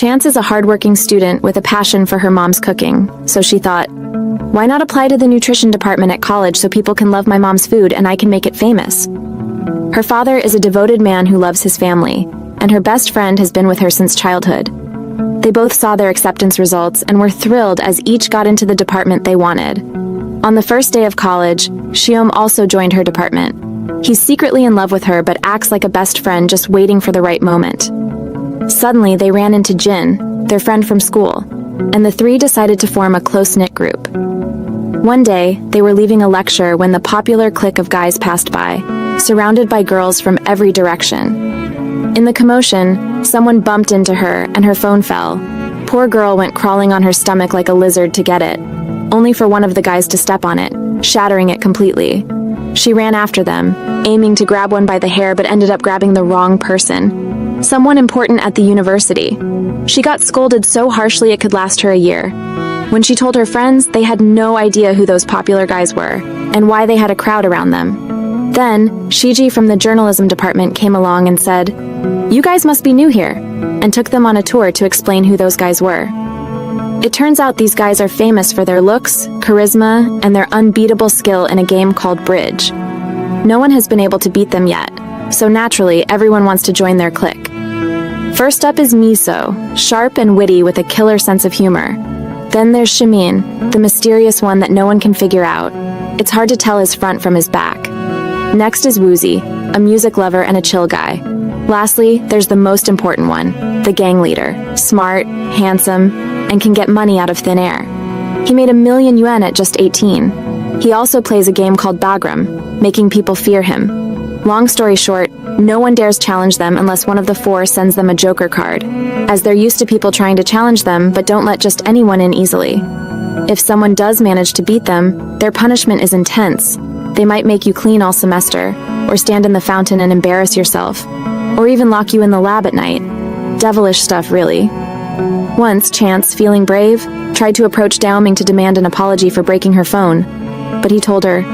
Chance is a hardworking student with a passion for her mom's cooking, so she thought, why not apply to the nutrition department at college so people can love my mom's food and I can make it famous? Her father is a devoted man who loves his family, and her best friend has been with her since childhood. They both saw their acceptance results and were thrilled as each got into the department they wanted. On the first day of college, Shiom also joined her department. He's secretly in love with her but acts like a best friend just waiting for the right moment. Suddenly, they ran into Jin, their friend from school, and the three decided to form a close-knit group. One day, they were leaving a lecture when the popular clique of guys passed by, surrounded by girls from every direction. In the commotion, someone bumped into her and her phone fell. Poor girl went crawling on her stomach like a lizard to get it, only for one of the guys to step on it, shattering it completely. She ran after them, aiming to grab one by the hair but ended up grabbing the wrong person. Someone important at the university. She got scolded so harshly it could last her a year. When she told her friends, they had no idea who those popular guys were, and why they had a crowd around them. Then, Shiji from the journalism department came along and said, "You guys must be new here," and took them on a tour to explain who those guys were. It turns out these guys are famous for their looks, charisma, and their unbeatable skill in a game called Bridge. No one has been able to beat them yet, so naturally everyone wants to join their clique. First up is Miso, sharp and witty with a killer sense of humor. Then there's Shimin, the mysterious one that no one can figure out. It's hard to tell his front from his back. Next is Woozy, a music lover and a chill guy. Lastly, there's the most important one, the gang leader, smart, handsome, and can get money out of thin air. He made 1,000,000 yuan at just 18. He also plays a game called Bagram, making people fear him. Long story short, no one dares challenge them unless one of the four sends them a joker card, as they're used to people trying to challenge them but don't let just anyone in easily. If someone does manage to beat them, their punishment is intense. They might make you clean all semester, or stand in the fountain and embarrass yourself, or even lock you in the lab at night. Devilish stuff, really. Once, Chance, feeling brave, tried to approach Daoming to demand an apology for breaking her phone, but he told her,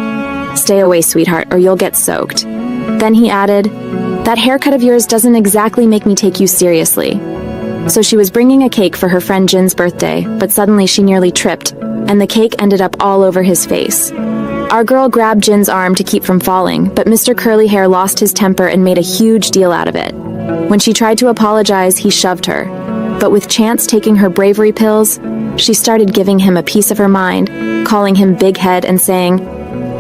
"Stay away, sweetheart, or you'll get soaked." Then he added, "That haircut of yours doesn't exactly make me take you seriously." So she was bringing a cake for her friend Jin's birthday, but suddenly she nearly tripped, and the cake ended up all over his face. Our girl grabbed Jin's arm to keep from falling, but Mr. Curly Hair lost his temper and made a huge deal out of it. When she tried to apologize, he shoved her. But with Chance taking her bravery pills, she started giving him a piece of her mind, calling him Big Head and saying,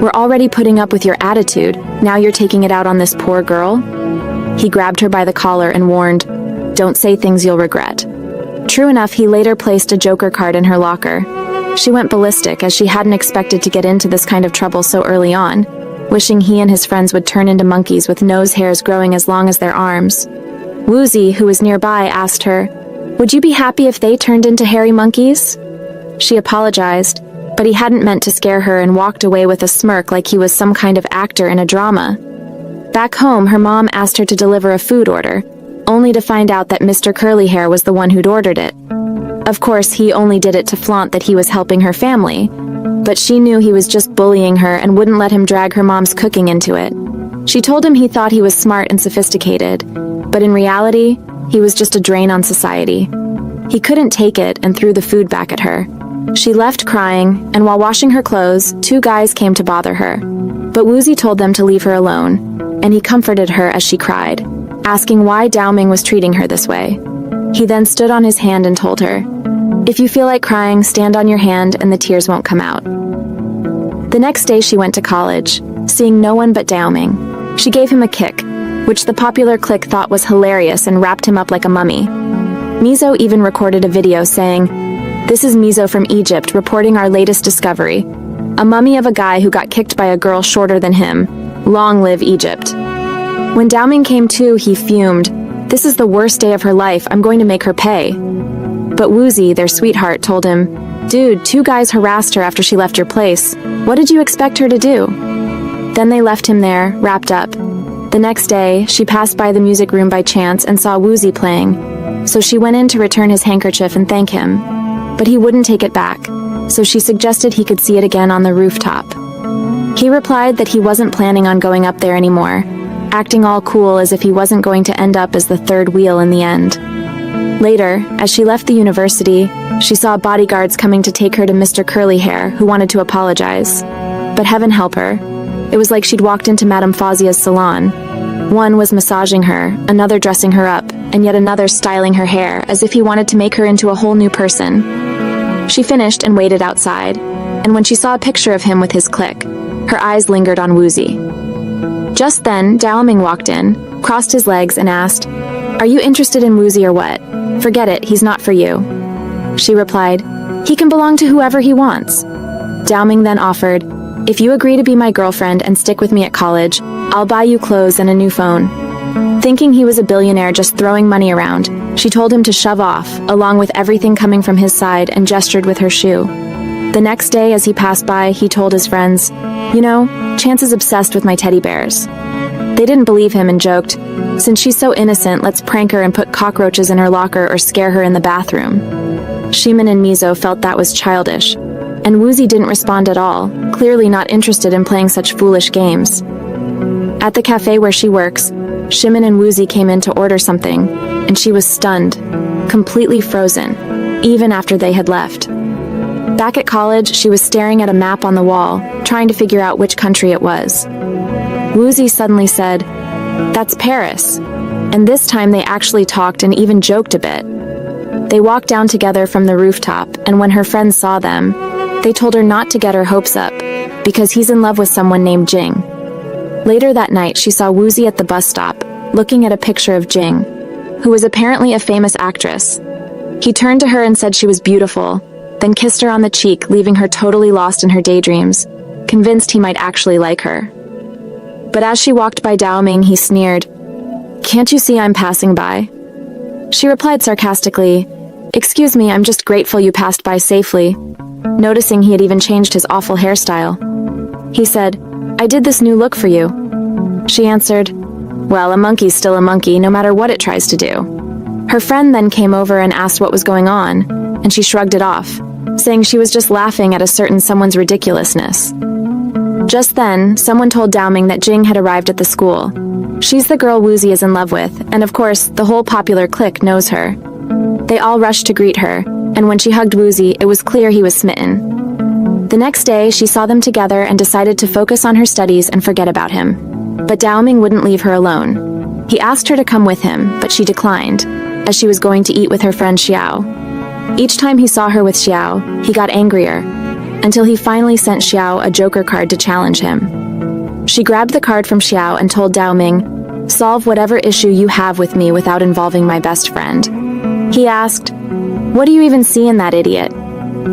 "We're already putting up with your attitude, now you're taking it out on this poor girl?" He grabbed her by the collar and warned, "Don't say things you'll regret." True enough, he later placed a joker card in her locker. She went ballistic as she hadn't expected to get into this kind of trouble so early on, wishing he and his friends would turn into monkeys with nose hairs growing as long as their arms. Woozy, who was nearby, asked her, "Would you be happy if they turned into hairy monkeys?" She apologized, but he hadn't meant to scare her and walked away with a smirk like he was some kind of actor in a drama. Back home, her mom asked her to deliver a food order, only to find out that Mr. Curly Hair was the one who'd ordered it. Of course, he only did it to flaunt that he was helping her family, but she knew he was just bullying her and wouldn't let him drag her mom's cooking into it. She told him he thought he was smart and sophisticated, but in reality, he was just a drain on society. He couldn't take it and threw the food back at her. She left crying, and while washing her clothes, two guys came to bother her. But Woozy told them to leave her alone, and he comforted her as she cried, asking why Daoming was treating her this way. He then stood on his hand and told her, "If you feel like crying, stand on your hand and the tears won't come out." The next day she went to college, seeing no one but Daoming. She gave him a kick, which the popular clique thought was hilarious and wrapped him up like a mummy. Mizo even recorded a video saying, "This is Mizo from Egypt reporting our latest discovery. A mummy of a guy who got kicked by a girl shorter than him. Long live Egypt." When Daoming came to, he fumed, "This is the worst day of her life, I'm going to make her pay." But Woozy, their sweetheart, told him, "Dude, two guys harassed her after she left your place. What did you expect her to do?" Then they left him there, wrapped up. The next day, she passed by the music room by chance and saw Woozy playing, so she went in to return his handkerchief and thank him. But he wouldn't take it back, so she suggested he could see it again on the rooftop. He replied that he wasn't planning on going up there anymore, acting all cool as if he wasn't going to end up as the third wheel in the end. Later, as she left the university, she saw bodyguards coming to take her to Mr. Curly Hair, who wanted to apologize. But heaven help her. It was like she'd walked into Madame Fazia's salon. One was massaging her, another dressing her up, and yet another styling her hair, as if he wanted to make her into a whole new person. She finished and waited outside, and when she saw a picture of him with his clique, her eyes lingered on Woozi. Just then, Dao Ming walked in, crossed his legs, and asked, "Are you interested in Woozi or what? Forget it, he's not for you." She replied, "He can belong to whoever he wants." Dao Ming then offered, "If you agree to be my girlfriend and stick with me at college, I'll buy you clothes and a new phone." Thinking he was a billionaire just throwing money around, she told him to shove off, along with everything coming from his side, and gestured with her shoe. The next day, as he passed by, he told his friends, "You know, Chance is obsessed with my teddy bears." They didn't believe him and joked, "Since she's so innocent, let's prank her and put cockroaches in her locker or scare her in the bathroom." Shimin and Mizo felt that was childish, and Woozi didn't respond at all, clearly not interested in playing such foolish games. At the cafe where she works, Shimin and Woozi came in to order something, and she was stunned, completely frozen, even after they had left. Back at college, she was staring at a map on the wall, trying to figure out which country it was. Woozi suddenly said, "That's Paris." And this time they actually talked and even joked a bit. They walked down together from the rooftop, and when her friends saw them, they told her not to get her hopes up, because he's in love with someone named Jing. Later that night, she saw Woozi at the bus stop, looking at a picture of Jing, who was apparently a famous actress. He turned to her and said she was beautiful, then kissed her on the cheek, leaving her totally lost in her daydreams, convinced he might actually like her. But as she walked by Dao Ming, he sneered, "Can't you see I'm passing by?" She replied sarcastically, "Excuse me, I'm just grateful you passed by safely," noticing he had even changed his awful hairstyle. He said, "I did this new look for you." She answered, "Well, a monkey's still a monkey, no matter what it tries to do." Her friend then came over and asked what was going on, and she shrugged it off, saying she was just laughing at a certain someone's ridiculousness. Just then, someone told Dao Ming that Jing had arrived at the school. She's the girl Woozi is in love with, and of course, the whole popular clique knows her. They all rushed to greet her, and when she hugged Woozi, it was clear he was smitten. The next day, she saw them together and decided to focus on her studies and forget about him. But Dao Ming wouldn't leave her alone. He asked her to come with him, but she declined, as she was going to eat with her friend Xiao. Each time he saw her with Xiao, he got angrier, until he finally sent Xiao a joker card to challenge him. She grabbed the card from Xiao and told Dao Ming, "Solve whatever issue you have with me without involving my best friend." He asked, "What do you even see in that idiot?"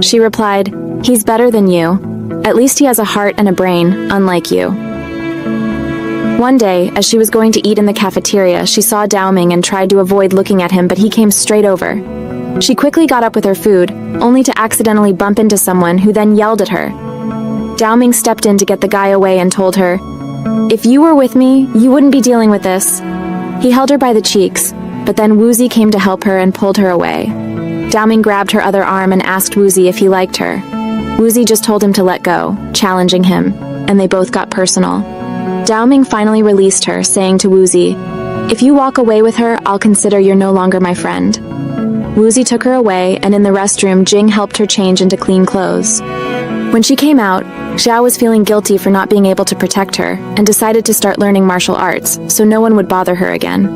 She replied, "He's better than you. At least he has a heart and a brain, unlike you." One day, as she was going to eat in the cafeteria, she saw Dao Ming and tried to avoid looking at him, but he came straight over. She quickly got up with her food, only to accidentally bump into someone who then yelled at her. Dao Ming stepped in to get the guy away and told her, "If you were with me, you wouldn't be dealing with this." He held her by the cheeks, but then Woozi came to help her and pulled her away. Dao Ming grabbed her other arm and asked Woozi if he liked her. Woozi just told him to let go, challenging him, and they both got personal. Dao Ming finally released her, saying to Woozi, "If you walk away with her, I'll consider you're no longer my friend." Woozi took her away, and in the restroom, Jing helped her change into clean clothes. When she came out, Xiao was feeling guilty for not being able to protect her, and decided to start learning martial arts, so no one would bother her again.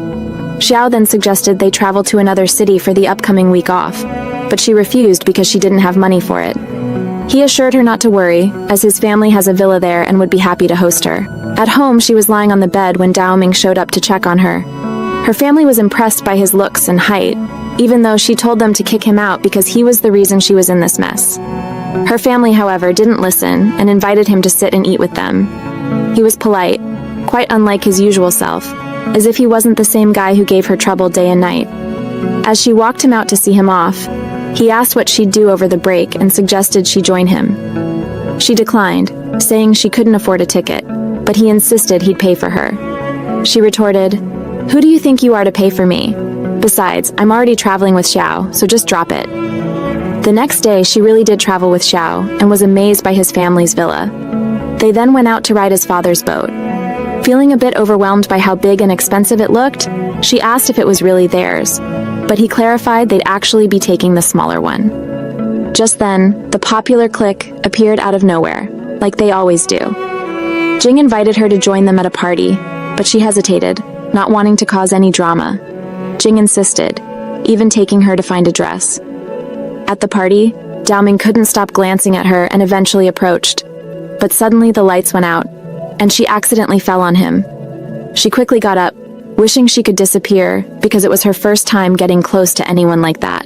Xiao then suggested they travel to another city for the upcoming week off, but she refused because she didn't have money for it. He assured her not to worry, as his family has a villa there and would be happy to host her. At home, she was lying on the bed when Dao Ming showed up to check on her. Her family was impressed by his looks and height, even though she told them to kick him out because he was the reason she was in this mess. Her family, however, didn't listen and invited him to sit and eat with them. He was polite, quite unlike his usual self, as if he wasn't the same guy who gave her trouble day and night. As she walked him out to see him off, he asked what she'd do over the break and suggested she join him. She declined, saying she couldn't afford a ticket, but he insisted he'd pay for her. She retorted, "Who do you think you are to pay for me? Besides, I'm already traveling with Xiao, so just drop it." The next day, she really did travel with Xiao and was amazed by his family's villa. They then went out to ride his father's boat. Feeling a bit overwhelmed by how big and expensive it looked, she asked if it was really theirs, but he clarified they'd actually be taking the smaller one. Just then, the popular clique appeared out of nowhere, like they always do. Jing invited her to join them at a party, but she hesitated, not wanting to cause any drama. Jing insisted, even taking her to find a dress. At the party, Daoming couldn't stop glancing at her and eventually approached, but suddenly the lights went out, and she accidentally fell on him. She quickly got up, wishing she could disappear because it was her first time getting close to anyone like that.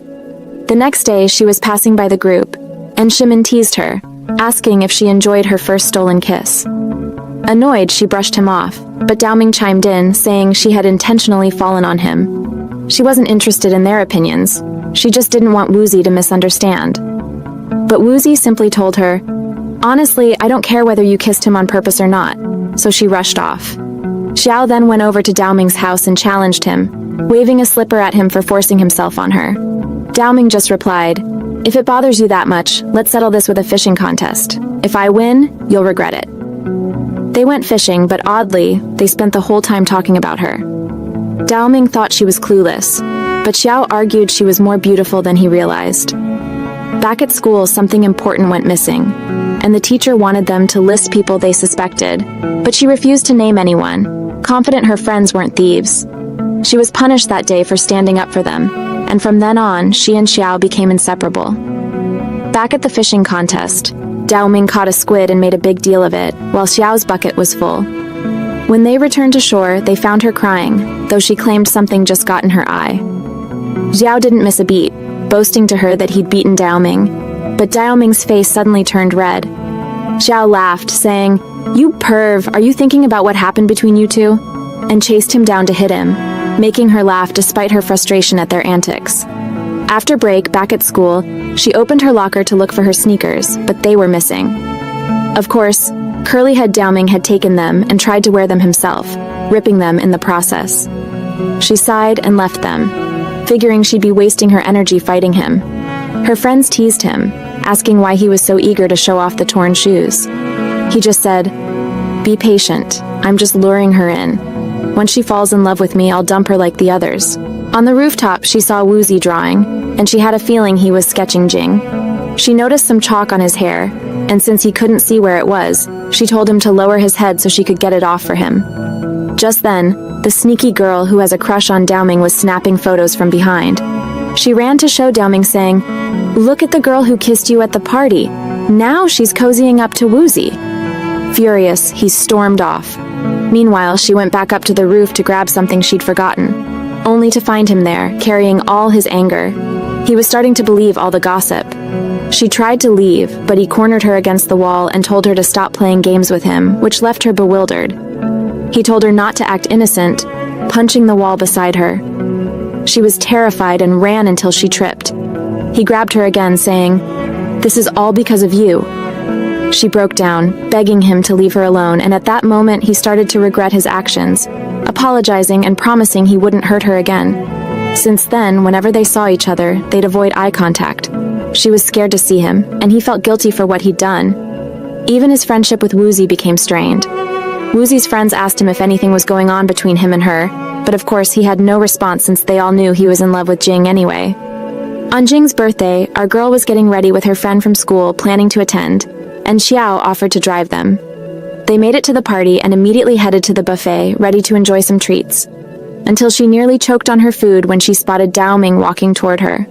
The next day, she was passing by the group, and Shimin teased her, asking if she enjoyed her first stolen kiss. Annoyed, she brushed him off, but Daoming chimed in, saying she had intentionally fallen on him. She wasn't interested in their opinions, she just didn't want Woozi to misunderstand. But Woozi simply told her, "Honestly, I don't care whether you kissed him on purpose or not," so she rushed off. Xiao then went over to Daoming's house and challenged him, waving a slipper at him for forcing himself on her. Daoming just replied, "If it bothers you that much, let's settle this with a fishing contest. If I win, you'll regret it." They went fishing, but oddly, they spent the whole time talking about her. Daoming thought she was clueless, but Xiao argued she was more beautiful than he realized. Back at school, something important went missing, and the teacher wanted them to list people they suspected, but she refused to name anyone, confident her friends weren't thieves. She was punished that day for standing up for them, and from then on, she and Xiao became inseparable. Back at the fishing contest, Daoming caught a squid and made a big deal of it, while Xiao's bucket was full. When they returned to shore, they found her crying, though she claimed something just got in her eye. Xiao didn't miss a beat, boasting to her that he'd beaten Daoming, but Daoming's face suddenly turned red. Xiao laughed, saying, "You perv, are you thinking about what happened between you two?" and chased him down to hit him, making her laugh despite her frustration at their antics. After break, back at school, she opened her locker to look for her sneakers, but they were missing. Of course, curly-head Daoming had taken them and tried to wear them himself, ripping them in the process. She sighed and left them, figuring she'd be wasting her energy fighting him. Her friends teased him, asking why he was so eager to show off the torn shoes. He just said, "Be patient, I'm just luring her in. Once she falls in love with me, I'll dump her like the others." On the rooftop, she saw Woozi drawing, and she had a feeling he was sketching Jing. She noticed some chalk on his hair, and since he couldn't see where it was, she told him to lower his head so she could get it off for him. Just then, the sneaky girl who has a crush on Daoming was snapping photos from behind. She ran to show Daoming, saying, "Look at the girl who kissed you at the party. Now she's cozying up to Woozi." Furious, he stormed off. Meanwhile, she went back up to the roof to grab something she'd forgotten, only to find him there, carrying all his anger. He was starting to believe all the gossip. She tried to leave, but he cornered her against the wall and told her to stop playing games with him, which left her bewildered. He told her not to act innocent, punching the wall beside her. She was terrified and ran until she tripped. He grabbed her again, saying, "This is all because of you." She broke down, begging him to leave her alone, and at that moment he started to regret his actions, apologizing and promising he wouldn't hurt her again. Since then, whenever they saw each other, they'd avoid eye contact. She was scared to see him, and he felt guilty for what he'd done. Even his friendship with Woozi became strained. Woozi's friends asked him if anything was going on between him and her, but of course he had no response since they all knew he was in love with Jing anyway. On Jing's birthday, our girl was getting ready with her friend from school, planning to attend, and Xiao offered to drive them. They made it to the party and immediately headed to the buffet, ready to enjoy some treats, until she nearly choked on her food when she spotted Daoming walking toward her.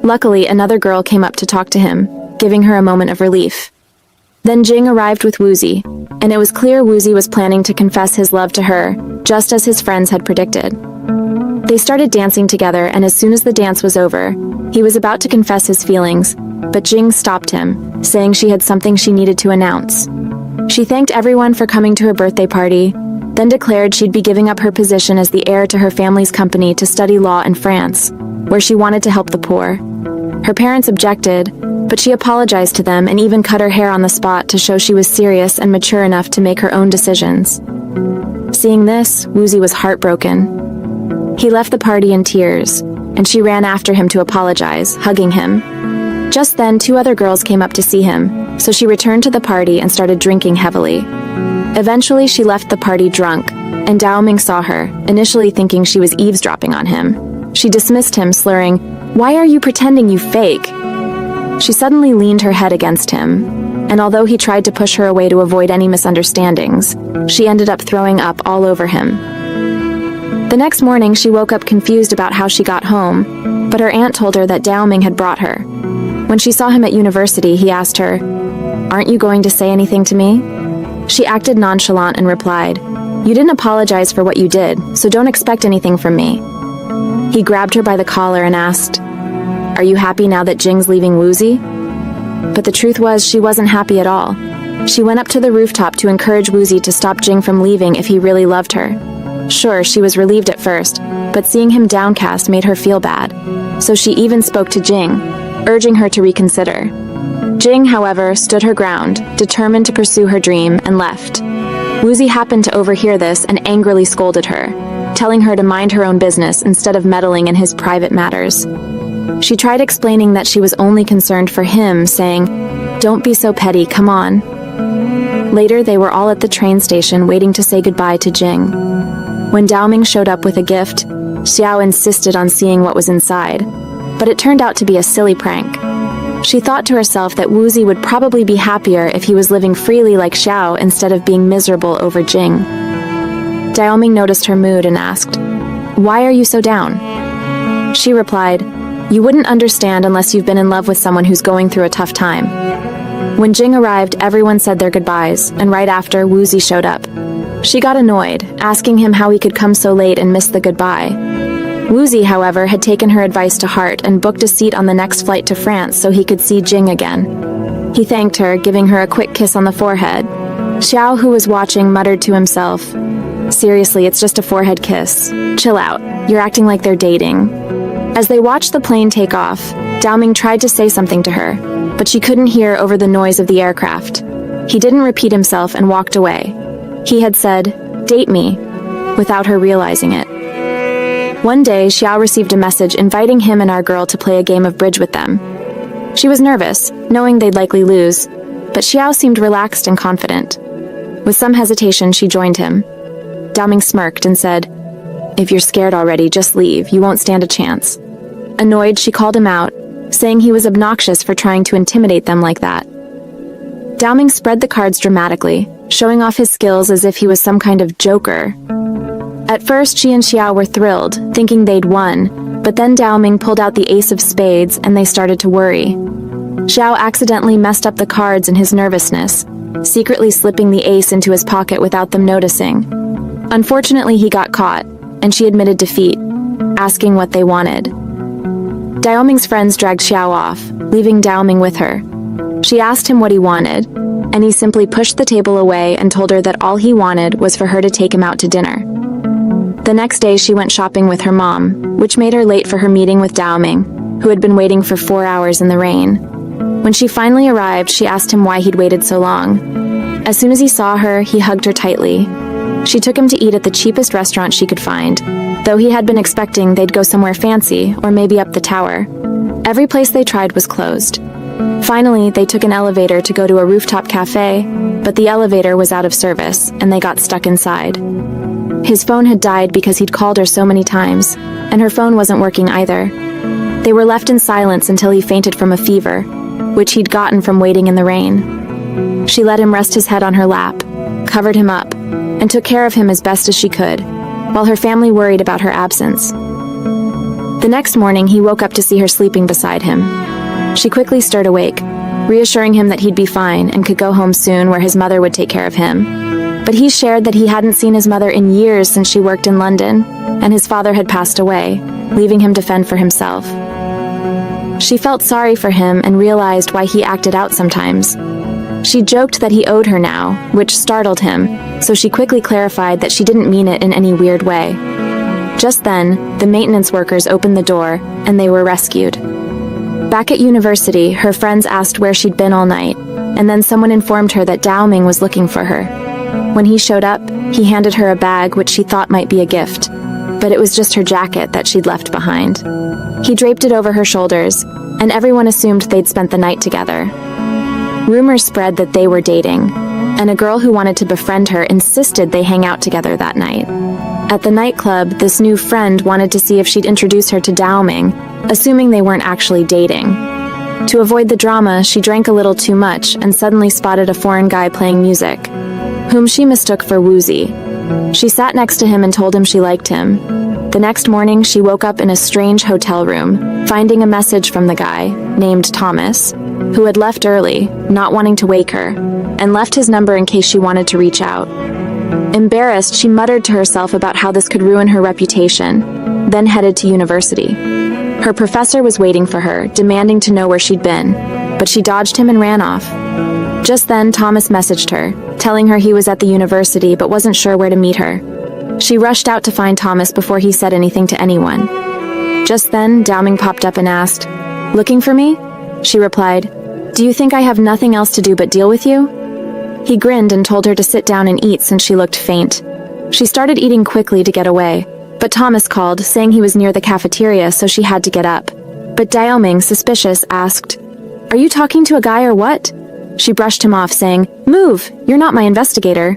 Luckily, another girl came up to talk to him, giving her a moment of relief. Then Jing arrived with Woozi, and it was clear Woozi was planning to confess his love to her, just as his friends had predicted. They started dancing together, and as soon as the dance was over, he was about to confess his feelings, but Jing stopped him, saying she had something she needed to announce. She thanked everyone for coming to her birthday party, then declared she'd be giving up her position as the heir to her family's company to study law in France, where she wanted to help the poor. Her parents objected, but she apologized to them and even cut her hair on the spot to show she was serious and mature enough to make her own decisions. Seeing this, Woozi was heartbroken. He left the party in tears, and she ran after him to apologize, hugging him. Just then, 2 other girls came up to see him, so she returned to the party and started drinking heavily. Eventually, she left the party drunk, and Dao Ming saw her, initially thinking she was eavesdropping on him. She dismissed him, slurring, "Why are you pretending, you fake?" She suddenly leaned her head against him, and although he tried to push her away to avoid any misunderstandings, she ended up throwing up all over him. The next morning, she woke up confused about how she got home, but her aunt told her that Dao Ming had brought her. When she saw him at university, he asked her, "Aren't you going to say anything to me?" She acted nonchalant and replied, "You didn't apologize for what you did, so don't expect anything from me." He grabbed her by the collar and asked, "Are you happy now that Jing's leaving Woozy?" But the truth was, she wasn't happy at all. She went up to the rooftop to encourage Woozy to stop Jing from leaving if he really loved her. Sure, she was relieved at first, but seeing him downcast made her feel bad. So she even spoke to Jing, urging her to reconsider. Jing, however, stood her ground, determined to pursue her dream, and left. Woozy happened to overhear this and angrily scolded her, telling her to mind her own business instead of meddling in his private matters. She tried explaining that she was only concerned for him, saying, "Don't be so petty, come on." Later, they were all at the train station waiting to say goodbye to Jing. When Dao Ming showed up with a gift, Xiao insisted on seeing what was inside, but it turned out to be a silly prank. She thought to herself that Woozy would probably be happier if he was living freely like Xiao instead of being miserable over Jing. Dao Ming noticed her mood and asked, "Why are you so down?" She replied, "You wouldn't understand unless you've been in love with someone who's going through a tough time." When Jing arrived, everyone said their goodbyes, and right after, Woozy showed up. She got annoyed, asking him how he could come so late and miss the goodbye. Woozy, however, had taken her advice to heart and booked a seat on the next flight to France so he could see Jing again. He thanked her, giving her a quick kiss on the forehead. Xiao, who was watching, muttered to himself, "Seriously, it's just a forehead kiss. Chill out. You're acting like they're dating." As they watched the plane take off, Dao Ming tried to say something to her, but she couldn't hear over the noise of the aircraft. He didn't repeat himself and walked away. He had said, "Date me," without her realizing it. One day, Xiao received a message inviting him and our girl to play a game of bridge with them. She was nervous, knowing they'd likely lose, but Xiao seemed relaxed and confident. With some hesitation, she joined him. Dao Ming smirked and said, "If you're scared already, just leave. You won't stand a chance." Annoyed, she called him out, saying he was obnoxious for trying to intimidate them like that. Dao Ming spread the cards dramatically, showing off his skills as if he was some kind of joker. At first, she and Xiao were thrilled, thinking they'd won, but then Dao Ming pulled out the ace of spades and they started to worry. Xiao accidentally messed up the cards in his nervousness, secretly slipping the ace into his pocket without them noticing. Unfortunately, he got caught, and she admitted defeat, asking what they wanted. Dao Ming's friends dragged Xiao off, leaving Dao Ming with her. She asked him what he wanted, and he simply pushed the table away and told her that all he wanted was for her to take him out to dinner. The next day, she went shopping with her mom, which made her late for her meeting with Dao Ming, who had been waiting for 4 hours in the rain. When she finally arrived, she asked him why he'd waited so long. As soon as he saw her, he hugged her tightly. She took him to eat at the cheapest restaurant she could find, though he had been expecting they'd go somewhere fancy or maybe up the tower. Every place they tried was closed. Finally, they took an elevator to go to a rooftop cafe, but the elevator was out of service, and they got stuck inside. His phone had died because he'd called her so many times, and her phone wasn't working either. They were left in silence until he fainted from a fever, which he'd gotten from waiting in the rain. She let him rest his head on her lap, covered him up, and took care of him as best as she could, while her family worried about her absence. The next morning, he woke up to see her sleeping beside him. She quickly stirred awake, reassuring him that he'd be fine and could go home soon where his mother would take care of him. But he shared that he hadn't seen his mother in years since she worked in London, and his father had passed away, leaving him to fend for himself. She felt sorry for him and realized why he acted out sometimes. She joked that he owed her now, which startled him, so she quickly clarified that she didn't mean it in any weird way. Just then, the maintenance workers opened the door, and they were rescued. Back at university, her friends asked where she'd been all night, and then someone informed her that Dao Ming was looking for her. When he showed up, he handed her a bag which she thought might be a gift, but it was just her jacket that she'd left behind. He draped it over her shoulders, and everyone assumed they'd spent the night together. Rumors spread that they were dating, and a girl who wanted to befriend her insisted they hang out together that night. At the nightclub, this new friend wanted to see if she'd introduce her to Dao Ming, assuming they weren't actually dating. To avoid the drama, she drank a little too much and suddenly spotted a foreign guy playing music, whom she mistook for Woozy. She sat next to him and told him she liked him. The next morning, she woke up in a strange hotel room, finding a message from the guy, named Thomas, who had left early, not wanting to wake her, and left his number in case she wanted to reach out. Embarrassed, she muttered to herself about how this could ruin her reputation, then headed to university. Her professor was waiting for her, demanding to know where she'd been, but she dodged him and ran off. Just then, Thomas messaged her, telling her he was at the university but wasn't sure where to meet her. She rushed out to find Thomas before he said anything to anyone. Just then, Dao Ming popped up and asked, "Looking for me?" She replied, "Do you think I have nothing else to do but deal with you?" He grinned and told her to sit down and eat since she looked faint. She started eating quickly to get away, but Thomas called, saying he was near the cafeteria, so she had to get up. But Dao Ming, suspicious, asked, "Are you talking to a guy or what?" She brushed him off, saying, "Move, you're not my investigator."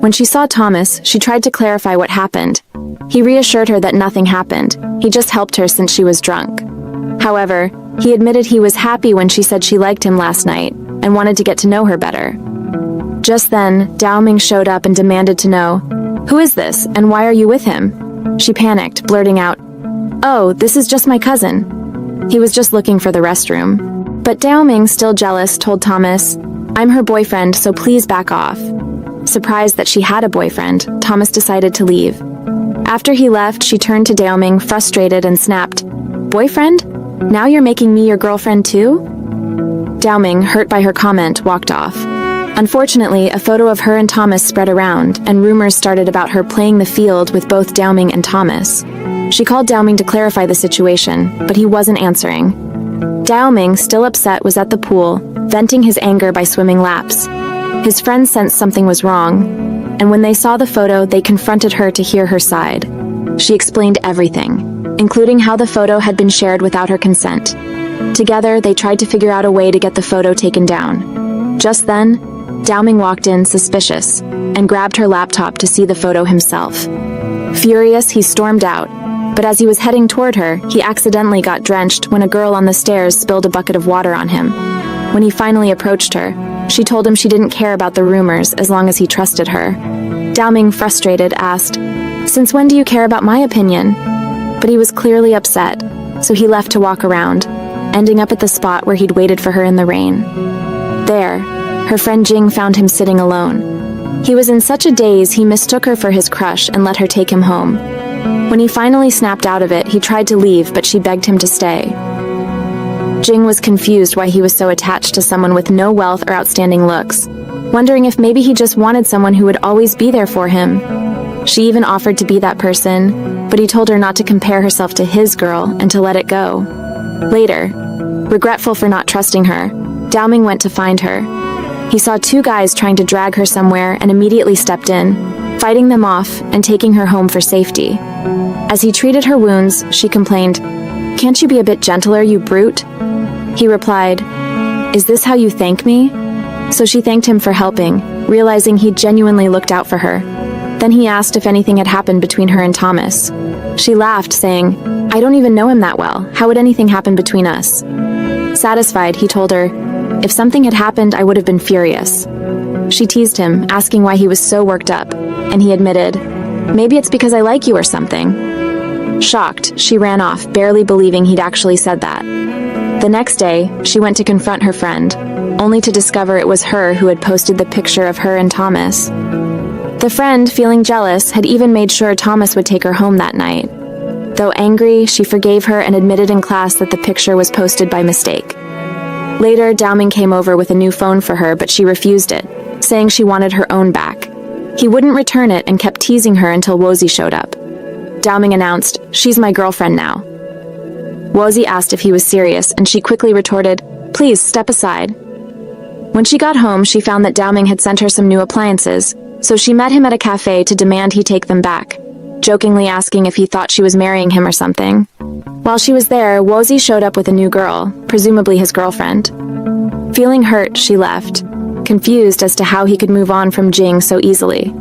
When she saw Thomas, she tried to clarify what happened. He reassured her that nothing happened. He just helped her since she was drunk. However, he admitted he was happy when she said she liked him last night and wanted to get to know her better. Just then, Dao Ming showed up and demanded to know, "Who is this, and why are you with him?" She panicked, blurting out, "Oh, this is just my cousin. He was just looking for the restroom." But Dao Ming, still jealous, told Thomas, "I'm her boyfriend, so please back off." Surprised that she had a boyfriend, Thomas decided to leave. After he left, she turned to Dao Ming, frustrated, and snapped, "Boyfriend? Now you're making me your girlfriend too?" Dao Ming, hurt by her comment, walked off. Unfortunately, a photo of her and Thomas spread around, and rumors started about her playing the field with both Dao Ming and Thomas. She called Dao Ming to clarify the situation, but he wasn't answering. Dao Ming, still upset, was at the pool, venting his anger by swimming laps. His friends sensed something was wrong, and when they saw the photo, they confronted her to hear her side. She explained everything, including how the photo had been shared without her consent. Together, they tried to figure out a way to get the photo taken down. Just then, Dao Ming walked in, suspicious, and grabbed her laptop to see the photo himself. Furious, he stormed out, but as he was heading toward her, he accidentally got drenched when a girl on the stairs spilled a bucket of water on him. When he finally approached her, she told him she didn't care about the rumors as long as he trusted her. Dao Ming, frustrated, asked, "Since when do you care about my opinion?" But he was clearly upset, so he left to walk around, ending up at the spot where he'd waited for her in the rain. There, her friend Jing found him sitting alone. He was in such a daze he mistook her for his crush and let her take him home. When he finally snapped out of it, he tried to leave, but she begged him to stay. Jing was confused why he was so attached to someone with no wealth or outstanding looks, wondering if maybe he just wanted someone who would always be there for him. She even offered to be that person, but he told her not to compare herself to his girl and to let it go. Later, regretful for not trusting her, Dao Ming went to find her. He saw two guys trying to drag her somewhere and immediately stepped in, fighting them off and taking her home for safety. As he treated her wounds, she complained, "Can't you be a bit gentler, you brute?" He replied, "Is this how you thank me?" So she thanked him for helping, realizing he genuinely looked out for her. Then he asked if anything had happened between her and Thomas. She laughed, saying, "I don't even know him that well. How would anything happen between us?" Satisfied, he told her, "If something had happened, I would have been furious." She teased him, asking why he was so worked up, and he admitted, "Maybe it's because I like you or something." Shocked, she ran off, barely believing he'd actually said that. The next day, she went to confront her friend, only to discover it was her who had posted the picture of her and Thomas. The friend, feeling jealous, had even made sure Thomas would take her home that night. Though angry, she forgave her and admitted in class that the picture was posted by mistake. Later, Dao Ming came over with a new phone for her, but she refused it, saying she wanted her own back. He wouldn't return it and kept teasing her until Wozy showed up. Dao Ming announced, "She's my girlfriend now." Wozy asked if he was serious, and she quickly retorted, "Please, step aside." When she got home, she found that Dao Ming had sent her some new appliances, so she met him at a cafe to demand he take them back, jokingly asking if he thought she was marrying him or something. While she was there, Wozy showed up with a new girl, presumably his girlfriend. Feeling hurt, she left, confused as to how he could move on from Jing so easily.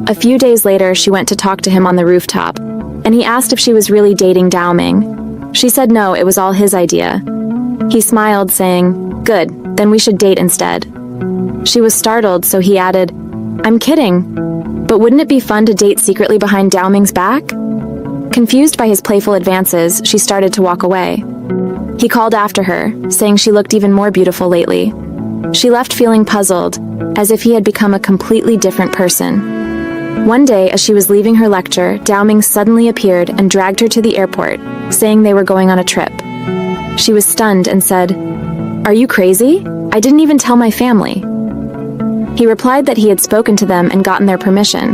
A few days later, she went to talk to him on the rooftop, and he asked if she was really dating Dao Ming. She said no, it was all his idea. He smiled, saying, "Good, then we should date instead." She was startled, so he added, "I'm kidding. But wouldn't it be fun to date secretly behind Dao Ming's back?" Confused by his playful advances, she started to walk away. He called after her, saying she looked even more beautiful lately. She left feeling puzzled, as if he had become a completely different person. One day, as she was leaving her lecture, Dao Ming suddenly appeared and dragged her to the airport, saying they were going on a trip. She was stunned and said, "Are you crazy? I didn't even tell my family." He replied that he had spoken to them and gotten their permission.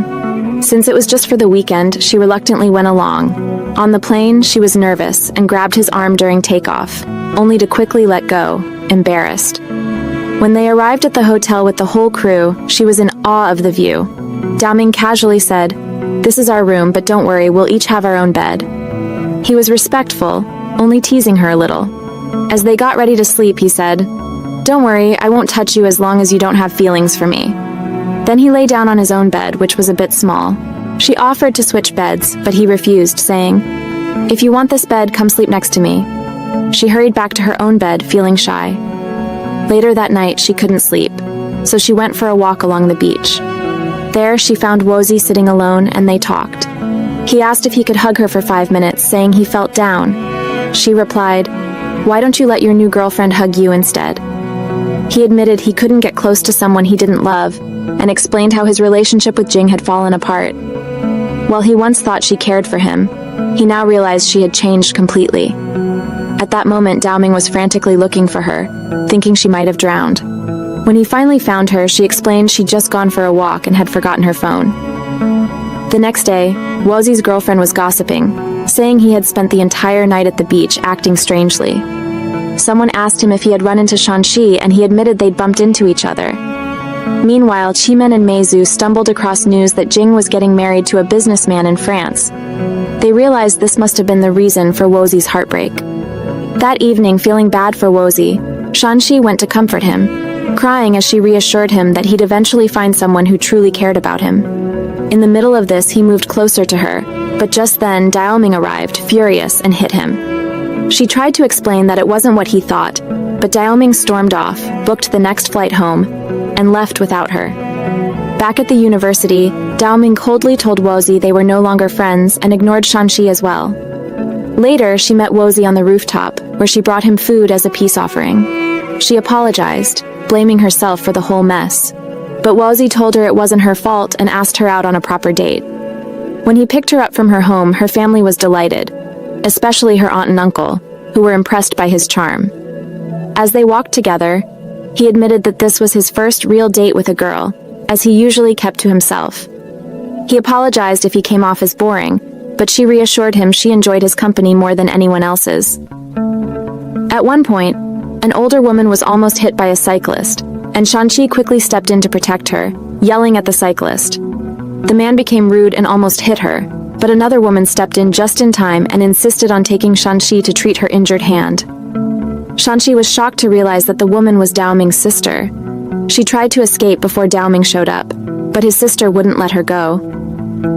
Since it was just for the weekend, she reluctantly went along. On the plane, she was nervous and grabbed his arm during takeoff, only to quickly let go, embarrassed. When they arrived at the hotel with the whole crew, she was in awe of the view. Dao Ming casually said, "This is our room, but don't worry, we'll each have our own bed." He was respectful, only teasing her a little. As they got ready to sleep, he said, "Don't worry, I won't touch you as long as you don't have feelings for me." Then he lay down on his own bed, which was a bit small. She offered to switch beds, but he refused, saying, "If you want this bed, come sleep next to me." She hurried back to her own bed, feeling shy. Later that night, she couldn't sleep, so she went for a walk along the beach. There, she found Wozi sitting alone, and they talked. He asked if he could hug her for 5 minutes, saying he felt down. She replied, "Why don't you let your new girlfriend hug you instead?" He admitted he couldn't get close to someone he didn't love, and explained how his relationship with Jing had fallen apart. While he once thought she cared for him, he now realized she had changed completely. At that moment, Dao Ming was frantically looking for her, thinking she might have drowned. When he finally found her, she explained she'd just gone for a walk and had forgotten her phone. The next day, Wozi's girlfriend was gossiping, saying he had spent the entire night at the beach acting strangely. Someone asked him if he had run into Shanxi, and he admitted they'd bumped into each other. Meanwhile, Qimen and Meizu stumbled across news that Jing was getting married to a businessman in France. They realized this must have been the reason for Wozi's heartbreak. That evening, feeling bad for Wozi, Shanxi went to comfort him, crying as she reassured him that he'd eventually find someone who truly cared about him. In the middle of this, he moved closer to her, but just then Dao Ming arrived, furious, and hit him. She tried to explain that it wasn't what he thought, but Dao Ming stormed off, booked the next flight home, and left without her. Back at the university, Dao Ming coldly told Wozi they were no longer friends and ignored Shanxi as well. Later, she met Wozi on the rooftop, where she brought him food as a peace offering. She apologized, blaming herself for the whole mess. But Wozi told her it wasn't her fault and asked her out on a proper date. When he picked her up from her home, her family was delighted, especially her aunt and uncle, who were impressed by his charm. As they walked together, he admitted that this was his first real date with a girl, as he usually kept to himself. He apologized if he came off as boring, but she reassured him she enjoyed his company more than anyone else's. At one point, an older woman was almost hit by a cyclist, and Shanxi quickly stepped in to protect her, yelling at the cyclist. The man became rude and almost hit her, but another woman stepped in just in time and insisted on taking Shanxi to treat her injured hand. Shanxi was shocked to realize that the woman was Dao Ming's sister. She tried to escape before Dao Ming showed up, but his sister wouldn't let her go.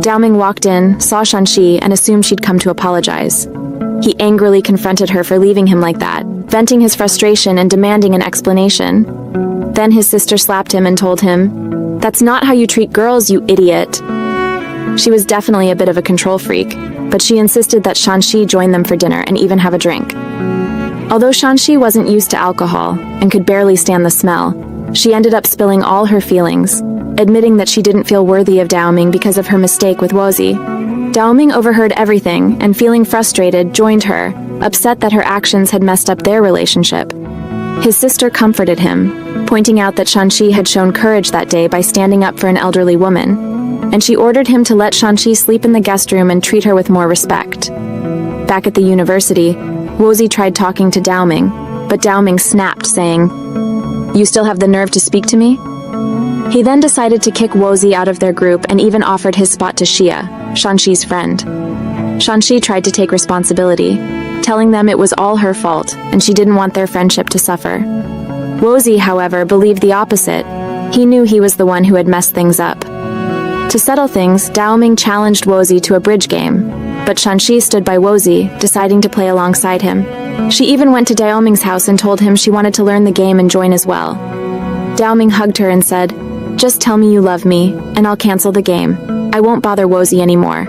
Dao Ming walked in, saw Shanxi, and assumed she'd come to apologize. He angrily confronted her for leaving him like that, venting his frustration and demanding an explanation. Then his sister slapped him and told him, "That's not how you treat girls, you idiot." She was definitely a bit of a control freak, but she insisted that Shanxi join them for dinner and even have a drink. Although Shanxi wasn't used to alcohol and could barely stand the smell, she ended up spilling all her feelings, admitting that she didn't feel worthy of Dao Ming because of her mistake with Wozi. Dao Ming overheard everything and, feeling frustrated, joined her, upset that her actions had messed up their relationship. His sister comforted him, pointing out that Shanxi had shown courage that day by standing up for an elderly woman, and she ordered him to let Shanxi sleep in the guest room and treat her with more respect. Back at the university, Wozi tried talking to Dao Ming, but Dao Ming snapped, saying, "You still have the nerve to speak to me?" He then decided to kick Wozi out of their group and even offered his spot to Xia, Shanxi's friend. Shanxi tried to take responsibility, telling them it was all her fault and she didn't want their friendship to suffer. Wozy, however, believed the opposite. He knew he was the one who had messed things up. To settle things, Daoming challenged Wozy to a bridge game, but Shanxi stood by Wozy, deciding to play alongside him. She even went to Daoming's house and told him she wanted to learn the game and join as well. Daoming hugged her and said, "Just tell me you love me, and I'll cancel the game. I won't bother Wozy anymore."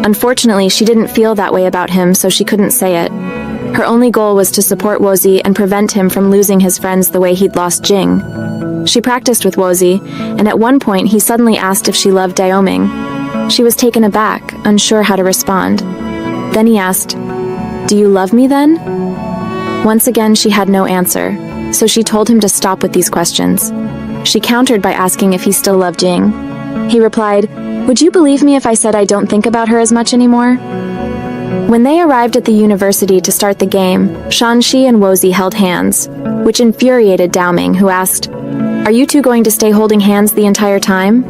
Unfortunately, she didn't feel that way about him, so she couldn't say it. Her only goal was to support Wozy and prevent him from losing his friends the way he'd lost Jing. She practiced with Wozy, and at one point he suddenly asked if she loved Daoming. She was taken aback, unsure how to respond. Then he asked, "Do you love me then?" Once again she had no answer, so she told him to stop with these questions. She countered by asking if he still loved Jing. He replied, "Would you believe me if I said I don't think about her as much anymore?" When they arrived at the university to start the game, Shanxi and Wozy held hands, which infuriated Daoming, who asked, "Are you two going to stay holding hands the entire time?"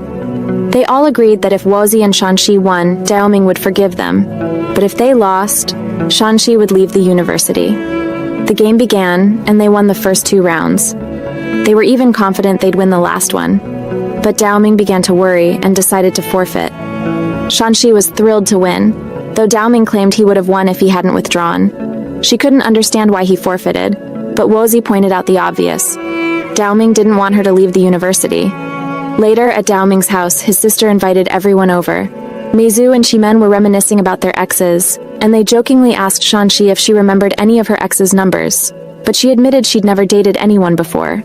They all agreed that if Wozy and Shanxi won, Daoming would forgive them, but if they lost, Shanxi would leave the university. The game began, and they won the first 2 rounds. They were even confident they'd win the last one, but Daoming began to worry and decided to forfeit. Shanxi was thrilled to win, though Daoming claimed he would have won if he hadn't withdrawn. She couldn't understand why he forfeited, but Wozy pointed out the obvious. Daoming didn't want her to leave the university. Later, at Daoming's house, his sister invited everyone over. Meizu and Qimen were reminiscing about their exes, and they jokingly asked Shanxi if she remembered any of her ex's numbers, but she admitted she'd never dated anyone before.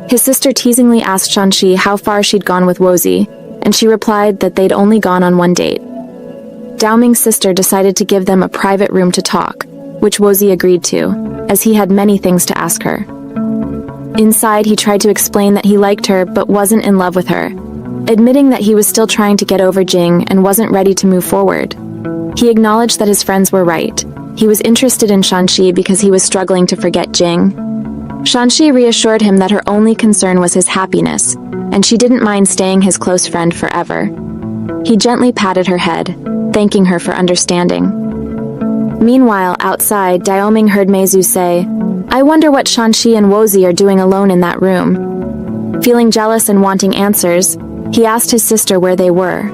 His sister teasingly asked Shanxi how far she'd gone with Wozy, and she replied that they'd only gone on 1 date. Daoming's sister decided to give them a private room to talk, which Wozy agreed to, as he had many things to ask her. Inside, he tried to explain that he liked her but wasn't in love with her, admitting that he was still trying to get over Jing and wasn't ready to move forward. He acknowledged that his friends were right. He was interested in Shanxi because he was struggling to forget Jing. Shanxi reassured him that her only concern was his happiness, and she didn't mind staying his close friend forever. He gently patted her head, thanking her for understanding. Meanwhile, outside, Daoming heard Meizu say, "I wonder what Shanxi and Wozy are doing alone in that room." Feeling jealous and wanting answers, he asked his sister where they were.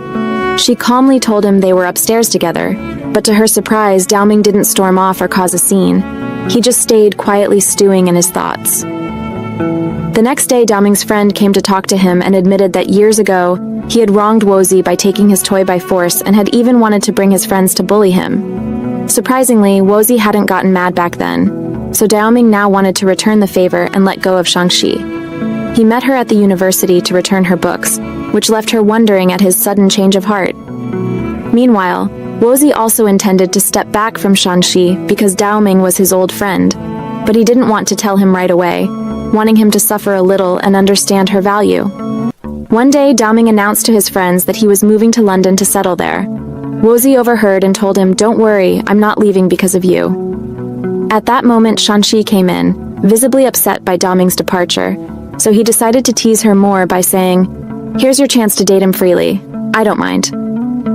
She calmly told him they were upstairs together, but to her surprise, Daoming didn't storm off or cause a scene. He just stayed quietly stewing in his thoughts. The next day, Daoming's friend came to talk to him and admitted that years ago, he had wronged Wozy by taking his toy by force and had even wanted to bring his friends to bully him. Surprisingly, Wozy hadn't gotten mad back then, so Daoming now wanted to return the favor and let go of Shanxi. He met her at the university to return her books, which left her wondering at his sudden change of heart. Meanwhile, Wozy also intended to step back from Shanxi because Daoming was his old friend, but he didn't want to tell him right away, wanting him to suffer a little and understand her value. One day, Daoming announced to his friends that he was moving to London to settle there. Wozy overheard and told him, "Don't worry, I'm not leaving because of you." At that moment, Shanxi came in, visibly upset by Daoming's departure, so he decided to tease her more by saying, "Here's your chance to date him freely. I don't mind."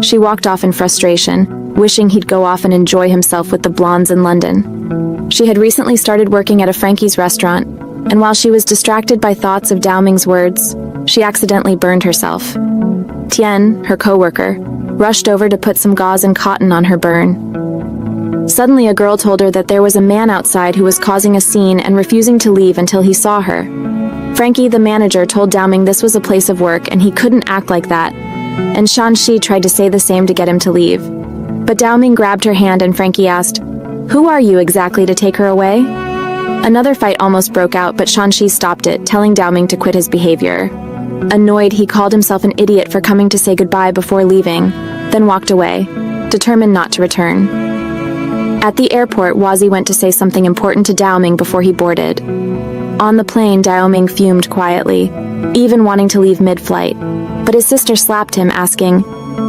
She walked off in frustration, wishing he'd go off and enjoy himself with the blondes in London. She had recently started working at a Frankie's restaurant, and while she was distracted by thoughts of Daoming's words, she accidentally burned herself. Tian, her co-worker, rushed over to put some gauze and cotton on her burn. Suddenly, a girl told her that there was a man outside who was causing a scene and refusing to leave until he saw her. Frankie, the manager, told Daoming this was a place of work and he couldn't act like that, and Shanxi tried to say the same to get him to leave. But Daoming grabbed her hand and Frankie asked, "Who are you exactly to take her away?" Another fight almost broke out, but Shanxi stopped it, telling Daoming to quit his behavior. Annoyed, he called himself an idiot for coming to say goodbye before leaving, then walked away, determined not to return. At the airport, Wozy went to say something important to Daoming before he boarded. On the plane, Daoming fumed quietly, even wanting to leave mid-flight, but his sister slapped him, asking,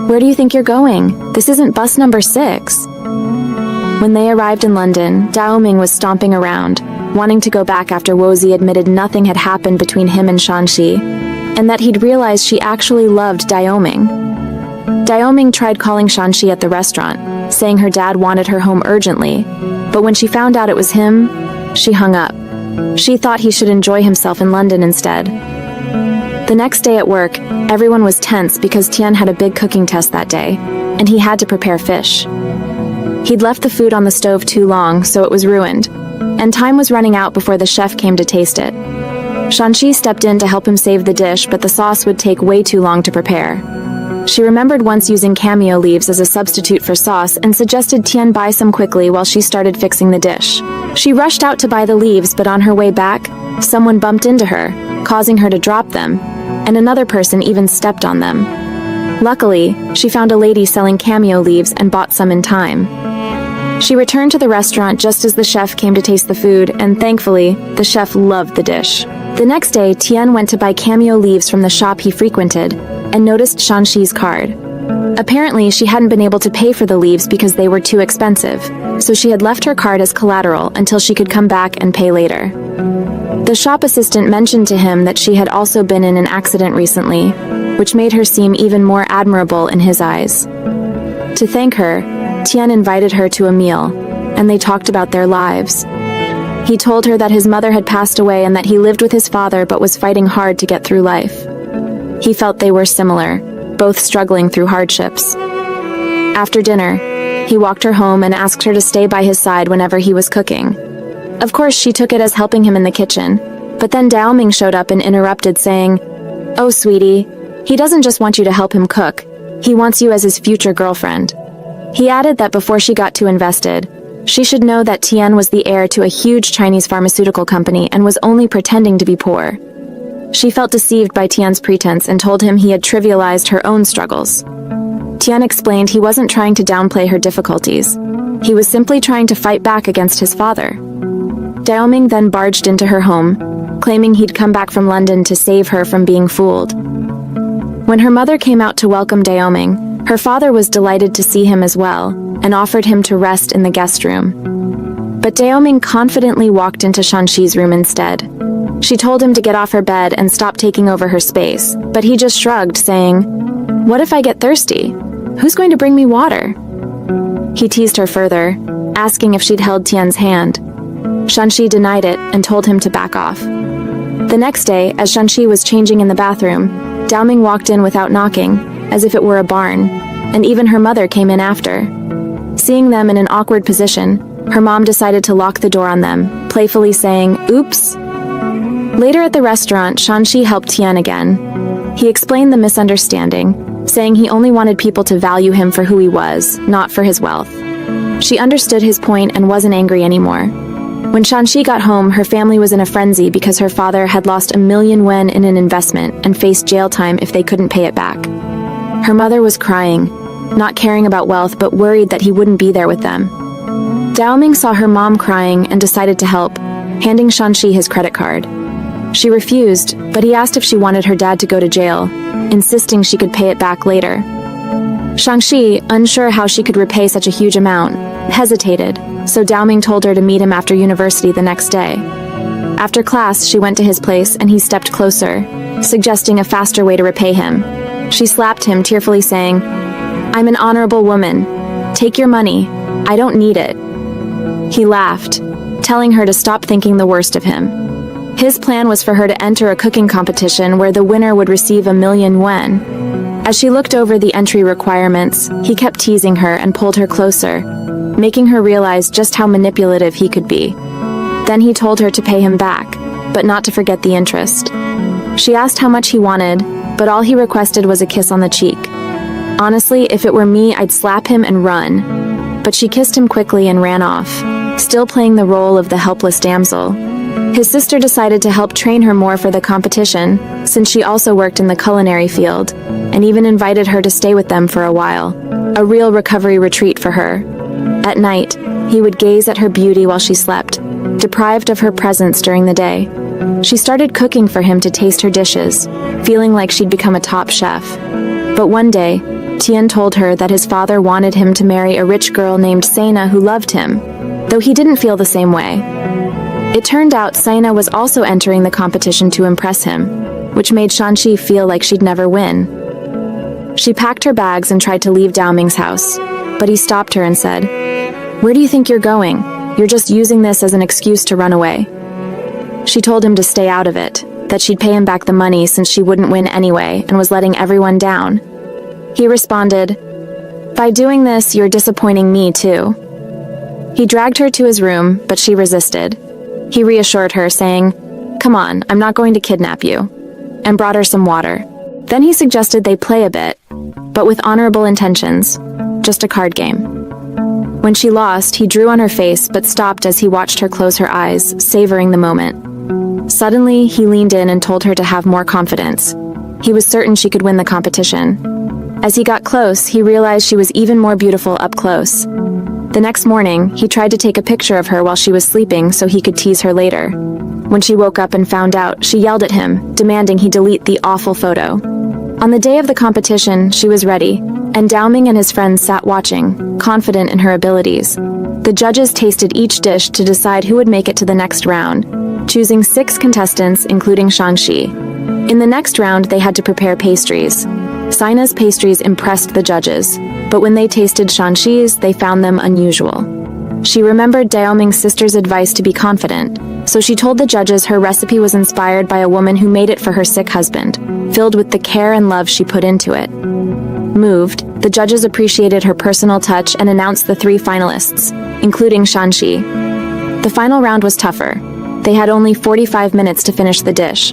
"Where do you think you're going? This isn't bus number 6. When they arrived in London, Daoming was stomping around, wanting to go back after Wozy admitted nothing had happened between him and Shanxi, and that he'd realized she actually loved Daoming. Daoming tried calling Shanxi at the restaurant, saying her dad wanted her home urgently, but when she found out it was him, she hung up. She thought he should enjoy himself in London instead. The next day at work, everyone was tense because Tian had a big cooking test that day, and he had to prepare fish. He'd left the food on the stove too long, so it was ruined, and time was running out before the chef came to taste it. Shanxi stepped in to help him save the dish, but the sauce would take way too long to prepare. She remembered once using cameo leaves as a substitute for sauce and suggested Tian buy some quickly while she started fixing the dish. She rushed out to buy the leaves, but on her way back, someone bumped into her, causing her to drop them, and another person even stepped on them. Luckily, she found a lady selling cameo leaves and bought some in time. She returned to the restaurant just as the chef came to taste the food, and thankfully, the chef loved the dish. The next day, Tian went to buy cameo leaves from the shop he frequented, and noticed Shanxi's card. Apparently, she hadn't been able to pay for the leaves because they were too expensive, so she had left her card as collateral until she could come back and pay later. The shop assistant mentioned to him that she had also been in an accident recently, which made her seem even more admirable in his eyes. To thank her, Tian invited her to a meal, and they talked about their lives. He told her that his mother had passed away and that he lived with his father but was fighting hard to get through life. He felt they were similar, both struggling through hardships. After dinner, he walked her home and asked her to stay by his side whenever he was cooking. Of course, she took it as helping him in the kitchen, but then Dao Ming showed up and interrupted, saying, "Oh, sweetie, he doesn't just want you to help him cook, he wants you as his future girlfriend." He added that before she got too invested, she should know that Tian was the heir to a huge Chinese pharmaceutical company and was only pretending to be poor. She felt deceived by Tian's pretense and told him he had trivialized her own struggles. Tian explained he wasn't trying to downplay her difficulties. He was simply trying to fight back against his father. Dao Ming then barged into her home, claiming he'd come back from London to save her from being fooled. When her mother came out to welcome Dao Ming, her father was delighted to see him as well, and offered him to rest in the guest room. But Dao Ming confidently walked into Shanxi's room instead. She told him to get off her bed and stop taking over her space, but he just shrugged, saying, "What if I get thirsty? Who's going to bring me water?" He teased her further, asking if she'd held Tian's hand. Shanxi denied it and told him to back off. The next day, as Shanxi was changing in the bathroom, Dao Ming walked in without knocking, as if it were a barn, and even her mother came in after. Seeing them in an awkward position, her mom decided to lock the door on them, playfully saying, "Oops." Later at the restaurant, Shanxi helped Tian again. He explained the misunderstanding, saying he only wanted people to value him for who he was, not for his wealth. She understood his point and wasn't angry anymore. When Shanxi got home, her family was in a frenzy because her father had lost 1,000,000 yuan in an investment and faced jail time if they couldn't pay it back. Her mother was crying, not caring about wealth but worried that he wouldn't be there with them. Dao Ming saw her mom crying and decided to help, handing Shanxi his credit card. She refused, but he asked if she wanted her dad to go to jail, insisting she could pay it back later. Shanxi, unsure how she could repay such a huge amount, hesitated, so Dao Ming told her to meet him after university the next day. After class, she went to his place and he stepped closer, suggesting a faster way to repay him. She slapped him, tearfully saying, "I'm an honorable woman. Take your money. I don't need it." He laughed, telling her to stop thinking the worst of him. His plan was for her to enter a cooking competition where the winner would receive 1,000,000 yuan. As she looked over the entry requirements, he kept teasing her and pulled her closer, making her realize just how manipulative he could be. Then he told her to pay him back, but not to forget the interest. She asked how much he wanted, but all he requested was a kiss on the cheek. Honestly, if it were me, I'd slap him and run. But she kissed him quickly and ran off, still playing the role of the helpless damsel. His sister decided to help train her more for the competition, since she also worked in the culinary field, and even invited her to stay with them for a while, a real recovery retreat for her. At night, he would gaze at her beauty while she slept, deprived of her presence during the day. She started cooking for him to taste her dishes, feeling like she'd become a top chef. But one day, Tian told her that his father wanted him to marry a rich girl named Saina who loved him, though he didn't feel the same way. It turned out Saina was also entering the competition to impress him, which made Shanxi feel like she'd never win. She packed her bags and tried to leave Dao Ming's house, but he stopped her and said, "Where do you think you're going? You're just using this as an excuse to run away." She told him to stay out of it, that she'd pay him back the money since she wouldn't win anyway and was letting everyone down. He responded, "By doing this, you're disappointing me too." He dragged her to his room, but she resisted. He reassured her, saying, "Come on, I'm not going to kidnap you," and brought her some water. Then he suggested they play a bit, but with honorable intentions, just a card game. When she lost, he drew on her face but stopped as he watched her close her eyes, savoring the moment. Suddenly, he leaned in and told her to have more confidence. He was certain she could win the competition. As he got close, he realized she was even more beautiful up close. The next morning, he tried to take a picture of her while she was sleeping so he could tease her later. When she woke up and found out, she yelled at him, demanding he delete the awful photo. On the day of the competition, she was ready, and Daoming and his friends sat watching, confident in her abilities. The judges tasted each dish to decide who would make it to the next round, choosing 6 contestants, including Shang-Chi. In the next round, they had to prepare pastries. Sina's pastries impressed the judges, but when they tasted Shang-Chi's, they found them unusual. She remembered Daoming's sister's advice to be confident, so she told the judges her recipe was inspired by a woman who made it for her sick husband, filled with the care and love she put into it. Moved, the judges appreciated her personal touch and announced the 3 finalists, including Shang-Chi. The final round was tougher. They had only 45 minutes to finish the dish.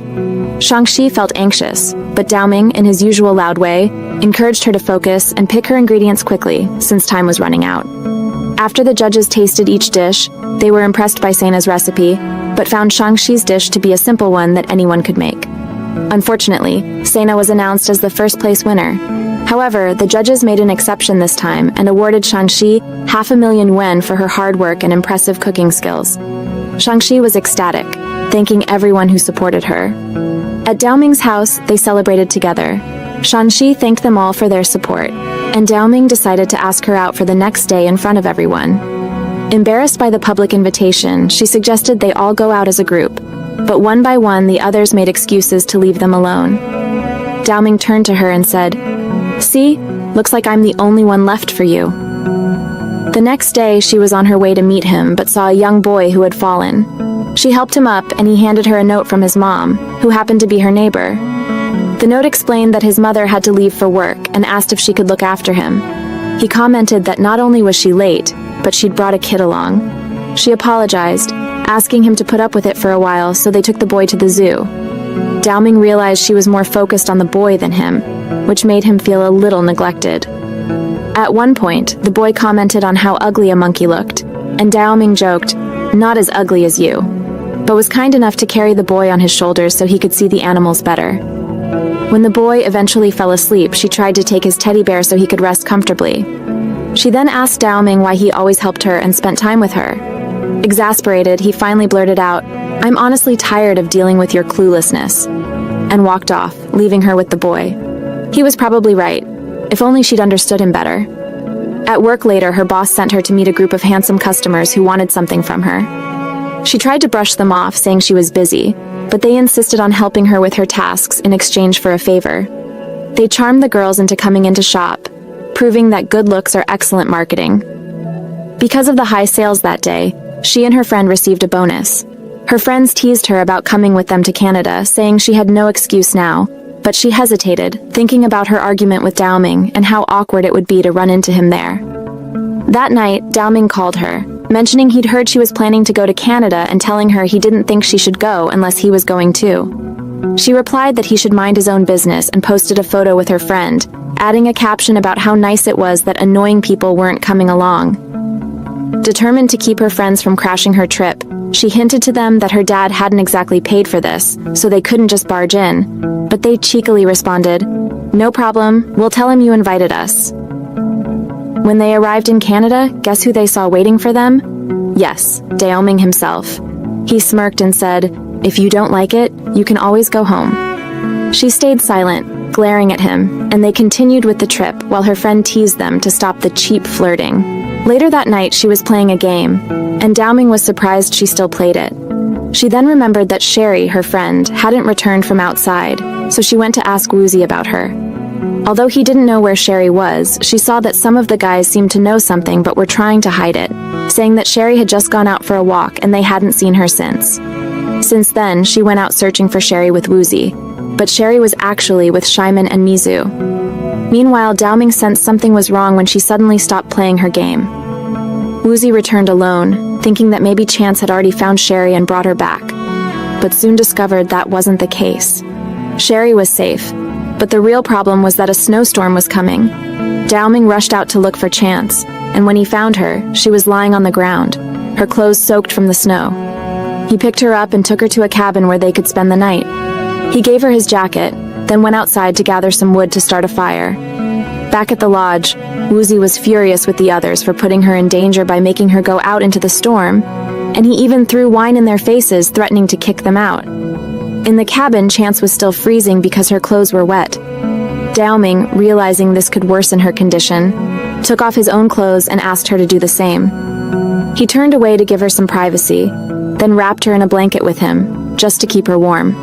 Shang-Chi felt anxious, but Daoming, in his usual loud way, encouraged her to focus and pick her ingredients quickly, since time was running out. After the judges tasted each dish, they were impressed by Sina's recipe, but found Shang-Chi's dish to be a simple one that anyone could make. Unfortunately, Sina was announced as the first-place winner. However, the judges made an exception this time and awarded Shang-Chi 500,000 yuan for her hard work and impressive cooking skills. Shang-Chi was ecstatic, thanking everyone who supported her. At Daoming's house, they celebrated together. Shang-Chi thanked them all for their support, and Daoming decided to ask her out for the next day in front of everyone. Embarrassed by the public invitation, she suggested they all go out as a group, but one by one the others made excuses to leave them alone. Daoming turned to her and said, "See, looks like I'm the only one left for you." The next day, she was on her way to meet him but saw a young boy who had fallen. She helped him up and he handed her a note from his mom, who happened to be her neighbor. The note explained that his mother had to leave for work and asked if she could look after him. He commented that not only was she late, but she'd brought a kid along. She apologized, asking him to put up with it for a while, so they took the boy to the zoo. Daoming realized she was more focused on the boy than him, which made him feel a little neglected. At one point, the boy commented on how ugly a monkey looked, and Daoming joked, "Not as ugly as you," but was kind enough to carry the boy on his shoulders so he could see the animals better. When the boy eventually fell asleep, she tried to take his teddy bear so he could rest comfortably. She then asked Daoming why he always helped her and spent time with her. Exasperated, he finally blurted out, "I'm honestly tired of dealing with your cluelessness," and walked off, leaving her with the boy. He was probably right. If only she'd understood him better. At work later, her boss sent her to meet a group of handsome customers who wanted something from her. She tried to brush them off, saying she was busy, but they insisted on helping her with her tasks in exchange for a favor. They charmed the girls into coming into shop, proving that good looks are excellent marketing. Because of the high sales that day, she and her friend received a bonus. Her friends teased her about coming with them to Canada, saying she had no excuse now, but she hesitated, thinking about her argument with Daoming and how awkward it would be to run into him there. That night, Daoming called her, mentioning he'd heard she was planning to go to Canada and telling her he didn't think she should go unless he was going too. She replied that he should mind his own business and posted a photo with her friend, adding a caption about how nice it was that annoying people weren't coming along. Determined to keep her friends from crashing her trip, she hinted to them that her dad hadn't exactly paid for this, so they couldn't just barge in, but they cheekily responded, "No problem, we'll tell him you invited us." When they arrived in Canada, guess who they saw waiting for them? Yes, Daoming himself. He smirked and said, "If you don't like it, you can always go home." She stayed silent, glaring at him, and they continued with the trip while her friend teased them to stop the cheap flirting. Later that night, she was playing a game, and Daoming was surprised she still played it. She then remembered that Sherry, her friend, hadn't returned from outside, so she went to ask Woozy about her. Although he didn't know where Sherry was, she saw that some of the guys seemed to know something but were trying to hide it, saying that Sherry had just gone out for a walk and they hadn't seen her since. Since then, she went out searching for Sherry with Woozy, but Sherry was actually with Shyman and Mizu. Meanwhile, Daoming sensed something was wrong when she suddenly stopped playing her game. Woozy returned alone, thinking that maybe Chance had already found Sherry and brought her back, but soon discovered that wasn't the case. Sherry was safe, but the real problem was that a snowstorm was coming. Daoming rushed out to look for Chance, and when he found her, she was lying on the ground, her clothes soaked from the snow. He picked her up and took her to a cabin where they could spend the night. He gave her his jacket, then went outside to gather some wood to start a fire. Back at the lodge, Woozy was furious with the others for putting her in danger by making her go out into the storm, and he even threw wine in their faces, threatening to kick them out. In the cabin, Chance was still freezing because her clothes were wet. Daoming, realizing this could worsen her condition, took off his own clothes and asked her to do the same. He turned away to give her some privacy, then wrapped her in a blanket with him, just to keep her warm.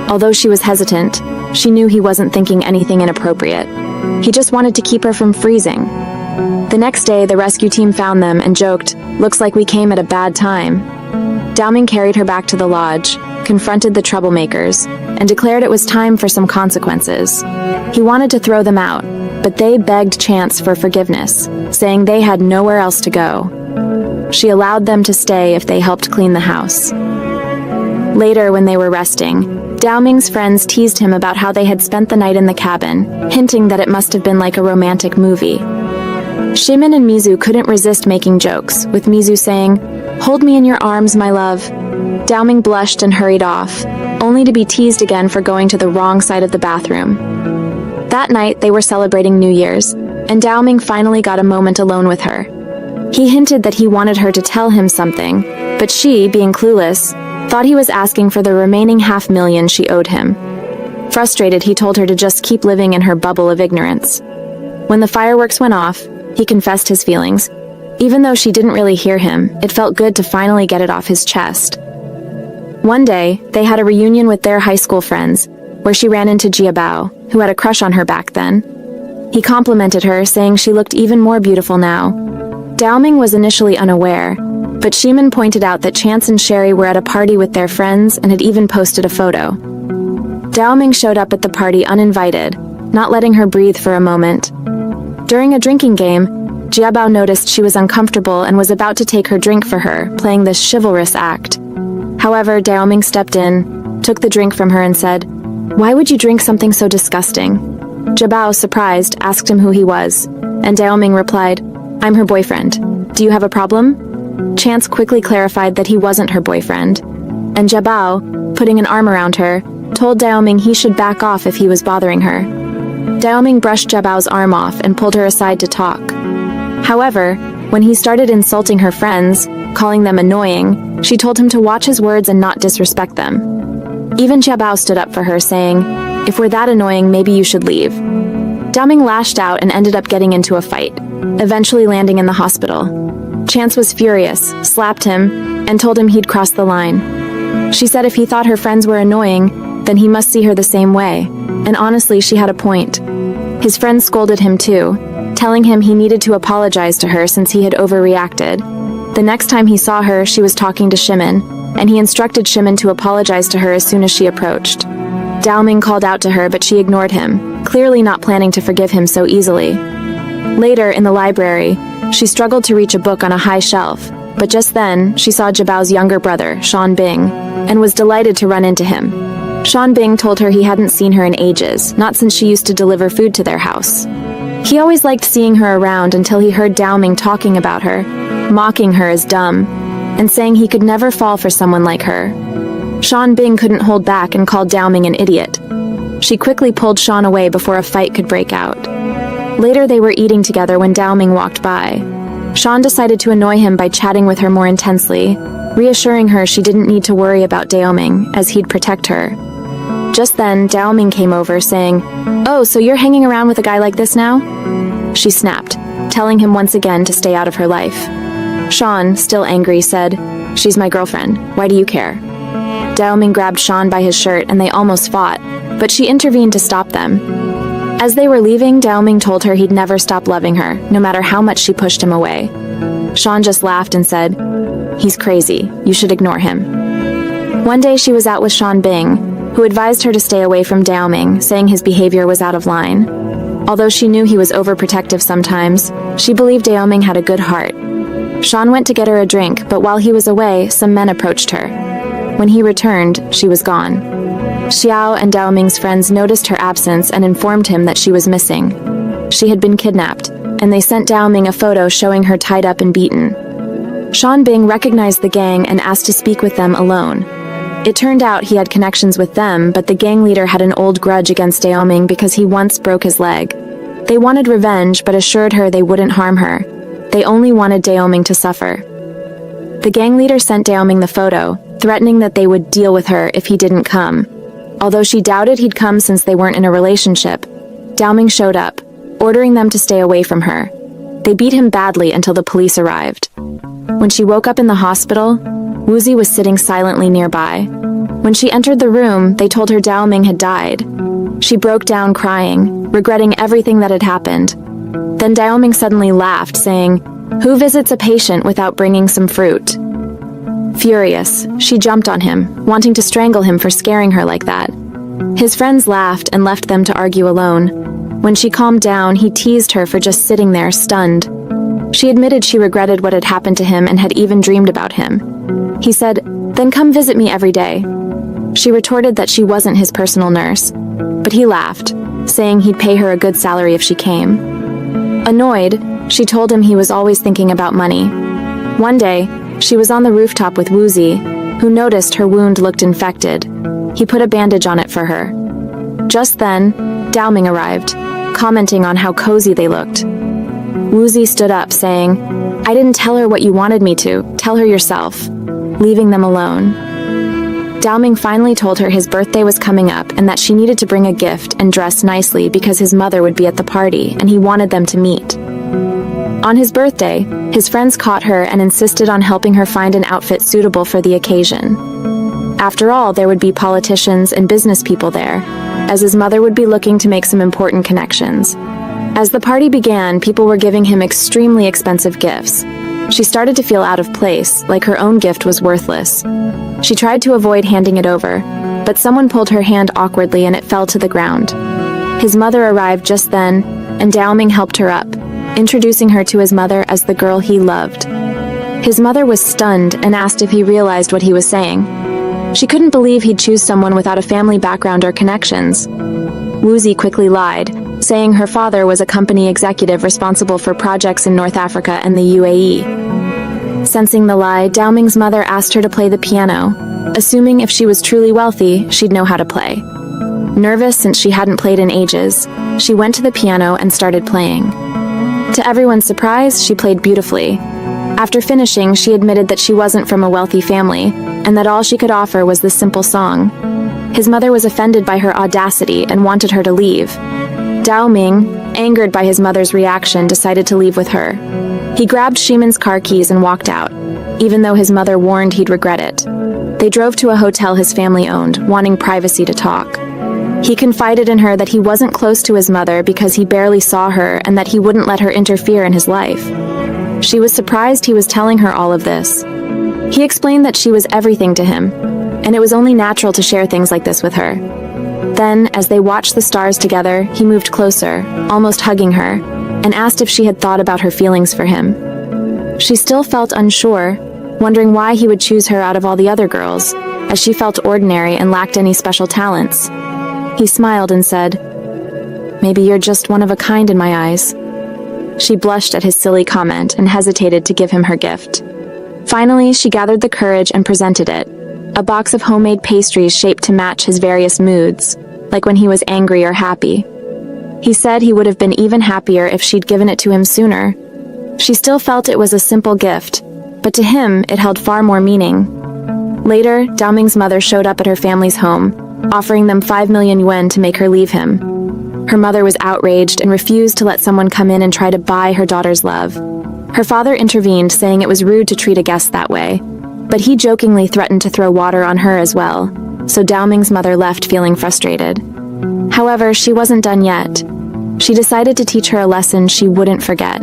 Although she was hesitant, she knew he wasn't thinking anything inappropriate. He just wanted to keep her from freezing. The next day, the rescue team found them and joked, "Looks like we came at a bad time." Daoming carried her back to the lodge, confronted the troublemakers, and declared it was time for some consequences. He wanted to throw them out, but they begged Chance for forgiveness, saying they had nowhere else to go. She allowed them to stay if they helped clean the house. Later, when they were resting, Daoming's friends teased him about how they had spent the night in the cabin, hinting that it must have been like a romantic movie. Shimin and Mizu couldn't resist making jokes, with Mizu saying, "Hold me in your arms, my love." Daoming blushed and hurried off, only to be teased again for going to the wrong side of the bathroom. That night, they were celebrating New Year's, and Daoming finally got a moment alone with her. He hinted that he wanted her to tell him something, but she, being clueless, thought he was asking for the remaining $500,000 she owed him. Frustrated, he told her to just keep living in her bubble of ignorance. When the fireworks went off, he confessed his feelings. Even though she didn't really hear him, it felt good to finally get it off his chest. One day, they had a reunion with their high school friends, where she ran into Jiabao, who had a crush on her back then. He complimented her, saying she looked even more beautiful now. Daoming was initially unaware, but Shimin pointed out that Chance and Sherry were at a party with their friends and had even posted a photo. Daoming showed up at the party uninvited, not letting her breathe for a moment. During a drinking game, Jiabao noticed she was uncomfortable and was about to take her drink for her, playing this chivalrous act. However, Daoming stepped in, took the drink from her and said, "Why would you drink something so disgusting?" Jiabao, surprised, asked him who he was, and Daoming replied, "I'm her boyfriend. Do you have a problem?" Chance quickly clarified that he wasn't her boyfriend, and Jiabao, putting an arm around her, told Daoming he should back off if he was bothering her. Daoming brushed Jiabao's arm off and pulled her aside to talk. However, when he started insulting her friends, calling them annoying, she told him to watch his words and not disrespect them. Even Jiabao stood up for her, saying, "If we're that annoying, maybe you should leave." Daoming lashed out and ended up getting into a fight, eventually landing in the hospital. Chance was furious, slapped him, and told him he'd crossed the line. She said if he thought her friends were annoying, then he must see her the same way, and honestly, she had a point. His friends scolded him too, telling him he needed to apologize to her since he had overreacted. The next time he saw her, she was talking to Shimin, and he instructed Shimin to apologize to her as soon as she approached. Daoming called out to her, but she ignored him, clearly not planning to forgive him so easily. Later, in the library, she struggled to reach a book on a high shelf, but just then, she saw Jiabao's younger brother, Sean Bing, and was delighted to run into him. Sean Bing told her he hadn't seen her in ages, not since she used to deliver food to their house. He always liked seeing her around until he heard Daoming talking about her, mocking her as dumb, and saying he could never fall for someone like her. Sean Bing couldn't hold back and called Daoming an idiot. She quickly pulled Sean away before a fight could break out. Later, they were eating together when Daoming walked by. Sean decided to annoy him by chatting with her more intensely, reassuring her she didn't need to worry about Daoming, as he'd protect her. Just then, Daoming came over, saying, "Oh, so you're hanging around with a guy like this now?" She snapped, telling him once again to stay out of her life. Sean, still angry, said, "She's my girlfriend. Why do you care?" Daoming grabbed Sean by his shirt and they almost fought, but she intervened to stop them. As they were leaving, Daoming told her he'd never stop loving her, no matter how much she pushed him away. Sean just laughed and said, "He's crazy. You should ignore him." One day she was out with Sean Bing, who advised her to stay away from Dao Ming, saying his behavior was out of line. Although she knew he was overprotective sometimes, she believed Dao Ming had a good heart. Sean went to get her a drink, but while he was away, some men approached her. When he returned, she was gone. Xiao and Dao Ming's friends noticed her absence and informed him that she was missing. She had been kidnapped, and they sent Dao Ming a photo showing her tied up and beaten. Sean Bing recognized the gang and asked to speak with them alone. It turned out he had connections with them, but the gang leader had an old grudge against Dao Ming because he once broke his leg. They wanted revenge, but assured her they wouldn't harm her. They only wanted Dao Ming to suffer. The gang leader sent Dao Ming the photo, threatening that they would deal with her if he didn't come. Although she doubted he'd come since they weren't in a relationship, Dao Ming showed up, ordering them to stay away from her. They beat him badly until the police arrived. When she woke up in the hospital, Wuzi was sitting silently nearby. When she entered the room, they told her Dao Ming had died. She broke down crying, regretting everything that had happened. Then Dao Ming suddenly laughed, saying, "Who visits a patient without bringing some fruit?" Furious, she jumped on him, wanting to strangle him for scaring her like that. His friends laughed and left them to argue alone. When she calmed down, he teased her for just sitting there, stunned. She admitted she regretted what had happened to him and had even dreamed about him. He said, "Then come visit me every day." She retorted that she wasn't his personal nurse, but he laughed, saying he'd pay her a good salary if she came. Annoyed, she told him he was always thinking about money. One day, she was on the rooftop with Wuzi, who noticed her wound looked infected. He put a bandage on it for her. Just then, Dao Ming arrived, commenting on how cozy they looked. Wuzi stood up, saying, "I didn't tell her what you wanted me to, tell her yourself," leaving them alone. Dao Ming finally told her his birthday was coming up and that she needed to bring a gift and dress nicely because his mother would be at the party and he wanted them to meet. On his birthday, his friends caught her and insisted on helping her find an outfit suitable for the occasion. After all, there would be politicians and business people there, as his mother would be looking to make some important connections. As the party began, people were giving him extremely expensive gifts. She started to feel out of place, like her own gift was worthless. She tried to avoid handing it over, but someone pulled her hand awkwardly and it fell to the ground. His mother arrived just then, and Dao Ming helped her up, introducing her to his mother as the girl he loved. His mother was stunned and asked if he realized what he was saying. She couldn't believe he'd choose someone without a family background or connections. Wuzi quickly lied, saying her father was a company executive responsible for projects in North Africa and the UAE. Sensing the lie, Dao Ming's mother asked her to play the piano, assuming if she was truly wealthy, she'd know how to play. Nervous since she hadn't played in ages, she went to the piano and started playing. To everyone's surprise, she played beautifully. After finishing, she admitted that she wasn't from a wealthy family, and that all she could offer was this simple song. His mother was offended by her audacity and wanted her to leave. Dao Ming, angered by his mother's reaction, decided to leave with her. He grabbed Shimon's car keys and walked out, even though his mother warned he'd regret it. They drove to a hotel his family owned, wanting privacy to talk. He confided in her that he wasn't close to his mother because he barely saw her and that he wouldn't let her interfere in his life. She was surprised he was telling her all of this. He explained that she was everything to him, and it was only natural to share things like this with her. Then, as they watched the stars together, he moved closer, almost hugging her, and asked if she had thought about her feelings for him. She still felt unsure, wondering why he would choose her out of all the other girls, as she felt ordinary and lacked any special talents. He smiled and said, "Maybe you're just one of a kind in my eyes." She blushed at his silly comment and hesitated to give him her gift. Finally, she gathered the courage and presented it, a box of homemade pastries shaped to match his various moods, like when he was angry or happy. He said he would have been even happier if she'd given it to him sooner. She still felt it was a simple gift, but to him, it held far more meaning. Later, Dao Ming's mother showed up at her family's home, offering them 5 million yuan to make her leave him. Her mother was outraged and refused to let someone come in and try to buy her daughter's love. Her father intervened, saying it was rude to treat a guest that way, but he jokingly threatened to throw water on her as well, so Dao Ming's mother left feeling frustrated. However, she wasn't done yet. She decided to teach her a lesson she wouldn't forget.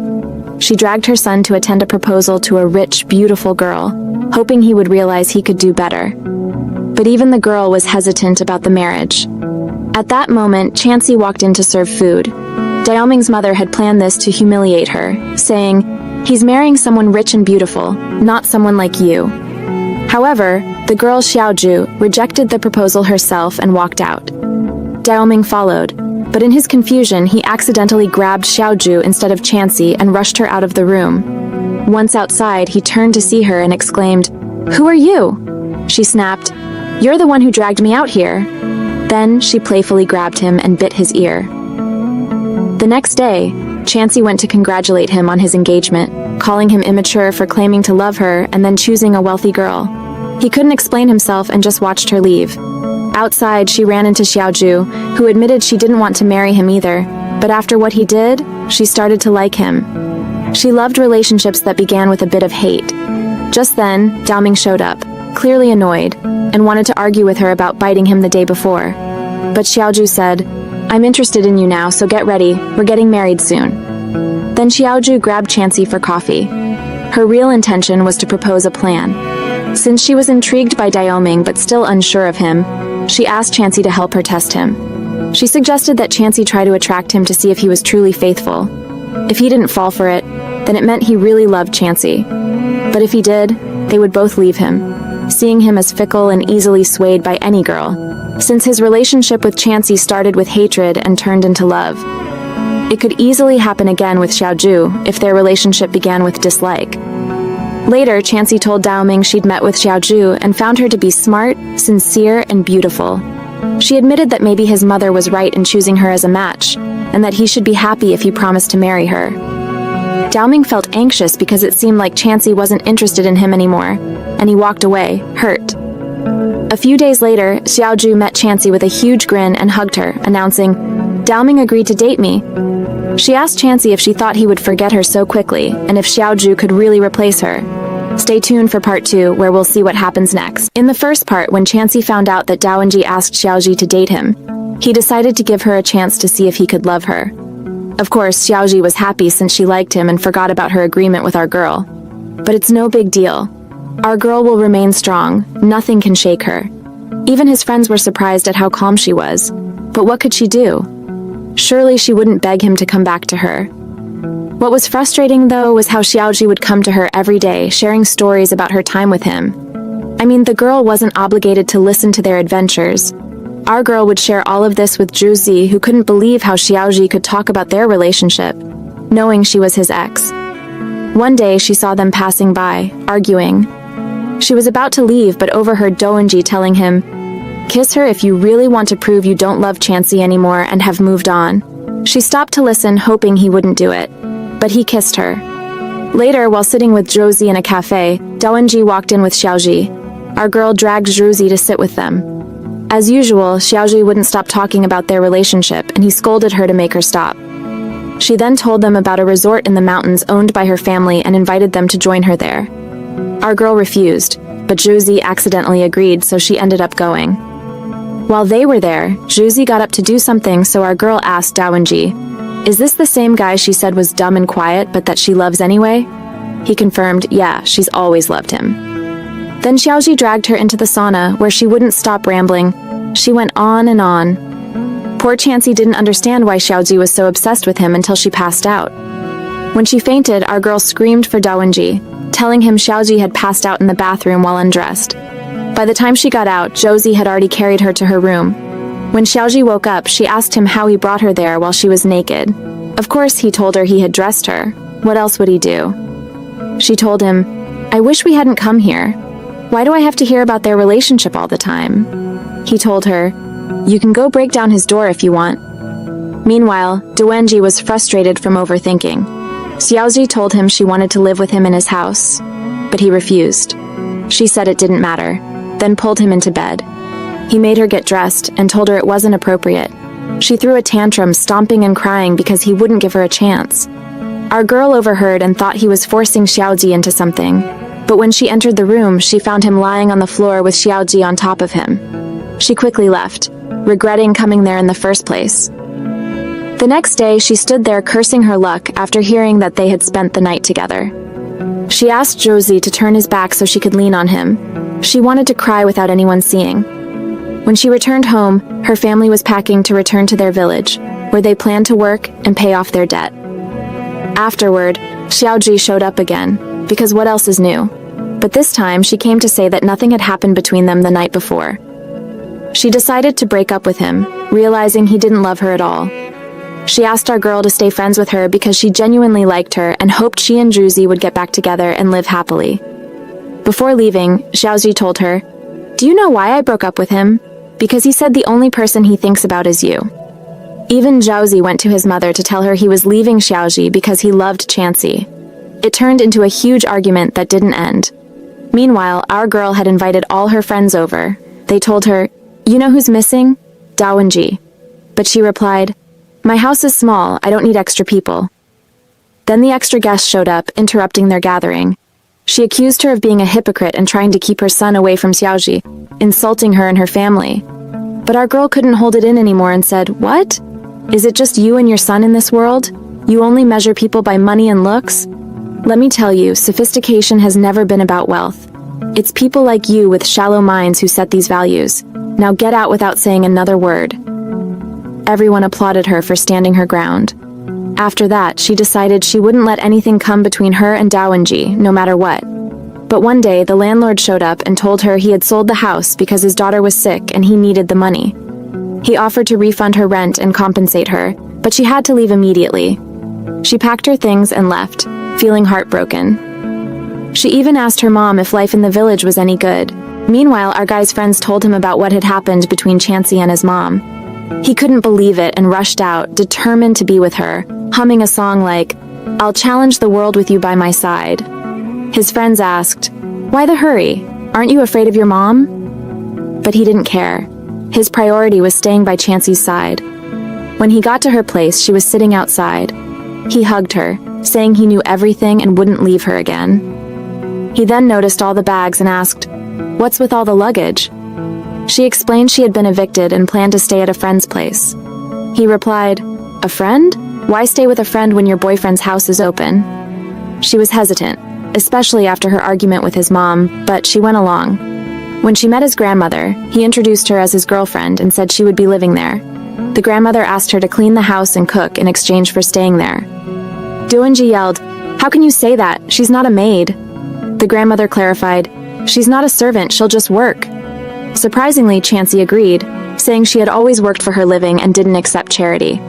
She dragged her son to attend a proposal to a rich, beautiful girl, hoping he would realize he could do better. but even the girl was hesitant about the marriage. At that moment, Chansey walked in to serve food. Daoming's mother had planned this to humiliate her, saying, "He's marrying someone rich and beautiful, not someone like you." However, the girl Xiaoju rejected the proposal herself and walked out. Daoming followed, but in his confusion, he accidentally grabbed Xiaoju instead of Chansey and rushed her out of the room. Once outside, he turned to see her and exclaimed, "Who are you?" She snapped, "You're the one who dragged me out here." Then she playfully grabbed him and bit his ear. The next day, Chansey went to congratulate him on his engagement, calling him immature for claiming to love her and then choosing a wealthy girl. He couldn't explain himself and just watched her leave. Outside, she ran into Xiaoju, who admitted she didn't want to marry him either, but after what he did, she started to like him. She loved relationships that began with a bit of hate. Just then, Daoming showed up, clearly annoyed, and wanted to argue with her about biting him the day before. But Xiaoju said, "I'm interested in you now, so get ready, we're getting married soon." Then Xiaoju grabbed Chansey for coffee. Her real intention was to propose a plan. Since she was intrigued by Daoming but still unsure of him, she asked Chansey to help her test him. She suggested that Chansey try to attract him to see if he was truly faithful. If he didn't fall for it, then it meant he really loved Chansey. But if he did, they would both leave him, seeing him as fickle and easily swayed by any girl, since his relationship with Chansey started with hatred and turned into love. It could easily happen again with Xiaoju if their relationship began with dislike. Later, Chansey told Daoming she'd met with Xiaoju and found her to be smart, sincere, and beautiful. She admitted that maybe his mother was right in choosing her as a match, and that he should be happy if he promised to marry her. Daoming felt anxious because it seemed like Chansey wasn't interested in him anymore, and he walked away, hurt. A few days later, Xiaoju met Chansey with a huge grin and hugged her, announcing, "Daoming agreed to date me." She asked Chansey if she thought he would forget her so quickly, and if Xiaoju could really replace her. Stay tuned for part 2, where we'll see what happens next. In the first part, when Chansey found out that Daowenji asked Xiaoji to date him, he decided to give her a chance to see if he could love her. Of course, Xiaoji was happy since she liked him and forgot about her agreement with our girl. But it's no big deal. Our girl will remain strong, nothing can shake her. Even his friends were surprised at how calm she was. But what could she do? Surely she wouldn't beg him to come back to her. What was frustrating, though, was how Xiaoji would come to her every day, sharing stories about her time with him. I mean, the girl wasn't obligated to listen to their adventures. Our girl would share all of this with Zhuzi, who couldn't believe how Xiaoji could talk about their relationship, knowing she was his ex. One day, she saw them passing by, arguing. She was about to leave, but overheard Doenji telling him, "Kiss her if you really want to prove you don't love Chansey anymore and have moved on." She stopped to listen, hoping he wouldn't do it, but he kissed her. Later, while sitting with Zhuzi in a cafe, Doenji walked in with Xiaoji. Our girl dragged Zhuzi to sit with them. As usual, Xiaoji wouldn't stop talking about their relationship, and he scolded her to make her stop. She then told them about a resort in the mountains owned by her family and invited them to join her there. Our girl refused, but Zhuzi accidentally agreed, so she ended up going. While they were there, Zhuzi got up to do something, so our girl asked Daowenji, "Is this the same guy she said was dumb and quiet, but that she loves anyway?" He confirmed, yeah, she's always loved him. Then Xiaoji dragged her into the sauna, where she wouldn't stop rambling. She went on and on. Poor Chansey didn't understand why Xiaoji was so obsessed with him until she passed out. When she fainted, our girl screamed for Daowenji, telling him Xiaoji had passed out in the bathroom while undressed. By the time she got out, Josie had already carried her to her room. When Xiaoji woke up, she asked him how he brought her there while she was naked. Of course, he told her he had dressed her. What else would he do? She told him, "I wish we hadn't come here. Why do I have to hear about their relationship all the time?" He told her, "You can go break down his door if you want." Meanwhile, Duenji was frustrated from overthinking. Xiaoji told him she wanted to live with him in his house, but he refused. She said it didn't matter, then pulled him into bed. He made her get dressed and told her it wasn't appropriate. She threw a tantrum, stomping and crying because he wouldn't give her a chance. Our girl overheard and thought he was forcing Xiaoji into something, but when she entered the room, she found him lying on the floor with Xiaoji on top of him. She quickly left, regretting coming there in the first place. The next day, she stood there cursing her luck after hearing that they had spent the night together. She asked Josie to turn his back so she could lean on him. She wanted to cry without anyone seeing. When she returned home, her family was packing to return to their village, where they planned to work and pay off their debt. Afterward, Xiaoji showed up again, because what else is new? But this time, she came to say that nothing had happened between them the night before. She decided to break up with him, realizing he didn't love her at all. She asked our girl to stay friends with her because she genuinely liked her and hoped she and Juzi would get back together and live happily. Before leaving, Xiaoji told her, "Do you know why I broke up with him? Because he said the only person he thinks about is you." Even Zhaozi went to his mother to tell her he was leaving Xiaoji because he loved Chansey. It turned into a huge argument that didn't end. Meanwhile, our girl had invited all her friends over. They told her, "You know who's missing? Dawenji." But she replied, "My house is small, I don't need extra people." Then the extra guests showed up, interrupting their gathering. She accused her of being a hypocrite and trying to keep her son away from Xiaoji, insulting her and her family. But our girl couldn't hold it in anymore and said, "What? Is it just you and your son in this world? You only measure people by money and looks? Let me tell you, sophistication has never been about wealth. It's people like you with shallow minds who set these values. Now get out without saying another word." Everyone applauded her for standing her ground. After that, she decided she wouldn't let anything come between her and Dawenji, no matter what. But one day, the landlord showed up and told her he had sold the house because his daughter was sick and he needed the money. He offered to refund her rent and compensate her, but she had to leave immediately. She packed her things and left, feeling heartbroken. She even asked her mom if life in the village was any good. Meanwhile, our guy's friends told him about what had happened between Chansey and his mom. He couldn't believe it and rushed out, determined to be with her, humming a song like, "I'll challenge the world with you by my side." His friends asked, "Why the hurry? Aren't you afraid of your mom?" But he didn't care. His priority was staying by Chansey's side. When he got to her place, she was sitting outside. He hugged her, saying he knew everything and wouldn't leave her again. He then noticed all the bags and asked, "What's with all the luggage?" She explained she had been evicted and planned to stay at a friend's place. He replied, "A friend? Why stay with a friend when your boyfriend's house is open?" She was hesitant, especially after her argument with his mom, but she went along. When she met his grandmother, he introduced her as his girlfriend and said she would be living there. The grandmother asked her to clean the house and cook in exchange for staying there. Doenji yelled, "How can you say that? She's not a maid." The grandmother clarified, "She's not a servant, she'll just work." Surprisingly, Chansey agreed, saying she had always worked for her living and didn't accept charity.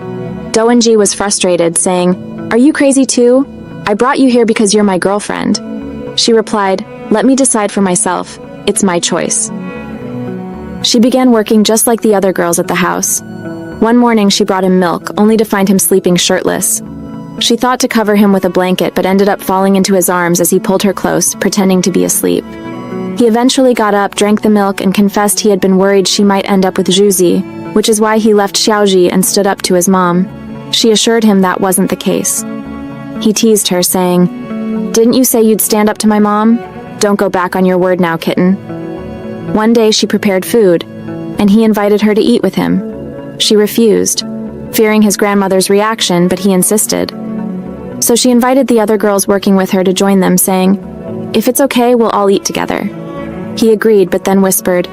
Doenji was frustrated, saying, "Are you crazy too? I brought you here because you're my girlfriend." She replied, "Let me decide for myself. It's my choice." She began working just like the other girls at the house. One morning she brought him milk, only to find him sleeping shirtless. She thought to cover him with a blanket but ended up falling into his arms as he pulled her close, pretending to be asleep. He eventually got up, drank the milk, and confessed he had been worried she might end up with Juzi, which is why he left Xiaoji and stood up to his mom. She assured him that wasn't the case. He teased her, saying, "Didn't you say you'd stand up to my mom? Don't go back on your word now, kitten." One day she prepared food, and he invited her to eat with him. She refused, fearing his grandmother's reaction, but he insisted. So she invited the other girls working with her to join them, saying, "If it's okay, we'll all eat together." He agreed, but then whispered,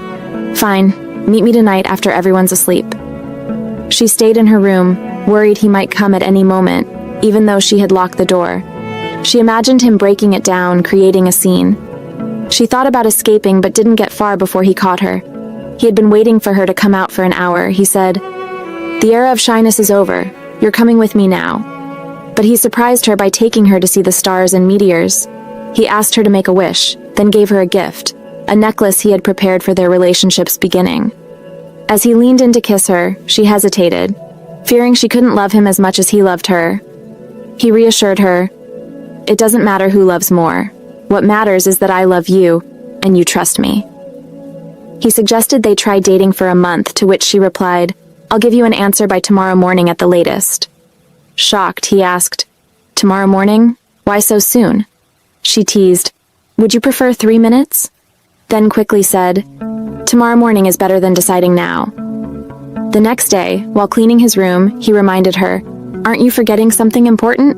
"Fine, meet me tonight after everyone's asleep." She stayed in her room, worried he might come at any moment, even though she had locked the door. She imagined him breaking it down, creating a scene. She thought about escaping but didn't get far before he caught her. He had been waiting for her to come out for an hour. He said, "The era of shyness is over. You're coming with me now." But he surprised her by taking her to see the stars and meteors. He asked her to make a wish, then gave her a gift, a necklace he had prepared for their relationship's beginning. As he leaned in to kiss her, she hesitated, fearing she couldn't love him as much as he loved her. He reassured her, "It doesn't matter who loves more. What matters is that I love you, and you trust me." He suggested they try dating for a month, to which she replied, "I'll give you an answer by tomorrow morning at the latest." Shocked, he asked, "Tomorrow morning? Why so soon?" She teased, "Would you prefer 3 minutes?" Then quickly said, "Tomorrow morning is better than deciding now." The next day, while cleaning his room, he reminded her, "Aren't you forgetting something important?"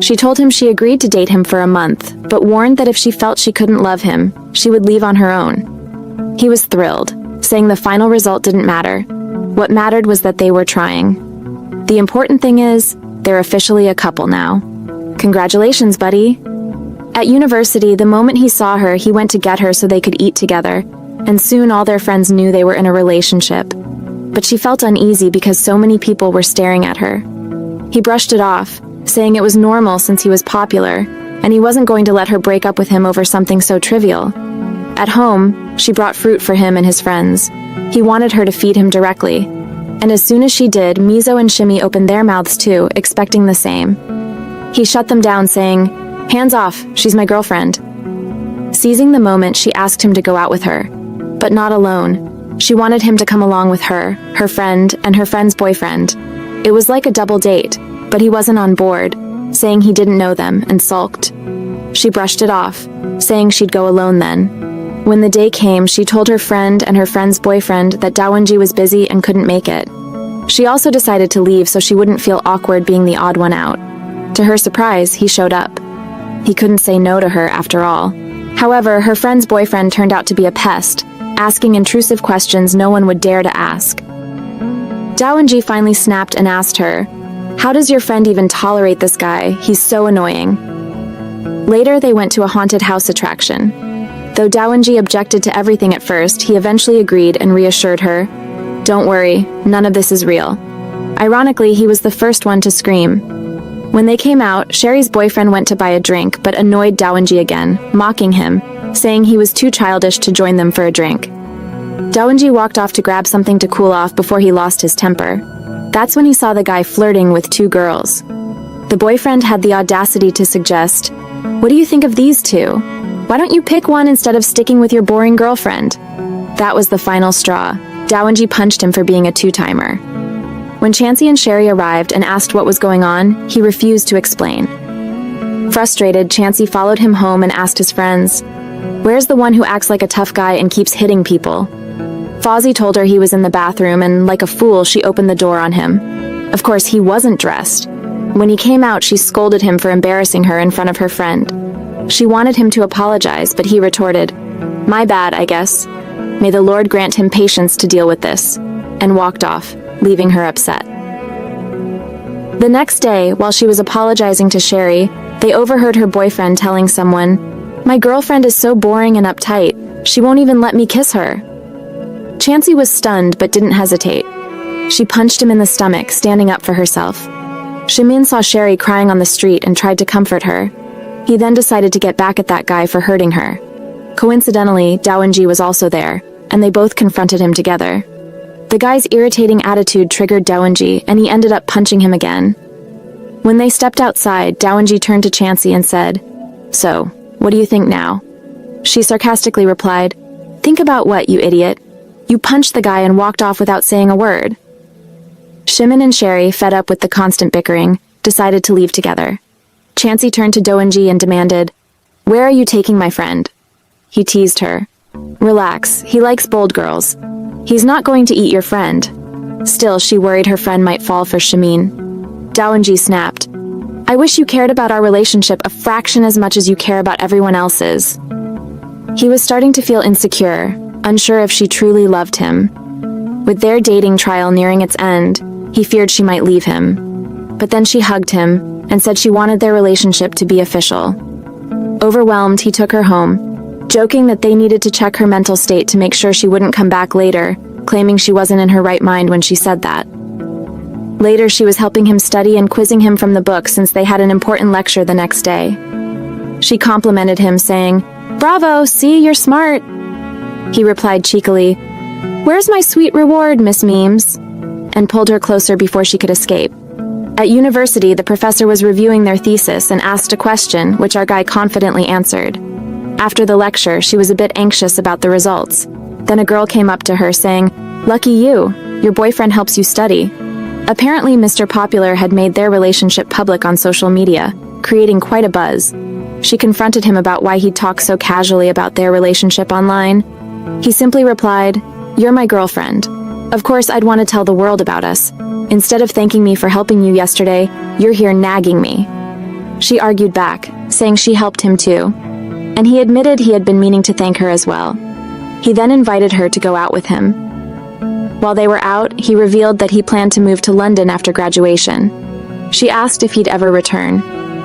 She told him she agreed to date him for a month, but warned that if she felt she couldn't love him, she would leave on her own. He was thrilled, saying the final result didn't matter. What mattered was that they were trying. The important thing is, they're officially a couple now. Congratulations, buddy. At university, the moment he saw her, he went to get her so they could eat together, and soon all their friends knew they were in a relationship. But she felt uneasy because so many people were staring at her. He brushed it off, saying it was normal since he was popular, and he wasn't going to let her break up with him over something so trivial. At home, she brought fruit for him and his friends. He wanted her to feed him directly, and as soon as she did, Mizo and Shimi opened their mouths too, expecting the same. He shut them down, saying, "Hands off, she's my girlfriend." Seizing the moment, she asked him to go out with her, but not alone. She wanted him to come along with her, her friend, and her friend's boyfriend. It was like a double date, but he wasn't on board, saying he didn't know them, and sulked. She brushed it off, saying she'd go alone then. When the day came, she told her friend and her friend's boyfriend that Daewonji was busy and couldn't make it. She also decided to leave so she wouldn't feel awkward being the odd one out. To her surprise, he showed up. He couldn't say no to her after all. However, her friend's boyfriend turned out to be a pest, asking intrusive questions no one would dare to ask. Daewonji finally snapped and asked her, "How does your friend even tolerate this guy? He's so annoying." Later, they went to a haunted house attraction. Though Daewonji objected to everything at first, he eventually agreed and reassured her, "Don't worry, none of this is real." Ironically, he was the first one to scream. When they came out, Sherry's boyfriend went to buy a drink but annoyed Daewonji again, mocking him, saying he was too childish to join them for a drink. Daewonji walked off to grab something to cool off before he lost his temper. That's when he saw the guy flirting with two girls. The boyfriend had the audacity to suggest, "What do you think of these two? Why don't you pick one instead of sticking with your boring girlfriend?" That was the final straw. Daewonji punched him for being a two-timer. When Chansey and Sherry arrived and asked what was going on, he refused to explain. Frustrated, Chansey followed him home and asked his friends, "Where's the one who acts like a tough guy and keeps hitting people?" Fozzie told her he was in the bathroom and, like a fool, she opened the door on him. Of course, he wasn't dressed. When he came out, she scolded him for embarrassing her in front of her friend. She wanted him to apologize, but he retorted, "My bad, I guess. May the Lord grant him patience to deal with this," and walked off, leaving her upset. The next day, while she was apologizing to Sherry, they overheard her boyfriend telling someone, "My girlfriend is so boring and uptight, she won't even let me kiss her." Chansey was stunned but didn't hesitate. She punched him in the stomach, standing up for herself. Shimin saw Sherry crying on the street and tried to comfort her. He then decided to get back at that guy for hurting her. Coincidentally, Daewonji was also there, and they both confronted him together. The guy's irritating attitude triggered Daewonji, and he ended up punching him again. When they stepped outside, Daewonji turned to Chansey and said, "So, what do you think now?" She sarcastically replied, "Think about what, you idiot? You punched the guy and walked off without saying a word." Shimin and Sherry, fed up with the constant bickering, decided to leave together. Chansey turned to Daewonji and demanded, "Where are you taking my friend?" He teased her. "Relax, he likes bold girls. He's not going to eat your friend." Still, she worried her friend might fall for Shimin. Daewonji snapped, "I wish you cared about our relationship a fraction as much as you care about everyone else's." He was starting to feel insecure, unsure if she truly loved him. With their dating trial nearing its end, he feared she might leave him. But then she hugged him and said she wanted their relationship to be official. Overwhelmed, he took her home, joking that they needed to check her mental state to make sure she wouldn't come back later, claiming she wasn't in her right mind when she said that. Later, she was helping him study and quizzing him from the book since they had an important lecture the next day. She complimented him, saying, "Bravo, see, you're smart." He replied cheekily, "Where's my sweet reward, Miss Memes?" and pulled her closer before she could escape. At university, the professor was reviewing their thesis and asked a question, which our guy confidently answered. After the lecture, she was a bit anxious about the results. Then a girl came up to her saying, "Lucky you, your boyfriend helps you study." Apparently, Mr. Popular had made their relationship public on social media, creating quite a buzz. She confronted him about why he'd talk so casually about their relationship online. He simply replied, "You're my girlfriend. Of course, I'd want to tell the world about us. Instead of thanking me for helping you yesterday, you're here nagging me." She argued back, saying she helped him too, and he admitted he had been meaning to thank her as well. He then invited her to go out with him. While they were out, he revealed that he planned to move to London after graduation. She asked if he'd ever return,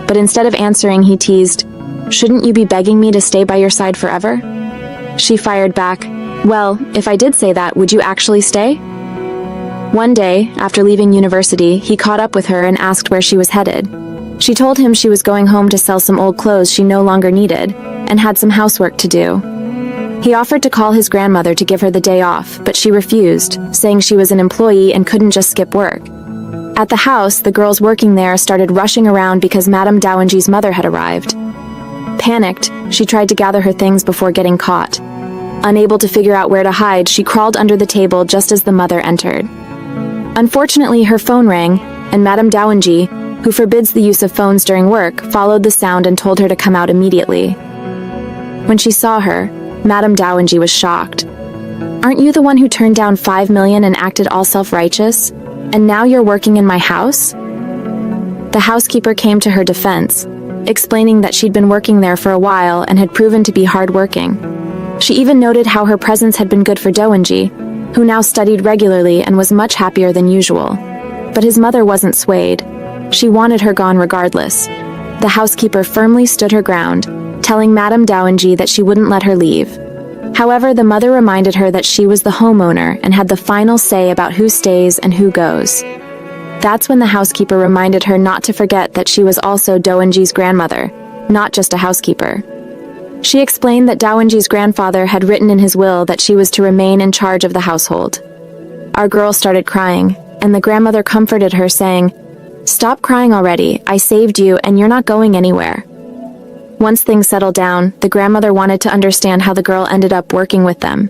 but instead of answering, he teased, "Shouldn't you be begging me to stay by your side forever?" She fired back, "Well, if I did say that, would you actually stay?" One day, after leaving university, he caught up with her and asked where she was headed. She told him she was going home to sell some old clothes she no longer needed, and had some housework to do. He offered to call his grandmother to give her the day off, but she refused, saying she was an employee and couldn't just skip work. At the house, the girls working there started rushing around because Madame Dawinji's mother had arrived. Panicked, she tried to gather her things before getting caught. Unable to figure out where to hide, she crawled under the table just as the mother entered. Unfortunately, her phone rang, and Madame Dawinji, who forbids the use of phones during work, followed the sound and told her to come out immediately. When she saw her, Madame Dawinji was shocked. "Aren't you the one who turned down 5 million and acted all self-righteous? And now you're working in my house?" The housekeeper came to her defense, explaining that she'd been working there for a while and had proven to be hardworking. She even noted how her presence had been good for Dawinji, who now studied regularly and was much happier than usual. But his mother wasn't swayed. She wanted her gone regardless. The housekeeper firmly stood her ground, telling Madame Dawinji that she wouldn't let her leave. However, the mother reminded her that she was the homeowner and had the final say about who stays and who goes. That's when the housekeeper reminded her not to forget that she was also Dawinji's grandmother, not just a housekeeper. She explained that Dawinji's grandfather had written in his will that she was to remain in charge of the household. Our girl started crying, and the grandmother comforted her, saying, "Stop crying already, I saved you and you're not going anywhere." Once things settled down, the grandmother wanted to understand how the girl ended up working with them.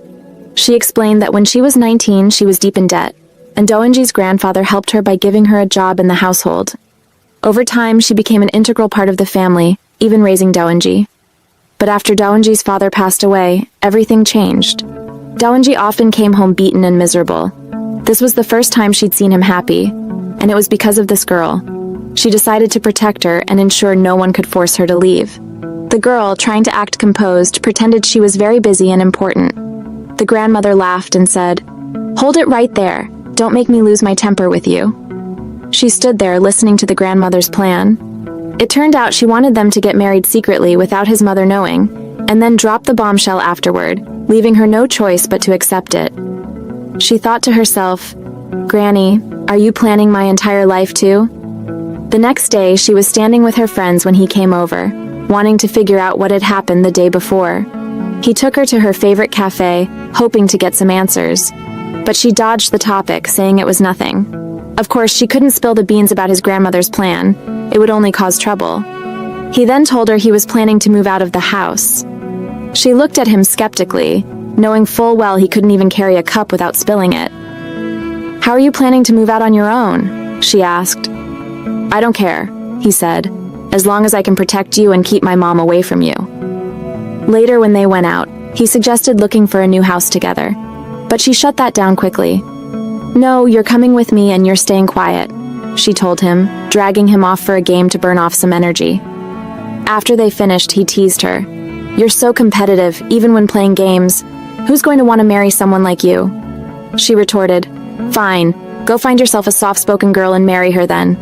She explained that when she was 19, she was deep in debt, and Dawinji's grandfather helped her by giving her a job in the household. Over time, she became an integral part of the family, even raising Dawinji. But after Dawinji's father passed away, everything changed. Dawinji often came home beaten and miserable. This was the first time she'd seen him happy, and it was because of this girl. She decided to protect her and ensure no one could force her to leave. The girl, trying to act composed, pretended she was very busy and important. The grandmother laughed and said, "Hold it right there. Don't make me lose my temper with you." She stood there listening to the grandmother's plan. It turned out she wanted them to get married secretly without his mother knowing, and then drop the bombshell afterward, leaving her no choice but to accept it. She thought to herself, "Granny, are you planning my entire life too?" The next day, she was standing with her friends when he came over, wanting to figure out what had happened the day before. He took her to her favorite cafe, hoping to get some answers. But she dodged the topic, saying it was nothing. Of course, she couldn't spill the beans about his grandmother's plan. It would only cause trouble. He then told her he was planning to move out of the house. She looked at him skeptically, knowing full well he couldn't even carry a cup without spilling it. "How are you planning to move out on your own?" she asked. "I don't care," he said, "as long as I can protect you and keep my mom away from you." Later, when they went out, he suggested looking for a new house together. But she shut that down quickly. "No, you're coming with me and you're staying quiet," she told him, dragging him off for a game to burn off some energy. After they finished, he teased her. "You're so competitive, even when playing games. Who's going to want to marry someone like you?" She retorted, "Fine, go find yourself a soft-spoken girl and marry her then."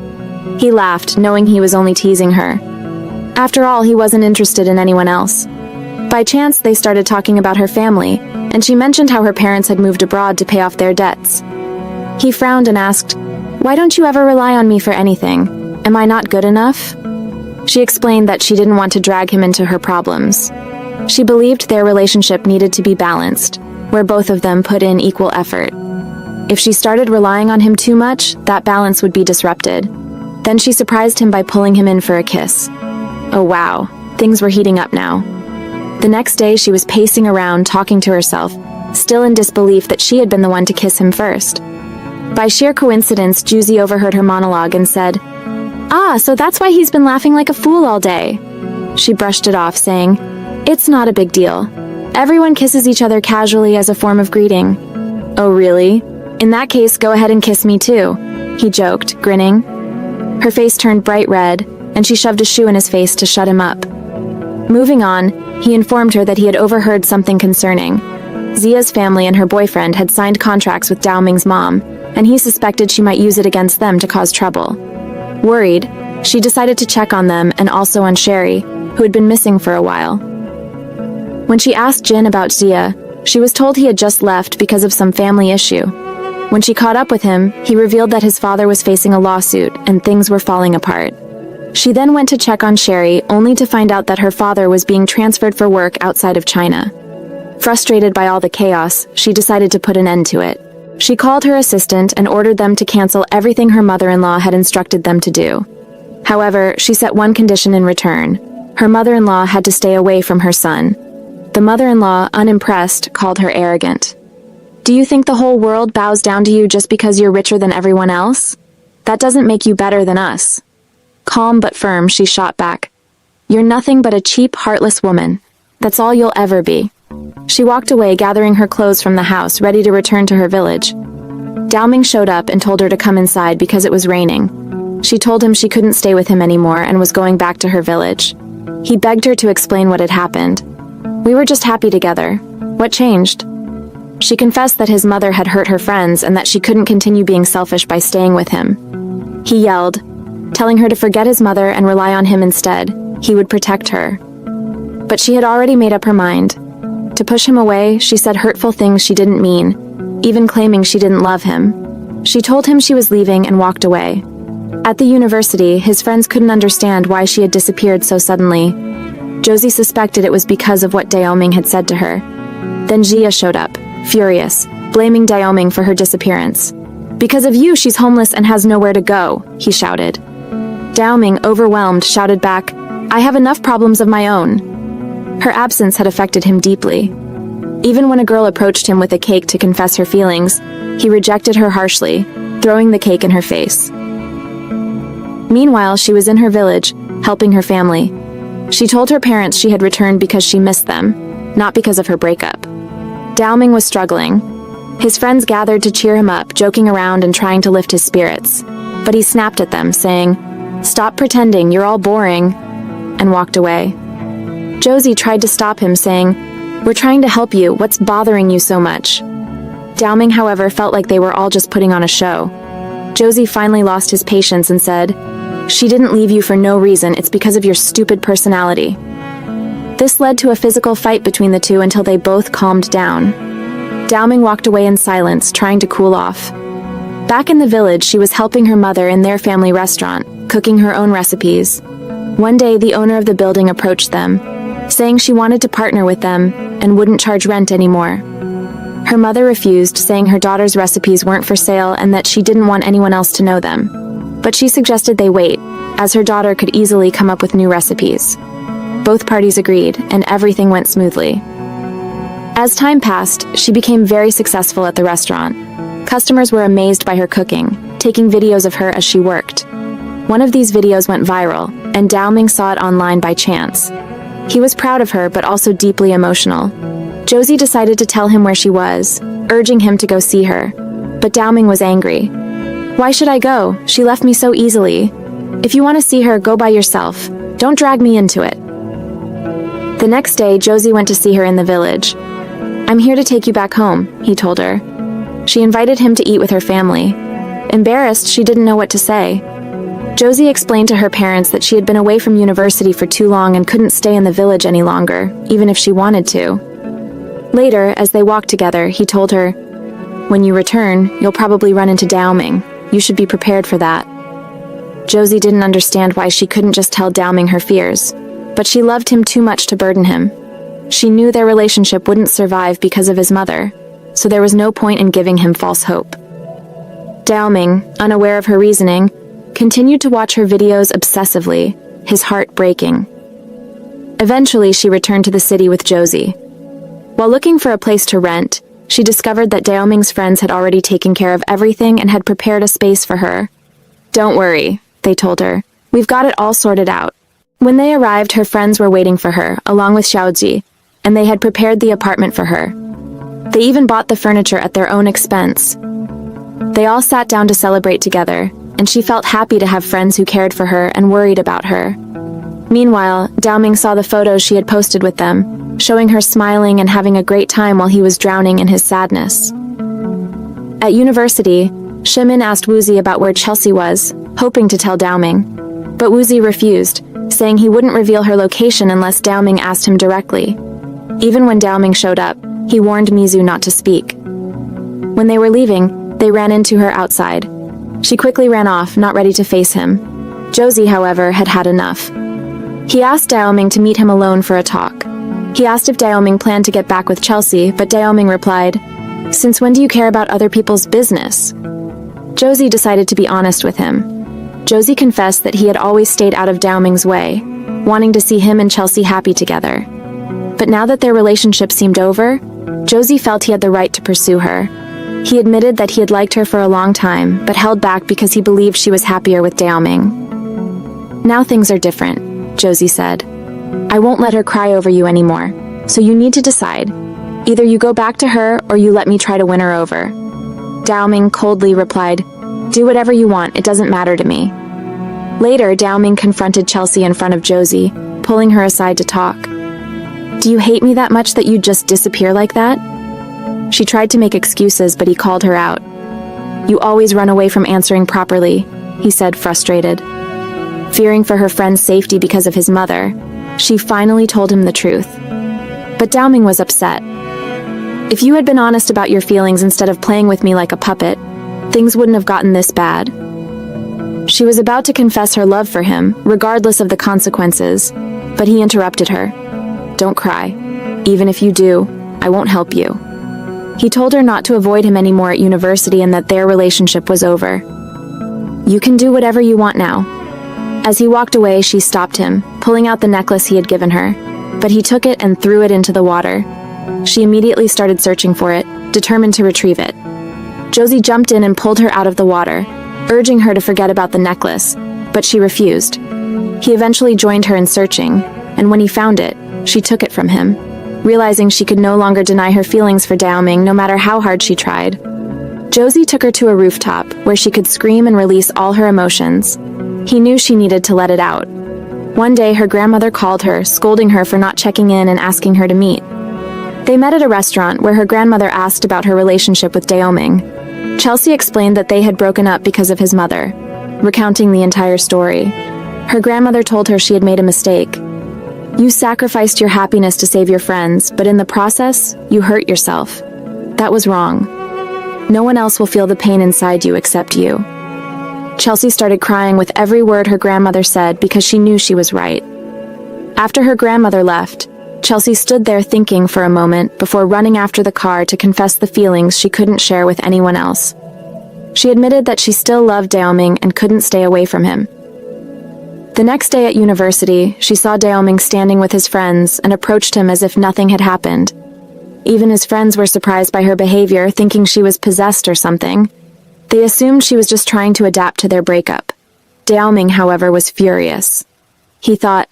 He laughed, knowing he was only teasing her. After all, he wasn't interested in anyone else. By chance, they started talking about her family, and she mentioned how her parents had moved abroad to pay off their debts. He frowned and asked, "Why don't you ever rely on me for anything? Am I not good enough?" She explained that she didn't want to drag him into her problems. She believed their relationship needed to be balanced, where both of them put in equal effort. If she started relying on him too much, that balance would be disrupted. Then she surprised him by pulling him in for a kiss. Oh wow, things were heating up now. The next day, she was pacing around, talking to herself, still in disbelief that she had been the one to kiss him first. By sheer coincidence, Juzi overheard her monologue and said, "Ah, so that's why he's been laughing like a fool all day." She brushed it off, saying, "It's not a big deal. Everyone kisses each other casually as a form of greeting." "Oh, really? In that case, go ahead and kiss me too," he joked, grinning. Her face turned bright red, and she shoved a shoe in his face to shut him up. Moving on, he informed her that he had overheard something concerning. Zia's family and her boyfriend had signed contracts with Dao Ming's mom, and he suspected she might use it against them to cause trouble. Worried, she decided to check on them and also on Sherry, who had been missing for a while. When she asked Jin about Zia, she was told he had just left because of some family issue. When she caught up with him, he revealed that his father was facing a lawsuit and things were falling apart. She then went to check on Sherry, only to find out that her father was being transferred for work outside of China. Frustrated by all the chaos, she decided to put an end to it. She called her assistant and ordered them to cancel everything her mother-in-law had instructed them to do. However, she set one condition in return. Her mother-in-law had to stay away from her son. The mother-in-law, unimpressed, called her arrogant. "Do you think the whole world bows down to you just because you're richer than everyone else? That doesn't make you better than us." Calm but firm, she shot back. "You're nothing but a cheap, heartless woman. That's all you'll ever be." She walked away, gathering her clothes from the house, ready to return to her village. Dao Ming showed up and told her to come inside because it was raining. She told him she couldn't stay with him anymore and was going back to her village. He begged her to explain what had happened. "We were just happy together. What changed?" She confessed that his mother had hurt her friends and that she couldn't continue being selfish by staying with him. He yelled, telling her to forget his mother and rely on him instead. He would protect her. But she had already made up her mind. To push him away, she said hurtful things she didn't mean, even claiming she didn't love him. She told him she was leaving and walked away. At the university, his friends couldn't understand why she had disappeared so suddenly. Josie suspected it was because of what Dao Ming had said to her. Then Jia showed up, furious, blaming Dao Ming for her disappearance. "Because of you, she's homeless and has nowhere to go," he shouted. Dao Ming, overwhelmed, shouted back, "I have enough problems of my own." Her absence had affected him deeply. Even when a girl approached him with a cake to confess her feelings, he rejected her harshly, throwing the cake in her face. Meanwhile, she was in her village, helping her family. She told her parents she had returned because she missed them, not because of her breakup. Dao Ming was struggling. His friends gathered to cheer him up, joking around and trying to lift his spirits. But he snapped at them, saying, "Stop pretending, you're all boring," and walked away. Josie tried to stop him, saying, "We're trying to help you, what's bothering you so much?" Dao Ming, however, felt like they were all just putting on a show. Josie finally lost his patience and said, "She didn't leave you for no reason, it's because of your stupid personality." This led to a physical fight between the two until they both calmed down. Dao Ming walked away in silence, trying to cool off. Back in the village, she was helping her mother in their family restaurant, cooking her own recipes. One day, the owner of the building approached them, saying she wanted to partner with them and wouldn't charge rent anymore. Her mother refused, saying her daughter's recipes weren't for sale and that she didn't want anyone else to know them. But she suggested they wait, as her daughter could easily come up with new recipes. Both parties agreed, and everything went smoothly. As time passed, she became very successful at the restaurant. Customers were amazed by her cooking, taking videos of her as she worked. One of these videos went viral, and Dao Ming saw it online by chance. He was proud of her, but also deeply emotional. Josie decided to tell him where she was, urging him to go see her. But Dao Ming was angry. "Why should I go? She left me so easily. If you want to see her, go by yourself. Don't drag me into it." The next day, Josie went to see her in the village. "I'm here to take you back home," he told her. She invited him to eat with her family. Embarrassed, she didn't know what to say. Josie explained to her parents that she had been away from university for too long and couldn't stay in the village any longer, even if she wanted to. Later, as they walked together, he told her, "When you return, you'll probably run into Dao Ming. You should be prepared for that." Josie didn't understand why she couldn't just tell Dao Ming her fears, but she loved him too much to burden him. She knew their relationship wouldn't survive because of his mother, so there was no point in giving him false hope. Dao Ming, unaware of her reasoning, continued to watch her videos obsessively, his heart breaking. Eventually, she returned to the city with Josie. While looking for a place to rent, she discovered that Dao Ming's friends had already taken care of everything and had prepared a space for her. "Don't worry," they told her. "We've got it all sorted out." When they arrived, her friends were waiting for her, along with Xiaoji, and they had prepared the apartment for her. They even bought the furniture at their own expense. They all sat down to celebrate together, and she felt happy to have friends who cared for her and worried about her. Meanwhile, Daoming saw the photos she had posted with them, showing her smiling and having a great time while he was drowning in his sadness. At university, Shimin asked Woozi about where Chelsea was, hoping to tell Daoming. But Woozi refused, saying he wouldn't reveal her location unless Daoming asked him directly. Even when Daoming showed up, he warned Mizu not to speak. When they were leaving, they ran into her outside. She quickly ran off, not ready to face him. Josie, however, had had enough. He asked Daoming to meet him alone for a talk. He asked if Daoming planned to get back with Chelsea, but Daoming replied, "Since when do you care about other people's business?" Josie decided to be honest with him. Josie confessed that he had always stayed out of Daoming's way, wanting to see him and Chelsea happy together. But now that their relationship seemed over, Josie felt he had the right to pursue her. He admitted that he had liked her for a long time, but held back because he believed she was happier with Daoming. "Now things are different," Josie said. "I won't let her cry over you anymore, so you need to decide. Either you go back to her or you let me try to win her over." Daoming coldly replied, "Do whatever you want, it doesn't matter to me." Later, Daoming confronted Chelsea in front of Josie, pulling her aside to talk. "Do you hate me that much that you'd just disappear like that?" She tried to make excuses, but he called her out. "You always run away from answering properly," he said, frustrated. Fearing for her friend's safety because of his mother, she finally told him the truth. But Daoming was upset. "If you had been honest about your feelings instead of playing with me like a puppet, things wouldn't have gotten this bad." She was about to confess her love for him, regardless of the consequences, but he interrupted her. "Don't cry. Even if you do, I won't help you." He told her not to avoid him anymore at university and that their relationship was over. "You can do whatever you want now." As he walked away, she stopped him, pulling out the necklace he had given her, but he took it and threw it into the water. She immediately started searching for it, determined to retrieve it. Josie jumped in and pulled her out of the water, urging her to forget about the necklace, but she refused. He eventually joined her in searching, and when he found it, she took it from him, realizing she could no longer deny her feelings for Daoming no matter how hard she tried. Josie took her to a rooftop, where she could scream and release all her emotions. He knew she needed to let it out. One day, her grandmother called her, scolding her for not checking in and asking her to meet. They met at a restaurant where her grandmother asked about her relationship with Daoming. Chelsea explained that they had broken up because of his mother, recounting the entire story. Her grandmother told her she had made a mistake. "You sacrificed your happiness to save your friends, but in the process, you hurt yourself. That was wrong. No one else will feel the pain inside you except you." Chelsea started crying with every word her grandmother said because she knew she was right. After her grandmother left, Chelsea stood there thinking for a moment before running after the car to confess the feelings she couldn't share with anyone else. She admitted that she still loved Daoming and couldn't stay away from him. The next day at university, she saw Daoming standing with his friends and approached him as if nothing had happened. Even his friends were surprised by her behavior, thinking she was possessed or something. They assumed she was just trying to adapt to their breakup. Daoming, however, was furious. He thought,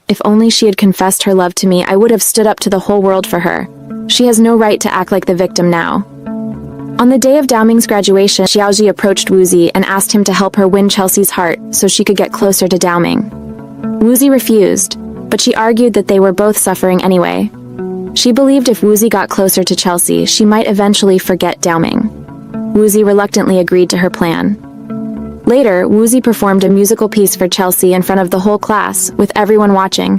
"If only she had confessed her love to me, I would have stood up to the whole world for her. She has no right to act like the victim now." On the day of Daoming's graduation, Xiaoji approached Woozi and asked him to help her win Chelsea's heart so she could get closer to Daoming. Woozi refused, but she argued that they were both suffering anyway. She believed if Woozi got closer to Chelsea, she might eventually forget Daoming. Woozi reluctantly agreed to her plan. Later, Woozi performed a musical piece for Chelsea in front of the whole class, with everyone watching.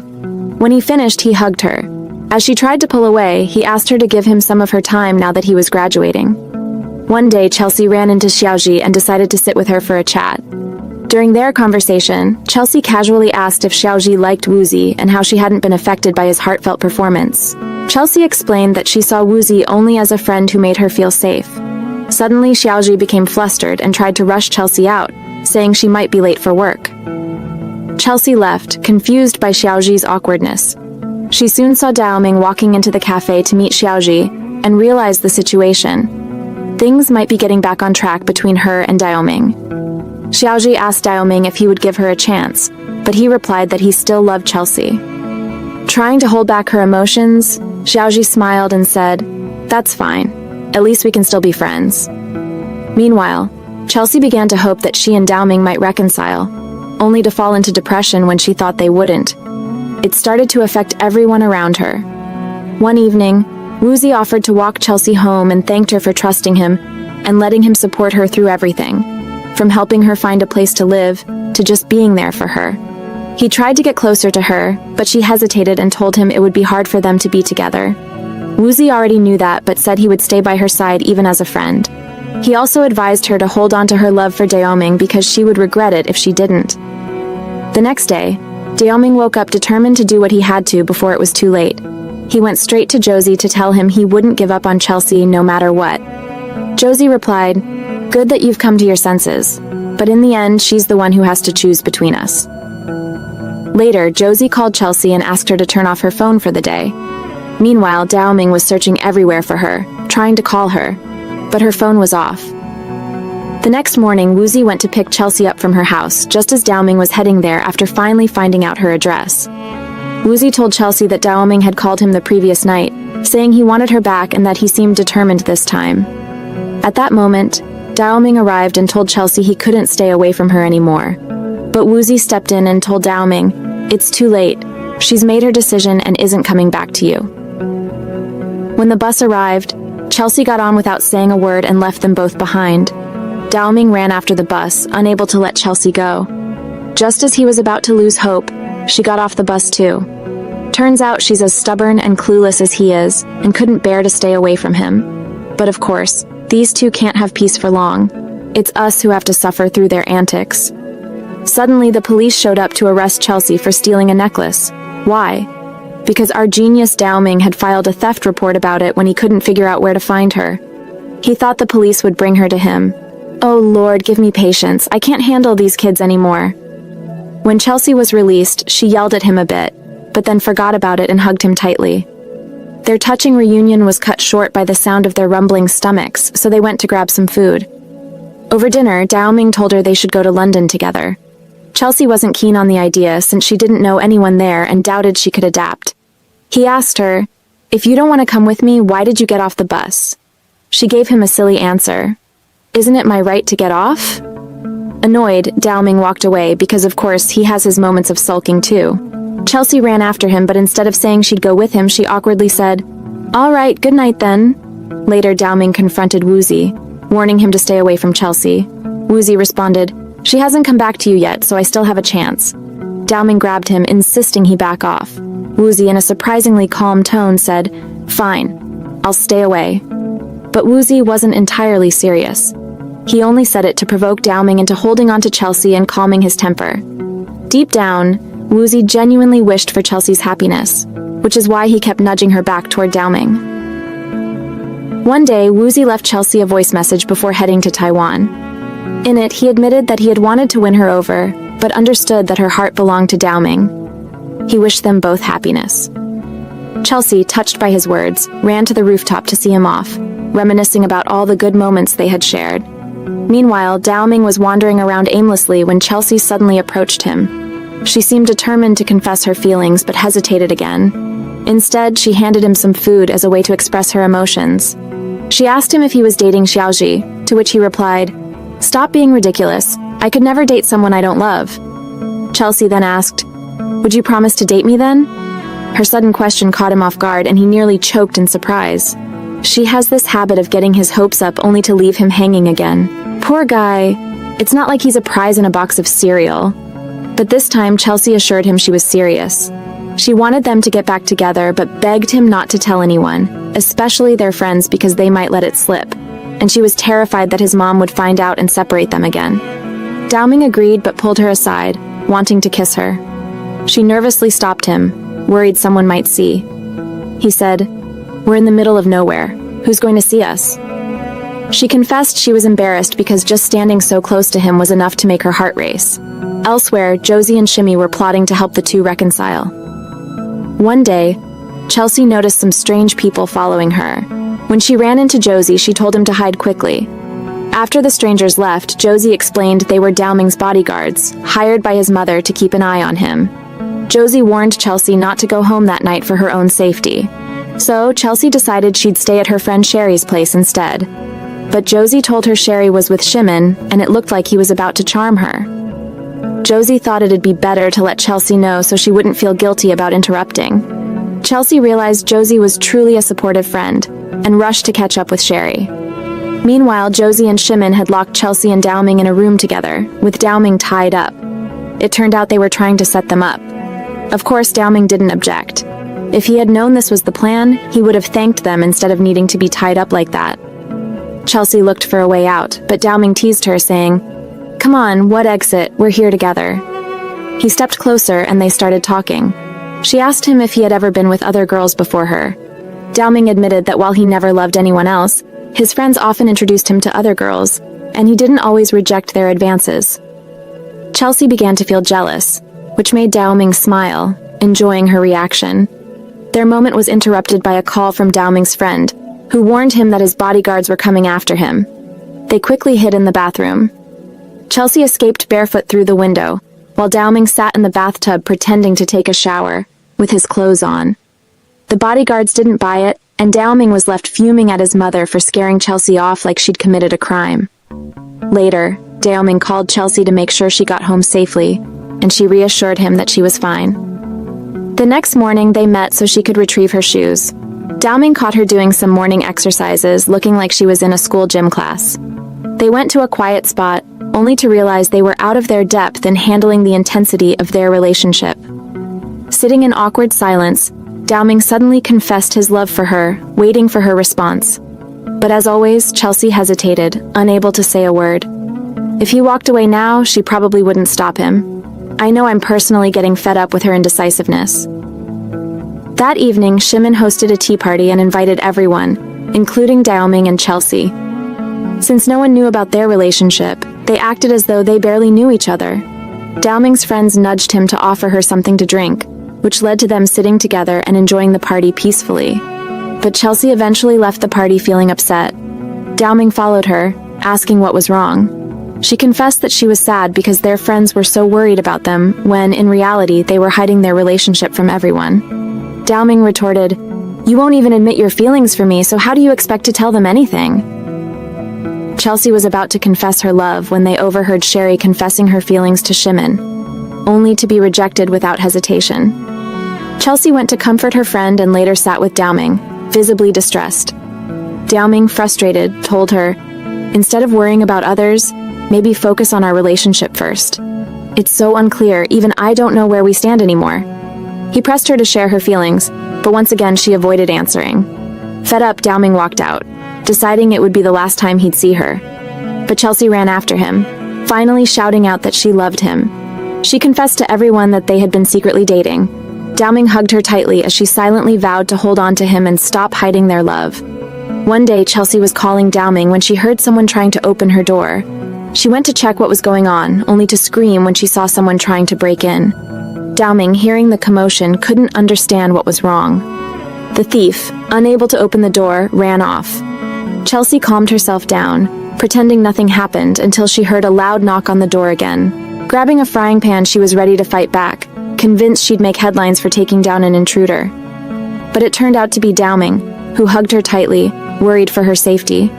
When he finished, he hugged her. As she tried to pull away, he asked her to give him some of her time now that he was graduating. One day, Chelsea ran into Xiaoji and decided to sit with her for a chat. During their conversation, Chelsea casually asked if Xiaoji liked Woozi and how she hadn't been affected by his heartfelt performance. Chelsea explained that she saw Woozi only as a friend who made her feel safe. Suddenly, Xiaoji became flustered and tried to rush Chelsea out, saying she might be late for work. Chelsea left, confused by Xiaoji's awkwardness. She soon saw Daoming walking into the cafe to meet Xiaoji and realized the situation. Things might be getting back on track between her and Daoming. Xiaoji asked Daoming if he would give her a chance, but he replied that he still loved Chelsea. Trying to hold back her emotions, Xiaoji smiled and said, "That's fine. At least we can still be friends." Meanwhile, Chelsea began to hope that she and Dowming might reconcile, only to fall into depression when she thought they wouldn't. It started to affect everyone around her. One evening, Woozy offered to walk Chelsea home and thanked her for trusting him and letting him support her through everything, from helping her find a place to live to just being there for her. He tried to get closer to her, but she hesitated and told him it would be hard for them to be together. Woozy already knew that, but said he would stay by her side even as a friend. He also advised her to hold on to her love for Daoming because she would regret it if she didn't. The next day, Daoming woke up determined to do what he had to before it was too late. He went straight to Josie to tell him he wouldn't give up on Chelsea no matter what. Josie replied, "Good that you've come to your senses, but in the end, she's the one who has to choose between us." Later, Josie called Chelsea and asked her to turn off her phone for the day. Meanwhile, Daoming was searching everywhere for her, trying to call her, but her phone was off. The next morning, Woozy went to pick Chelsea up from her house, just as Daoming was heading there after finally finding out her address. Woozy told Chelsea that Daoming had called him the previous night, saying he wanted her back and that he seemed determined this time. At that moment, Daoming arrived and told Chelsea he couldn't stay away from her anymore. But Woozy stepped in and told Daoming, "It's too late. She's made her decision and isn't coming back to you." When the bus arrived, Chelsea got on without saying a word and left them both behind. Daoming ran after the bus, unable to let Chelsea go. Just as he was about to lose hope, she got off the bus too. Turns out she's as stubborn and clueless as he is, and couldn't bear to stay away from him. But of course, these two can't have peace for long. It's us who have to suffer through their antics. Suddenly, the police showed up to arrest Chelsea for stealing a necklace. Why? Because our genius Daoming had filed a theft report about it when he couldn't figure out where to find her. He thought the police would bring her to him. Oh Lord, give me patience. I can't handle these kids anymore. When Chelsea was released, she yelled at him a bit, but then forgot about it and hugged him tightly. Their touching reunion was cut short by the sound of their rumbling stomachs, so they went to grab some food. Over dinner, Daoming told her they should go to London together. Chelsea wasn't keen on the idea since she didn't know anyone there and doubted she could adapt. He asked her, "If you don't want to come with me, why did you get off the bus?" She gave him a silly answer. "Isn't it my right to get off?" Annoyed, Daoming walked away because of course he has his moments of sulking too. Chelsea ran after him, but instead of saying she'd go with him, she awkwardly said, "All right, good night then." Later, Daoming confronted Woozy, warning him to stay away from Chelsea. Woozy responded, "She hasn't come back to you yet, so I still have a chance." Daoming grabbed him, insisting he back off. Woozy, in a surprisingly calm tone, said, "Fine, I'll stay away." But Woozy wasn't entirely serious. He only said it to provoke Daoming into holding on to Chelsea and calming his temper. Deep down, Woozy genuinely wished for Chelsea's happiness, which is why he kept nudging her back toward Daoming. One day, Woozy left Chelsea a voice message before heading to Taiwan. In it, he admitted that he had wanted to win her over, but understood that her heart belonged to Daoming. He wished them both happiness. Chelsea, touched by his words, ran to the rooftop to see him off, reminiscing about all the good moments they had shared. Meanwhile, Daoming was wandering around aimlessly when Chelsea suddenly approached him. She seemed determined to confess her feelings, but hesitated again. Instead, she handed him some food as a way to express her emotions. She asked him if he was dating Xiaoji, to which he replied, "Stop being ridiculous. I could never date someone I don't love." Chelsea then asked, "Would you promise to date me then?" Her sudden question caught him off guard and he nearly choked in surprise. She has this habit of getting his hopes up only to leave him hanging again. Poor guy. It's not like he's a prize in a box of cereal. But this time, Chelsea assured him she was serious. She wanted them to get back together, but begged him not to tell anyone, especially their friends, because they might let it slip. And she was terrified that his mom would find out and separate them again. Daoming agreed but pulled her aside, wanting to kiss her. She nervously stopped him, worried someone might see. He said, "We're in the middle of nowhere. Who's going to see us?" She confessed she was embarrassed because just standing so close to him was enough to make her heart race. Elsewhere, Josie and Shimmy were plotting to help the two reconcile. One day, Chelsea noticed some strange people following her. When she ran into Josie, she told him to hide quickly. After the strangers left, Josie explained they were Daoming's bodyguards, hired by his mother to keep an eye on him. Josie warned Chelsea not to go home that night for her own safety. So, Chelsea decided she'd stay at her friend Sherry's place instead. But Josie told her Sherry was with Shimon, and it looked like he was about to charm her. Josie thought it'd be better to let Chelsea know so she wouldn't feel guilty about interrupting. Chelsea realized Josie was truly a supportive friend, and rushed to catch up with Sherry. Meanwhile, Josie and Shimon had locked Chelsea and Dowming in a room together, with Dowming tied up. It turned out they were trying to set them up. Of course, Dowming didn't object. If he had known this was the plan, he would have thanked them instead of needing to be tied up like that. Chelsea looked for a way out, but Dowming teased her, saying, "Come on, what exit? We're here together." He stepped closer and they started talking. She asked him if he had ever been with other girls before her. Dowming admitted that while he never loved anyone else, his friends often introduced him to other girls, and he didn't always reject their advances. Chelsea began to feel jealous, which made Dowming smile, enjoying her reaction. Their moment was interrupted by a call from Dowming's friend, who warned him that his bodyguards were coming after him. They quickly hid in the bathroom. Chelsea escaped barefoot through the window, while Dowming sat in the bathtub pretending to take a shower, with his clothes on. The bodyguards didn't buy it, and Dowming was left fuming at his mother for scaring Chelsea off like she'd committed a crime. Later, Dowming called Chelsea to make sure she got home safely, and she reassured him that she was fine. The next morning, they met so she could retrieve her shoes. Dowming caught her doing some morning exercises, looking like she was in a school gym class. They went to a quiet spot, only to realize they were out of their depth in handling the intensity of their relationship. Sitting in awkward silence, Dowming suddenly confessed his love for her, waiting for her response. But as always, Chelsea hesitated, unable to say a word. If he walked away now, she probably wouldn't stop him. I know I'm personally getting fed up with her indecisiveness. That evening, Shimon hosted a tea party and invited everyone, including Dowming and Chelsea. Since no one knew about their relationship, they acted as though they barely knew each other. Dowming's friends nudged him to offer her something to drink, which led to them sitting together and enjoying the party peacefully. But Chelsea eventually left the party feeling upset. Dowming followed her, asking what was wrong. She confessed that she was sad because their friends were so worried about them when, in reality, they were hiding their relationship from everyone. Dowming retorted, "You won't even admit your feelings for me, so how do you expect to tell them anything?" Chelsea was about to confess her love when they overheard Sherry confessing her feelings to Shimon, only to be rejected without hesitation. Chelsea went to comfort her friend and later sat with Dowming, visibly distressed. Dowming, frustrated, told her, "Instead of worrying about others, maybe focus on our relationship first. It's so unclear, even I don't know where we stand anymore." He pressed her to share her feelings, but once again she avoided answering. Fed up, Dowming walked out, deciding it would be the last time he'd see her. But Chelsea ran after him, finally shouting out that she loved him. She confessed to everyone that they had been secretly dating. Dowming hugged her tightly as she silently vowed to hold on to him and stop hiding their love. One day, Chelsea was calling Dowming when she heard someone trying to open her door. She went to check what was going on, only to scream when she saw someone trying to break in. Dowming, hearing the commotion, couldn't understand what was wrong. The thief, unable to open the door, ran off. Chelsea calmed herself down, pretending nothing happened until she heard a loud knock on the door again. Grabbing a frying pan, she was ready to fight back, convinced she'd make headlines for taking down an intruder. But it turned out to be Dowming, who hugged her tightly, worried for her safety.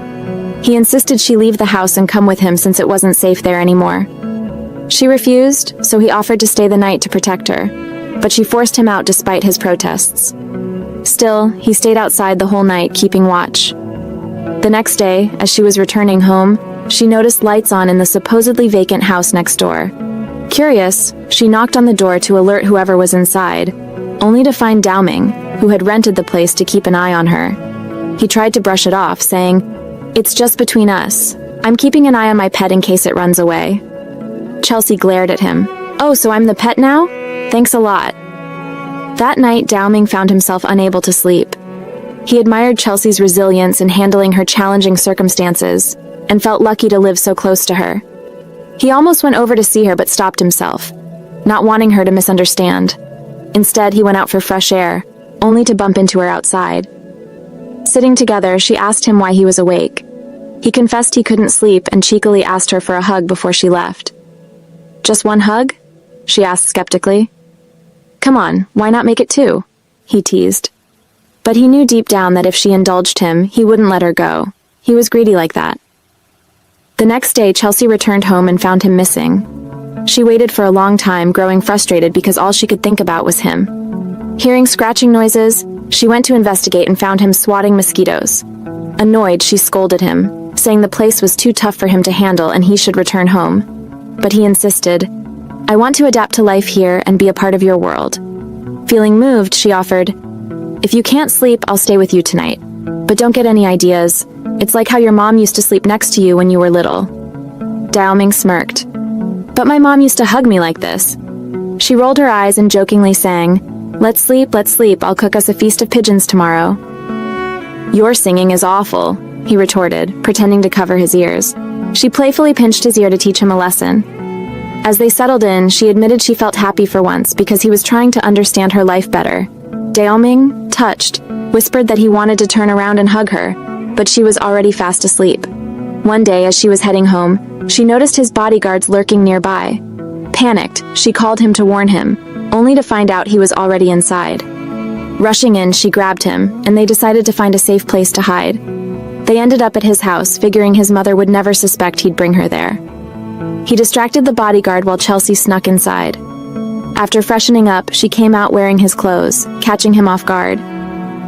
He insisted she leave the house and come with him since it wasn't safe there anymore. She refused, so he offered to stay the night to protect her, but she forced him out despite his protests. Still, he stayed outside the whole night, keeping watch. The next day, as she was returning home, she noticed lights on in the supposedly vacant house next door. Curious, she knocked on the door to alert whoever was inside, only to find Dowming, who had rented the place to keep an eye on her. He tried to brush it off, saying, "It's just between us. I'm keeping an eye on my pet in case it runs away." Chelsea glared at him. "Oh, so I'm the pet now? Thanks a lot." That night, Dowming found himself unable to sleep. He admired Chelsea's resilience in handling her challenging circumstances, and felt lucky to live so close to her. He almost went over to see her but stopped himself, not wanting her to misunderstand. Instead, he went out for fresh air, only to bump into her outside. Sitting together, she asked him why he was awake. He confessed he couldn't sleep and cheekily asked her for a hug before she left. "Just one hug?" she asked skeptically. "Come on, why not make it two?" he teased. But he knew deep down that if she indulged him, he wouldn't let her go. He was greedy like that. The next day, Chelsea returned home and found him missing. She waited for a long time, growing frustrated because all she could think about was him. Hearing scratching noises, she went to investigate and found him swatting mosquitoes. Annoyed, she scolded him, saying the place was too tough for him to handle and he should return home. But he insisted, "I want to adapt to life here and be a part of your world." Feeling moved, she offered, "If you can't sleep, I'll stay with you tonight. But don't get any ideas. It's like how your mom used to sleep next to you when you were little." Daoming smirked. "But my mom used to hug me like this." She rolled her eyes and jokingly sang, let's sleep, I'll cook us a feast of pigeons tomorrow." "Your singing is awful," he retorted, pretending to cover his ears. She playfully pinched his ear to teach him a lesson. As they settled in, she admitted she felt happy for once because he was trying to understand her life better. Daoming, touched, whispered that he wanted to turn around and hug her, but she was already fast asleep. One day, as she was heading home, she noticed his bodyguards lurking nearby. Panicked, she called him to warn him, only to find out he was already inside. Rushing in, she grabbed him, and they decided to find a safe place to hide. They ended up at his house, figuring his mother would never suspect he'd bring her there. He distracted the bodyguard while Chelsea snuck inside. After freshening up, she came out wearing his clothes, catching him off guard.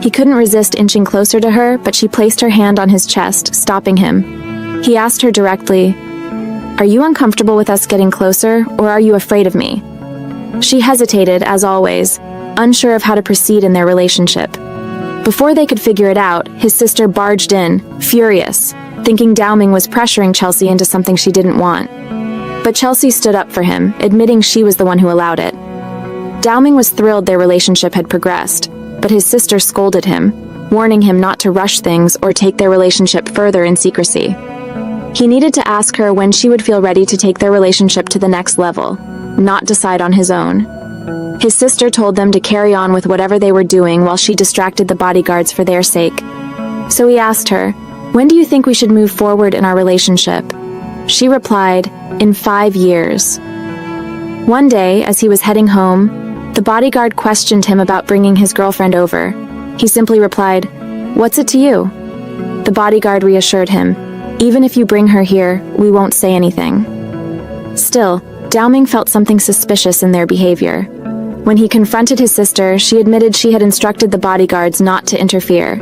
He couldn't resist inching closer to her, but she placed her hand on his chest, stopping him. He asked her directly, "Are you uncomfortable with us getting closer, or are you afraid of me?" She hesitated, as always, unsure of how to proceed in their relationship. Before they could figure it out, his sister barged in, furious, thinking Daoming was pressuring Chelsea into something she didn't want. But Chelsea stood up for him, admitting she was the one who allowed it. Daoming was thrilled their relationship had progressed, but his sister scolded him, warning him not to rush things or take their relationship further in secrecy. He needed to ask her when she would feel ready to take their relationship to the next level, not decide on his own. His sister told them to carry on with whatever they were doing while she distracted the bodyguards for their sake. So he asked her, "When do you think we should move forward in our relationship?" She replied, "In 5 years." One day, as he was heading home, the bodyguard questioned him about bringing his girlfriend over. He simply replied, "What's it to you?" The bodyguard reassured him, "Even if you bring her here, we won't say anything." Still, Daoming felt something suspicious in their behavior. When he confronted his sister, she admitted she had instructed the bodyguards not to interfere.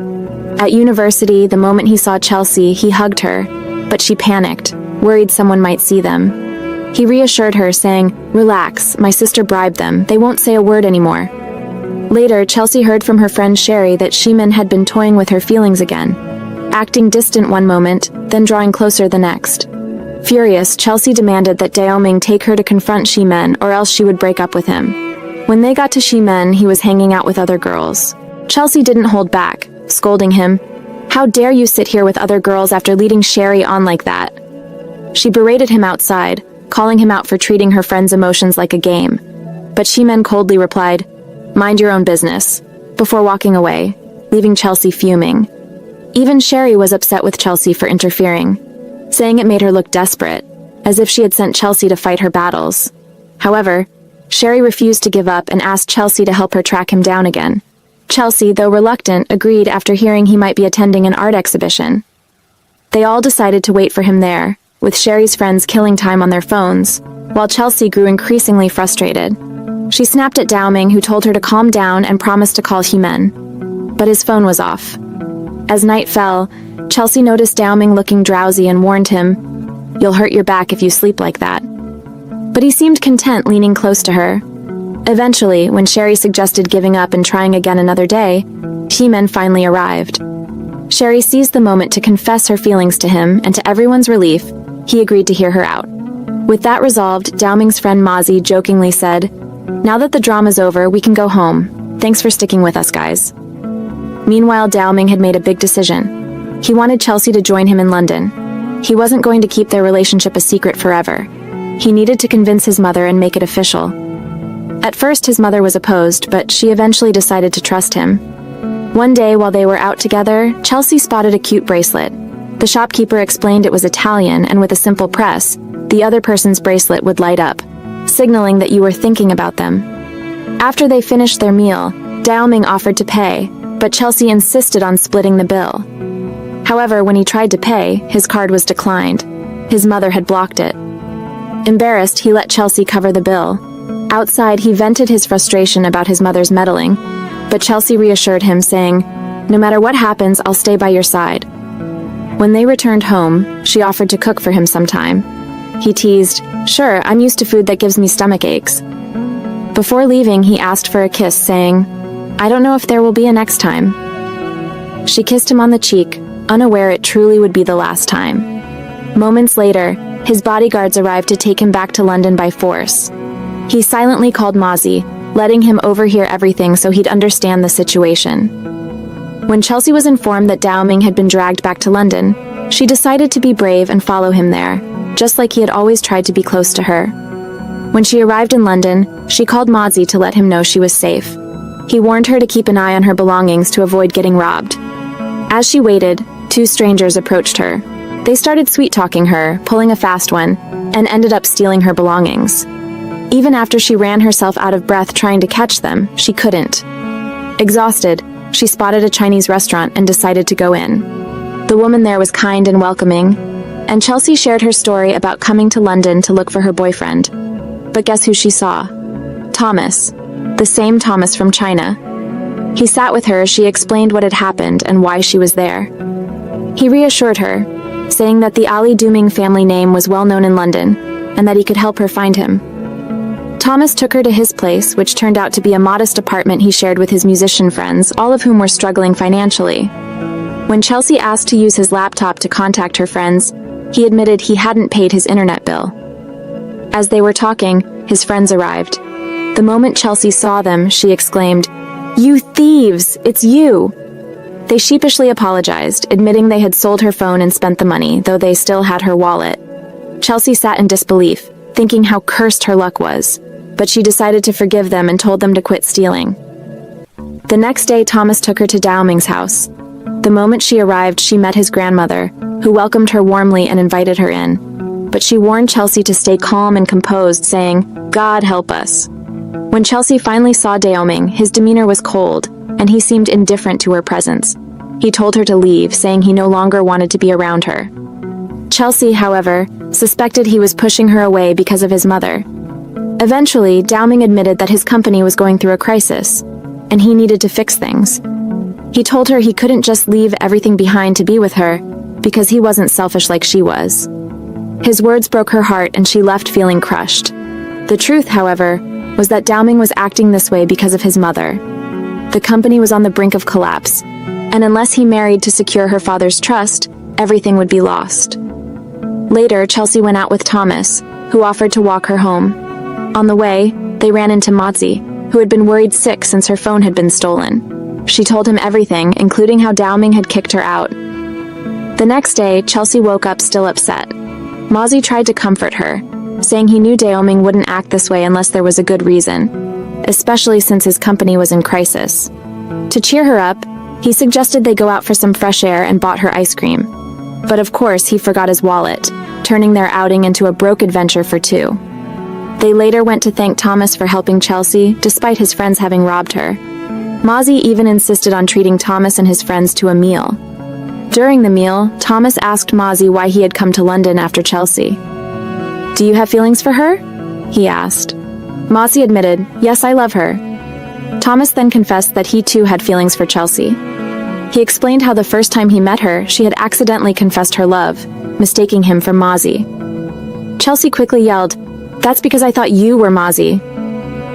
At university, the moment he saw Chelsea, he hugged her, but she panicked, worried someone might see them. He reassured her, saying, "Relax, my sister bribed them, they won't say a word anymore." Later, Chelsea heard from her friend Sherry that Shimin had been toying with her feelings again, acting distant one moment, then drawing closer the next. Furious, Chelsea demanded that Daoming take her to confront Shimen or else she would break up with him. When they got to Shimen, he was hanging out with other girls. Chelsea didn't hold back, scolding him, "How dare you sit here with other girls after leading Sherry on like that?" She berated him outside, calling him out for treating her friend's emotions like a game. But Shimen coldly replied, "Mind your own business," before walking away, leaving Chelsea fuming. Even Sherry was upset with Chelsea for interfering, saying it made her look desperate, as if she had sent Chelsea to fight her battles. However, Sherry refused to give up and asked Chelsea to help her track him down again. Chelsea, though reluctant, agreed after hearing he might be attending an art exhibition. They all decided to wait for him there, with Sherry's friends killing time on their phones, while Chelsea grew increasingly frustrated. She snapped at Daoming, who told her to calm down and promised to call Himen. But his phone was off. As night fell, Chelsea noticed Daoming looking drowsy and warned him, "You'll hurt your back if you sleep like that." But he seemed content leaning close to her. Eventually, when Sherry suggested giving up and trying again another day, Himen finally arrived. Sherry seized the moment to confess her feelings to him, and to everyone's relief, he agreed to hear her out. With that resolved, Daoming's friend Mazi jokingly said, "Now that the drama's over, we can go home. Thanks for sticking with us, guys." Meanwhile, Daoming had made a big decision. He wanted Chelsea to join him in London. He wasn't going to keep their relationship a secret forever. He needed to convince his mother and make it official. At first, his mother was opposed, but she eventually decided to trust him. One day, while they were out together, Chelsea spotted a cute bracelet. The shopkeeper explained it was Italian, and with a simple press, the other person's bracelet would light up, signaling that you were thinking about them. After they finished their meal, Daoming offered to pay, but Chelsea insisted on splitting the bill. However, when he tried to pay, his card was declined. His mother had blocked it. Embarrassed, he let Chelsea cover the bill. Outside, he vented his frustration about his mother's meddling, but Chelsea reassured him, saying, "No matter what happens, I'll stay by your side." When they returned home, she offered to cook for him sometime. He teased, "Sure, I'm used to food that gives me stomach aches." Before leaving, he asked for a kiss, saying, "I don't know if there will be a next time." She kissed him on the cheek, unaware it truly would be the last time. Moments later, his bodyguards arrived to take him back to London by force. He silently called Mozzie, letting him overhear everything so he'd understand the situation. When Chelsea was informed that Dao Ming had been dragged back to London, she decided to be brave and follow him there, just like he had always tried to be close to her. When she arrived in London, she called Mozzie to let him know she was safe. He warned her to keep an eye on her belongings to avoid getting robbed. As she waited, two strangers approached her. They started sweet-talking her, pulling a fast one, and ended up stealing her belongings. Even after she ran herself out of breath trying to catch them, she couldn't. Exhausted, she spotted a Chinese restaurant and decided to go in. The woman there was kind and welcoming, and Chelsea shared her story about coming to London to look for her boyfriend. But guess who she saw? Thomas. The same Thomas from China. He sat with her as she explained what had happened and why she was there. He reassured her, saying that the Ali Duming family name was well known in London, and that he could help her find him. Thomas took her to his place, which turned out to be a modest apartment he shared with his musician friends, all of whom were struggling financially. When Chelsea asked to use his laptop to contact her friends, he admitted he hadn't paid his internet bill. As they were talking, his friends arrived. The moment Chelsea saw them, she exclaimed, "You thieves! It's you!" They sheepishly apologized, admitting they had sold her phone and spent the money, though they still had her wallet. Chelsea sat in disbelief, thinking how cursed her luck was, but she decided to forgive them and told them to quit stealing. The next day, Thomas took her to Dao Ming's house. The moment she arrived, she met his grandmother, who welcomed her warmly and invited her in. But she warned Chelsea to stay calm and composed, saying, "God help us." When Chelsea finally saw Dao Ming, his demeanor was cold, and he seemed indifferent to her presence. He told her to leave, saying he no longer wanted to be around her. Chelsea, however, suspected he was pushing her away because of his mother. Eventually, Dao Ming admitted that his company was going through a crisis, and he needed to fix things. He told her he couldn't just leave everything behind to be with her, because he wasn't selfish like she was. His words broke her heart and she left feeling crushed. The truth, however, was that Dao Ming was acting this way because of his mother. The company was on the brink of collapse, and unless he married to secure her father's trust, everything would be lost. Later, Chelsea went out with Thomas, who offered to walk her home. On the way, they ran into Mozzie, who had been worried sick since her phone had been stolen. She told him everything, including how Dao Ming had kicked her out. The next day, Chelsea woke up still upset. Mozzie tried to comfort her, saying he knew Dao Ming wouldn't act this way unless there was a good reason, especially since his company was in crisis. To cheer her up, he suggested they go out for some fresh air and bought her ice cream. But of course, he forgot his wallet, turning their outing into a broke adventure for two. They later went to thank Thomas for helping Chelsea, despite his friends having robbed her. Mozzie even insisted on treating Thomas and his friends to a meal. During the meal, Thomas asked Mozzie why he had come to London after Chelsea. "Do you have feelings for her?" he asked. Mozzie admitted, "Yes, I love her." Thomas then confessed that he too had feelings for Chelsea. He explained how the first time he met her, she had accidentally confessed her love, mistaking him for Mozzie. Chelsea quickly yelled, "That's because I thought you were Mozzie."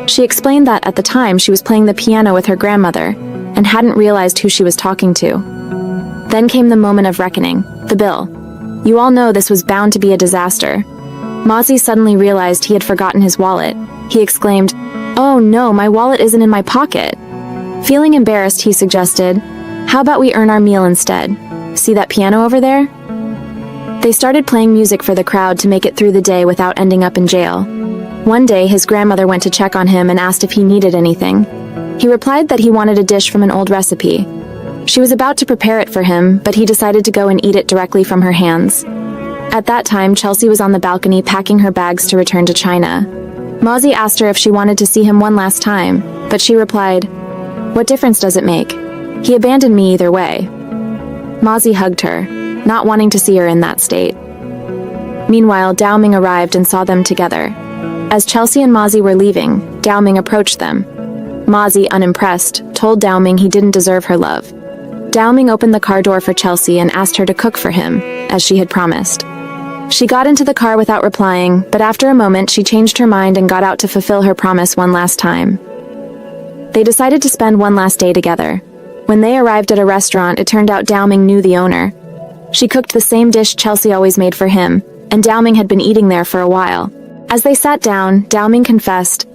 She explained that at the time she was playing the piano with her grandmother and hadn't realized who she was talking to. Then came the moment of reckoning, the bill. You all know this was bound to be a disaster. Mozzie suddenly realized he had forgotten his wallet. He exclaimed, "Oh no, my wallet isn't in my pocket." Feeling embarrassed, he suggested, "How about we earn our meal instead? See that piano over there?" They started playing music for the crowd to make it through the day without ending up in jail. One day, his grandmother went to check on him and asked if he needed anything. He replied that he wanted a dish from an old recipe. She was about to prepare it for him, but he decided to go and eat it directly from her hands. At that time, Chelsea was on the balcony packing her bags to return to China. Mozzie asked her if she wanted to see him one last time, but she replied, "What difference does it make? He abandoned me either way." Mozzie hugged her, not wanting to see her in that state. Meanwhile, Dowming arrived and saw them together. As Chelsea and Mozzie were leaving, Dowming approached them. Mozzie, unimpressed, told Dowming he didn't deserve her love. Dowming opened the car door for Chelsea and asked her to cook for him, as she had promised. She got into the car without replying, but after a moment she changed her mind and got out to fulfill her promise one last time. They decided to spend one last day together. When they arrived at a restaurant, it turned out Dowming knew the owner. She cooked the same dish Chelsea always made for him, and Dowming had been eating there for a while. As they sat down, Dowming confessed,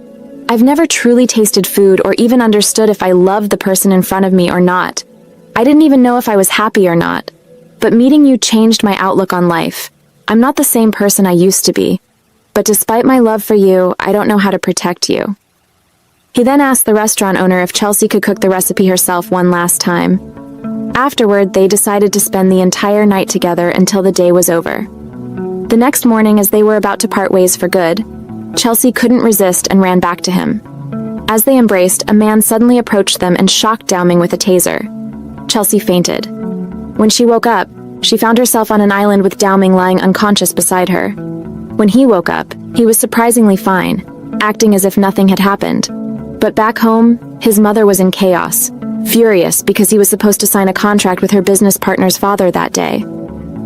"I've never truly tasted food or even understood if I loved the person in front of me or not. I didn't even know if I was happy or not. But meeting you changed my outlook on life. I'm not the same person I used to be. But despite my love for you, I don't know how to protect you." He then asked the restaurant owner if Chelsea could cook the recipe herself one last time. Afterward, they decided to spend the entire night together until the day was over. The next morning, as they were about to part ways for good, Chelsea couldn't resist and ran back to him. As they embraced, a man suddenly approached them and shocked Dowming with a taser. Chelsea fainted. When she woke up, she found herself on an island with Dowming lying unconscious beside her. When he woke up, he was surprisingly fine, acting as if nothing had happened. But back home, his mother was in chaos, furious because he was supposed to sign a contract with her business partner's father that day.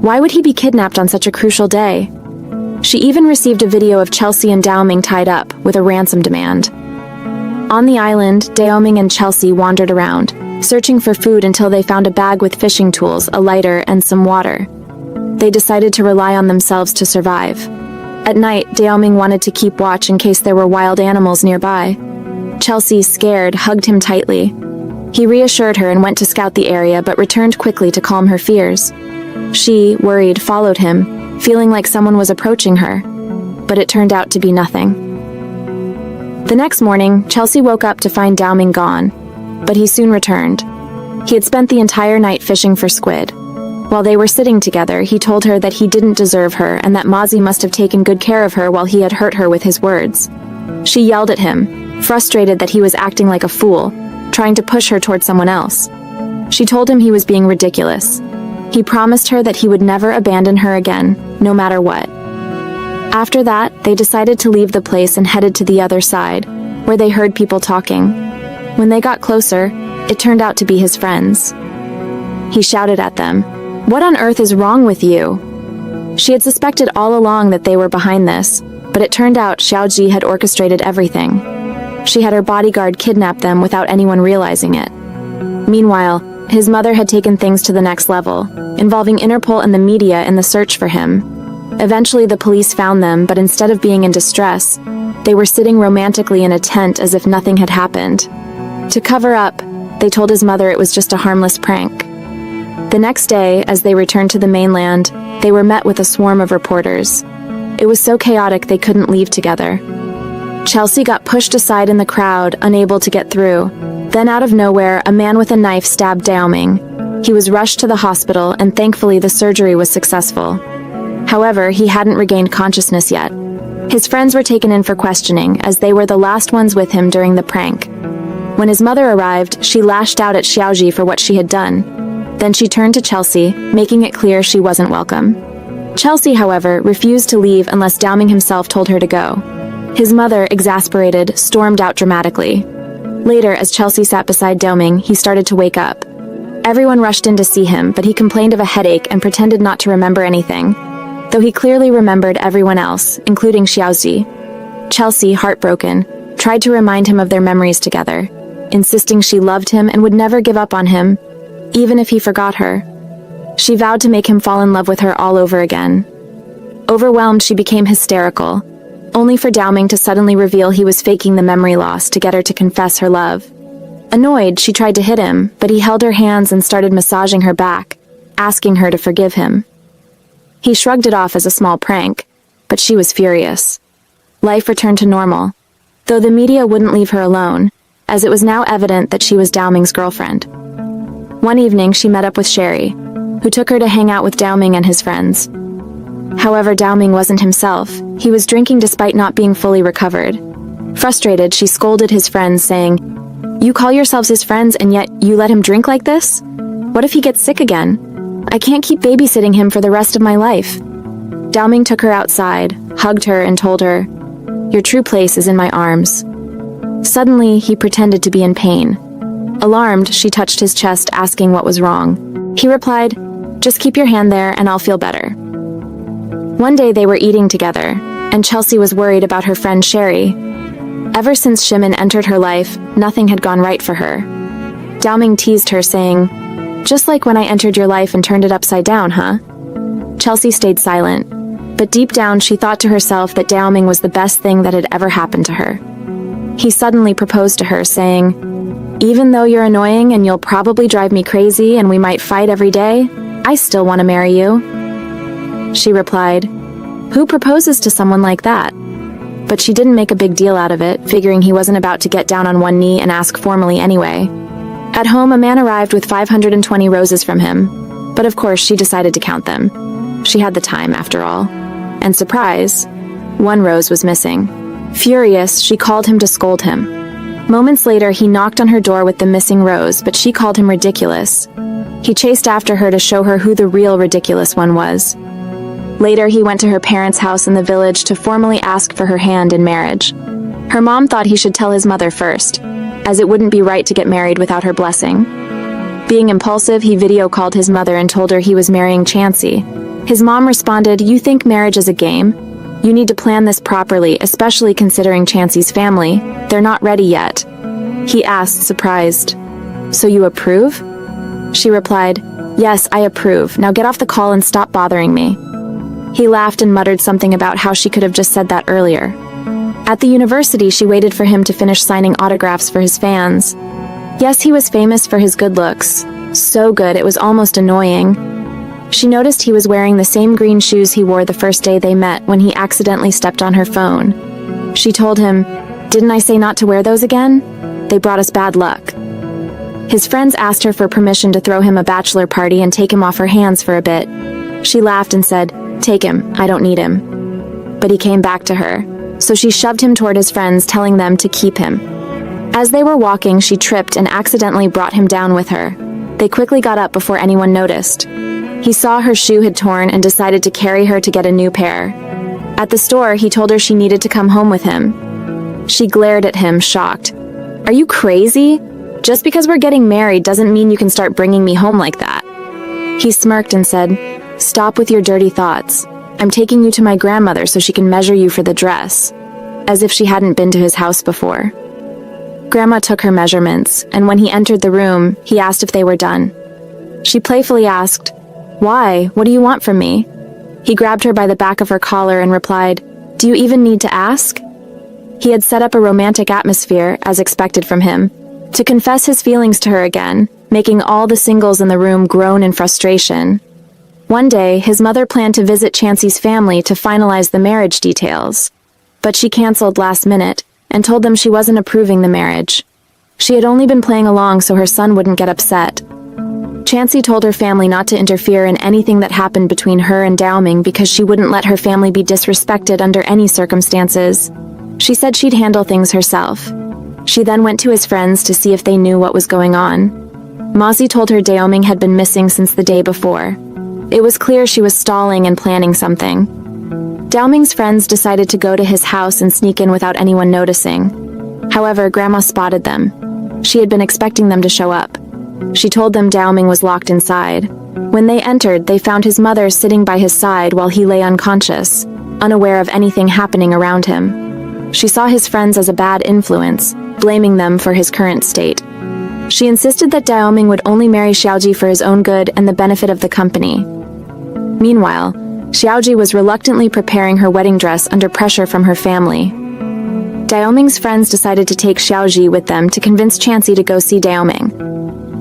Why would he be kidnapped on such a crucial day? She even received a video of Chelsea and Dowming tied up, with a ransom demand. On the island, Dowming and Chelsea wandered around, searching for food until they found a bag with fishing tools, a lighter, and some water. They decided to rely on themselves to survive. At night, Dowming wanted to keep watch in case there were wild animals nearby. Chelsea, scared, hugged him tightly. He reassured her and went to scout the area but returned quickly to calm her fears. She, worried, followed him, feeling like someone was approaching her. But it turned out to be nothing. The next morning, Chelsea woke up to find Dowming gone, but he soon returned. He had spent the entire night fishing for squid. While they were sitting together, he told her that he didn't deserve her and that Mozzie must have taken good care of her while he had hurt her with his words. She yelled at him, frustrated that he was acting like a fool, trying to push her toward someone else. She told him he was being ridiculous. He promised her that he would never abandon her again, no matter what. After that, they decided to leave the place and headed to the other side, where they heard people talking. When they got closer, it turned out to be his friends. He shouted at them, "What on earth is wrong with you?" She had suspected all along that they were behind this, but it turned out Xiaoji had orchestrated everything. She had her bodyguard kidnap them without anyone realizing it. Meanwhile, his mother had taken things to the next level, involving Interpol and the media in the search for him. Eventually, the police found them, but instead of being in distress, they were sitting romantically in a tent as if nothing had happened. To cover up, they told his mother it was just a harmless prank. The next day, as they returned to the mainland, they were met with a swarm of reporters. It was so chaotic they couldn't leave together. Chelsea got pushed aside in the crowd, unable to get through. Then out of nowhere, a man with a knife stabbed Dowming. He was rushed to the hospital, and thankfully the surgery was successful. However, he hadn't regained consciousness yet. His friends were taken in for questioning, as they were the last ones with him during the prank. When his mother arrived, she lashed out at Xiaoji for what she had done. Then she turned to Chelsea, making it clear she wasn't welcome. Chelsea, however, refused to leave unless Dowming himself told her to go. His mother, exasperated, stormed out dramatically. Later, as Chelsea sat beside Dowming, he started to wake up. Everyone rushed in to see him, but he complained of a headache and pretended not to remember anything, though he clearly remembered everyone else, including Xiaozi. Chelsea, heartbroken, tried to remind him of their memories together, insisting she loved him and would never give up on him, even if he forgot her. She vowed to make him fall in love with her all over again. Overwhelmed, she became hysterical, only for Dowming to suddenly reveal he was faking the memory loss to get her to confess her love. Annoyed, she tried to hit him, but he held her hands and started massaging her back, asking her to forgive him. He shrugged it off as a small prank, but she was furious. Life returned to normal, though the media wouldn't leave her alone, as it was now evident that she was Dowming's girlfriend. One evening, she met up with Sherry, who took her to hang out with Dowming and his friends. However, Dowming wasn't himself. He was drinking despite not being fully recovered. Frustrated, she scolded his friends, saying, "You call yourselves his friends and yet you let him drink like this? What if he gets sick again? I can't keep babysitting him for the rest of my life." Dao-ming took her outside, hugged her, and told her, "Your true place is in my arms." Suddenly, he pretended to be in pain. Alarmed, she touched his chest, asking what was wrong. He replied, "Just keep your hand there and I'll feel better." One day they were eating together, and Chelsea was worried about her friend Sherry. Ever since Shimin entered her life, nothing had gone right for her. Dao-ming teased her, saying, "Just like when I entered your life and turned it upside down, huh?" Chelsea stayed silent, but deep down she thought to herself that Dao-ming was the best thing that had ever happened to her. He suddenly proposed to her, saying, "Even though you're annoying and you'll probably drive me crazy and we might fight every day, I still want to marry you." She replied, "Who proposes to someone like that?" But she didn't make a big deal out of it, figuring he wasn't about to get down on one knee and ask formally anyway. At home, a man arrived with 520 roses from him, but of course she decided to count them. She had the time, after all. And surprise, one rose was missing. Furious, she called him to scold him. Moments later, he knocked on her door with the missing rose, but she called him ridiculous. He chased after her to show her who the real ridiculous one was. Later, he went to her parents' house in the village to formally ask for her hand in marriage. Her mom thought he should tell his mother first, as it wouldn't be right to get married without her blessing. Being impulsive, he video called his mother and told her he was marrying Chansey. His mom responded, "You think marriage is a game? You need to plan this properly, especially considering Chansey's family. They're not ready yet." He asked, surprised, "So you approve?" She replied, "Yes, I approve. Now get off the call and stop bothering me." He laughed and muttered something about how she could have just said that earlier. At the university, she waited for him to finish signing autographs for his fans. Yes, he was famous for his good looks. So good, it was almost annoying. She noticed he was wearing the same green shoes he wore the first day they met when he accidentally stepped on her phone. She told him, "Didn't I say not to wear those again? They brought us bad luck." His friends asked her for permission to throw him a bachelor party and take him off her hands for a bit. She laughed and said, "Take him, I don't need him." But he came back to her, so she shoved him toward his friends, telling them to keep him. As they were walking, she tripped and accidentally brought him down with her. They quickly got up before anyone noticed. He saw her shoe had torn and decided to carry her to get a new pair. At the store, he told her she needed to come home with him. She glared at him, shocked. "Are you crazy? Just because we're getting married doesn't mean you can start bringing me home like that." He smirked and said, "Stop with your dirty thoughts. I'm taking you to my grandmother so she can measure you for the dress," as if she hadn't been to his house before. Grandma took her measurements, and when he entered the room, he asked if they were done. She playfully asked, "Why? What do you want from me?" He grabbed her by the back of her collar and replied, "Do you even need to ask?" He had set up a romantic atmosphere, as expected from him, to confess his feelings to her again, making all the singles in the room groan in frustration. One day, his mother planned to visit Chansey's family to finalize the marriage details, but she canceled last minute and told them she wasn't approving the marriage. She had only been playing along so her son wouldn't get upset. Chansey told her family not to interfere in anything that happened between her and Dao-ming because she wouldn't let her family be disrespected under any circumstances. She said she'd handle things herself. She then went to his friends to see if they knew what was going on. Mozzie told her Dao-ming had been missing since the day before. It was clear she was stalling and planning something. Dao-ming's friends decided to go to his house and sneak in without anyone noticing. However, Grandma spotted them. She had been expecting them to show up. She told them Dao-ming was locked inside. When they entered, they found his mother sitting by his side while he lay unconscious, unaware of anything happening around him. She saw his friends as a bad influence, blaming them for his current state. She insisted that Dao-ming would only marry Xiaoji for his own good and the benefit of the company. Meanwhile, Xiaoji was reluctantly preparing her wedding dress under pressure from her family. Dao-ming's friends decided to take Xiaoji with them to convince Chansey to go see Dao-ming.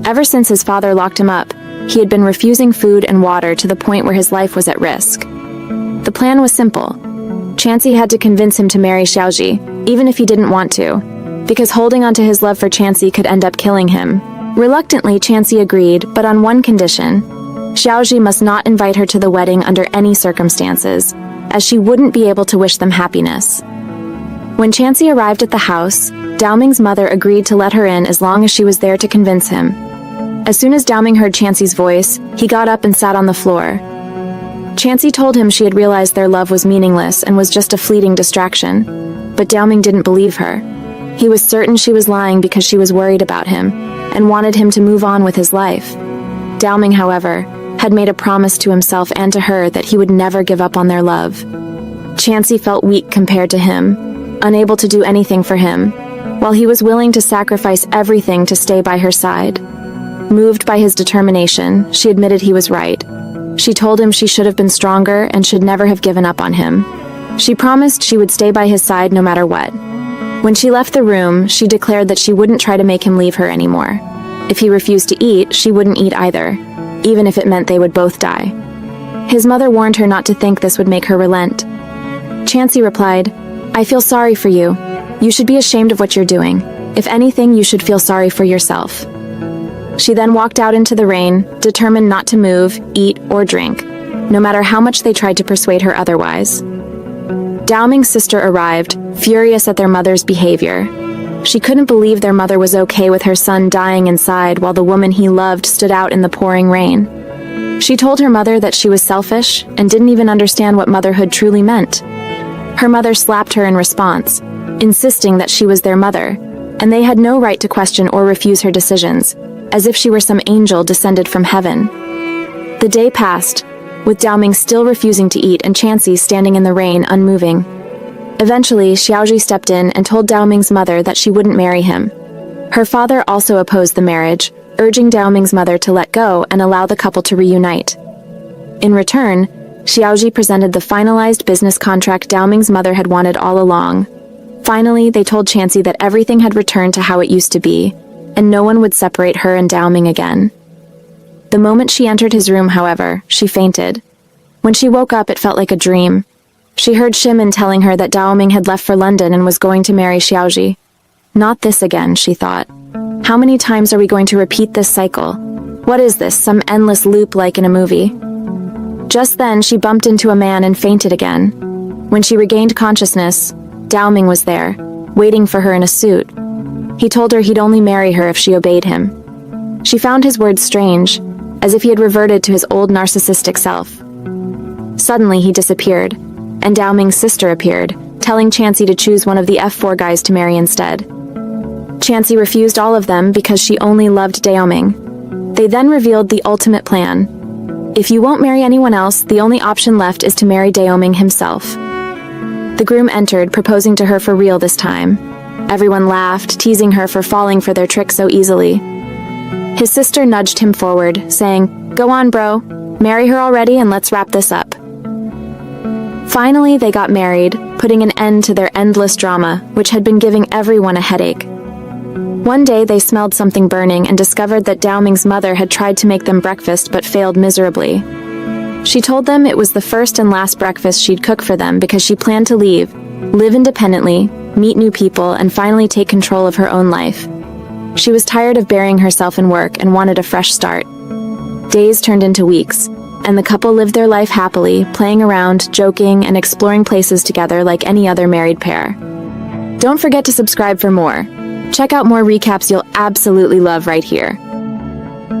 Ever since his father locked him up, he had been refusing food and water to the point where his life was at risk. The plan was simple. Chansey had to convince him to marry Xiaoji, even if he didn't want to, because holding on to his love for Chansey could end up killing him. Reluctantly, Chansey agreed, but on one condition. Xiaoji must not invite her to the wedding under any circumstances, as she wouldn't be able to wish them happiness. When Chansey arrived at the house, Dao-ming's mother agreed to let her in as long as she was there to convince him. As soon as Dao-ming heard Chansey's voice, he got up and sat on the floor. Chansey told him she had realized their love was meaningless and was just a fleeting distraction. But Dao-ming didn't believe her. He was certain she was lying because she was worried about him and wanted him to move on with his life. Dao-ming, however, had made a promise to himself and to her that he would never give up on their love. Chansey felt weak compared to him, unable to do anything for him, while he was willing to sacrifice everything to stay by her side. Moved by his determination, she admitted he was right. She told him she should have been stronger and should never have given up on him. She promised she would stay by his side no matter what. When she left the room, she declared that she wouldn't try to make him leave her anymore. If he refused to eat, she wouldn't eat either, even if it meant they would both die. His mother warned her not to think this would make her relent. Chansey replied, "I feel sorry for you. You should be ashamed of what you're doing. If anything, you should feel sorry for yourself." She then walked out into the rain, determined not to move, eat, or drink, no matter how much they tried to persuade her otherwise. Dao-ming's sister arrived, furious at their mother's behavior. She couldn't believe their mother was okay with her son dying inside while the woman he loved stood out in the pouring rain. She told her mother that she was selfish and didn't even understand what motherhood truly meant. Her mother slapped her in response, insisting that she was their mother, and they had no right to question or refuse her decisions, as if she were some angel descended from heaven. The day passed, with Dao-ming still refusing to eat and Chansey standing in the rain, unmoving. Eventually, Xiaozhi stepped in and told Dao-ming's mother that she wouldn't marry him. Her father also opposed the marriage, urging Dao-ming's mother to let go and allow the couple to reunite. In return, Xiaozhi presented the finalized business contract Dao-ming's mother had wanted all along. Finally, they told Chansey that everything had returned to how it used to be, and no one would separate her and Dao-ming again. The moment she entered his room, however, she fainted. When she woke up, it felt like a dream. She heard Shimin telling her that Dao-ming had left for London and was going to marry Xiaozhi. Not this again, she thought. How many times are we going to repeat this cycle? What is this, some endless loop like in a movie? Just then, she bumped into a man and fainted again. When she regained consciousness, Dao-ming was there, waiting for her in a suit. He told her he'd only marry her if she obeyed him. She found his words strange, as if he had reverted to his old narcissistic self. Suddenly, he disappeared, and Dao-ming's sister appeared, telling Chansey to choose one of the F4 guys to marry instead. Chansey refused all of them because she only loved Dao-ming. They then revealed the ultimate plan. If you won't marry anyone else, the only option left is to marry Dao-ming himself. The groom entered, proposing to her for real this time. Everyone laughed, teasing her for falling for their trick so easily. His sister nudged him forward, saying, "Go on, bro. Marry her already and let's wrap this up." Finally, they got married, putting an end to their endless drama, which had been giving everyone a headache. One day, they smelled something burning and discovered that Dao-ming's mother had tried to make them breakfast but failed miserably. She told them it was the first and last breakfast she'd cook for them because she planned to leave, live independently, meet new people, and finally take control of her own life. She was tired of burying herself in work and wanted a fresh start. Days turned into weeks, and the couple lived their life happily, playing around, joking, and exploring places together like any other married pair. Don't forget to subscribe for more. Check out more recaps you'll absolutely love right here.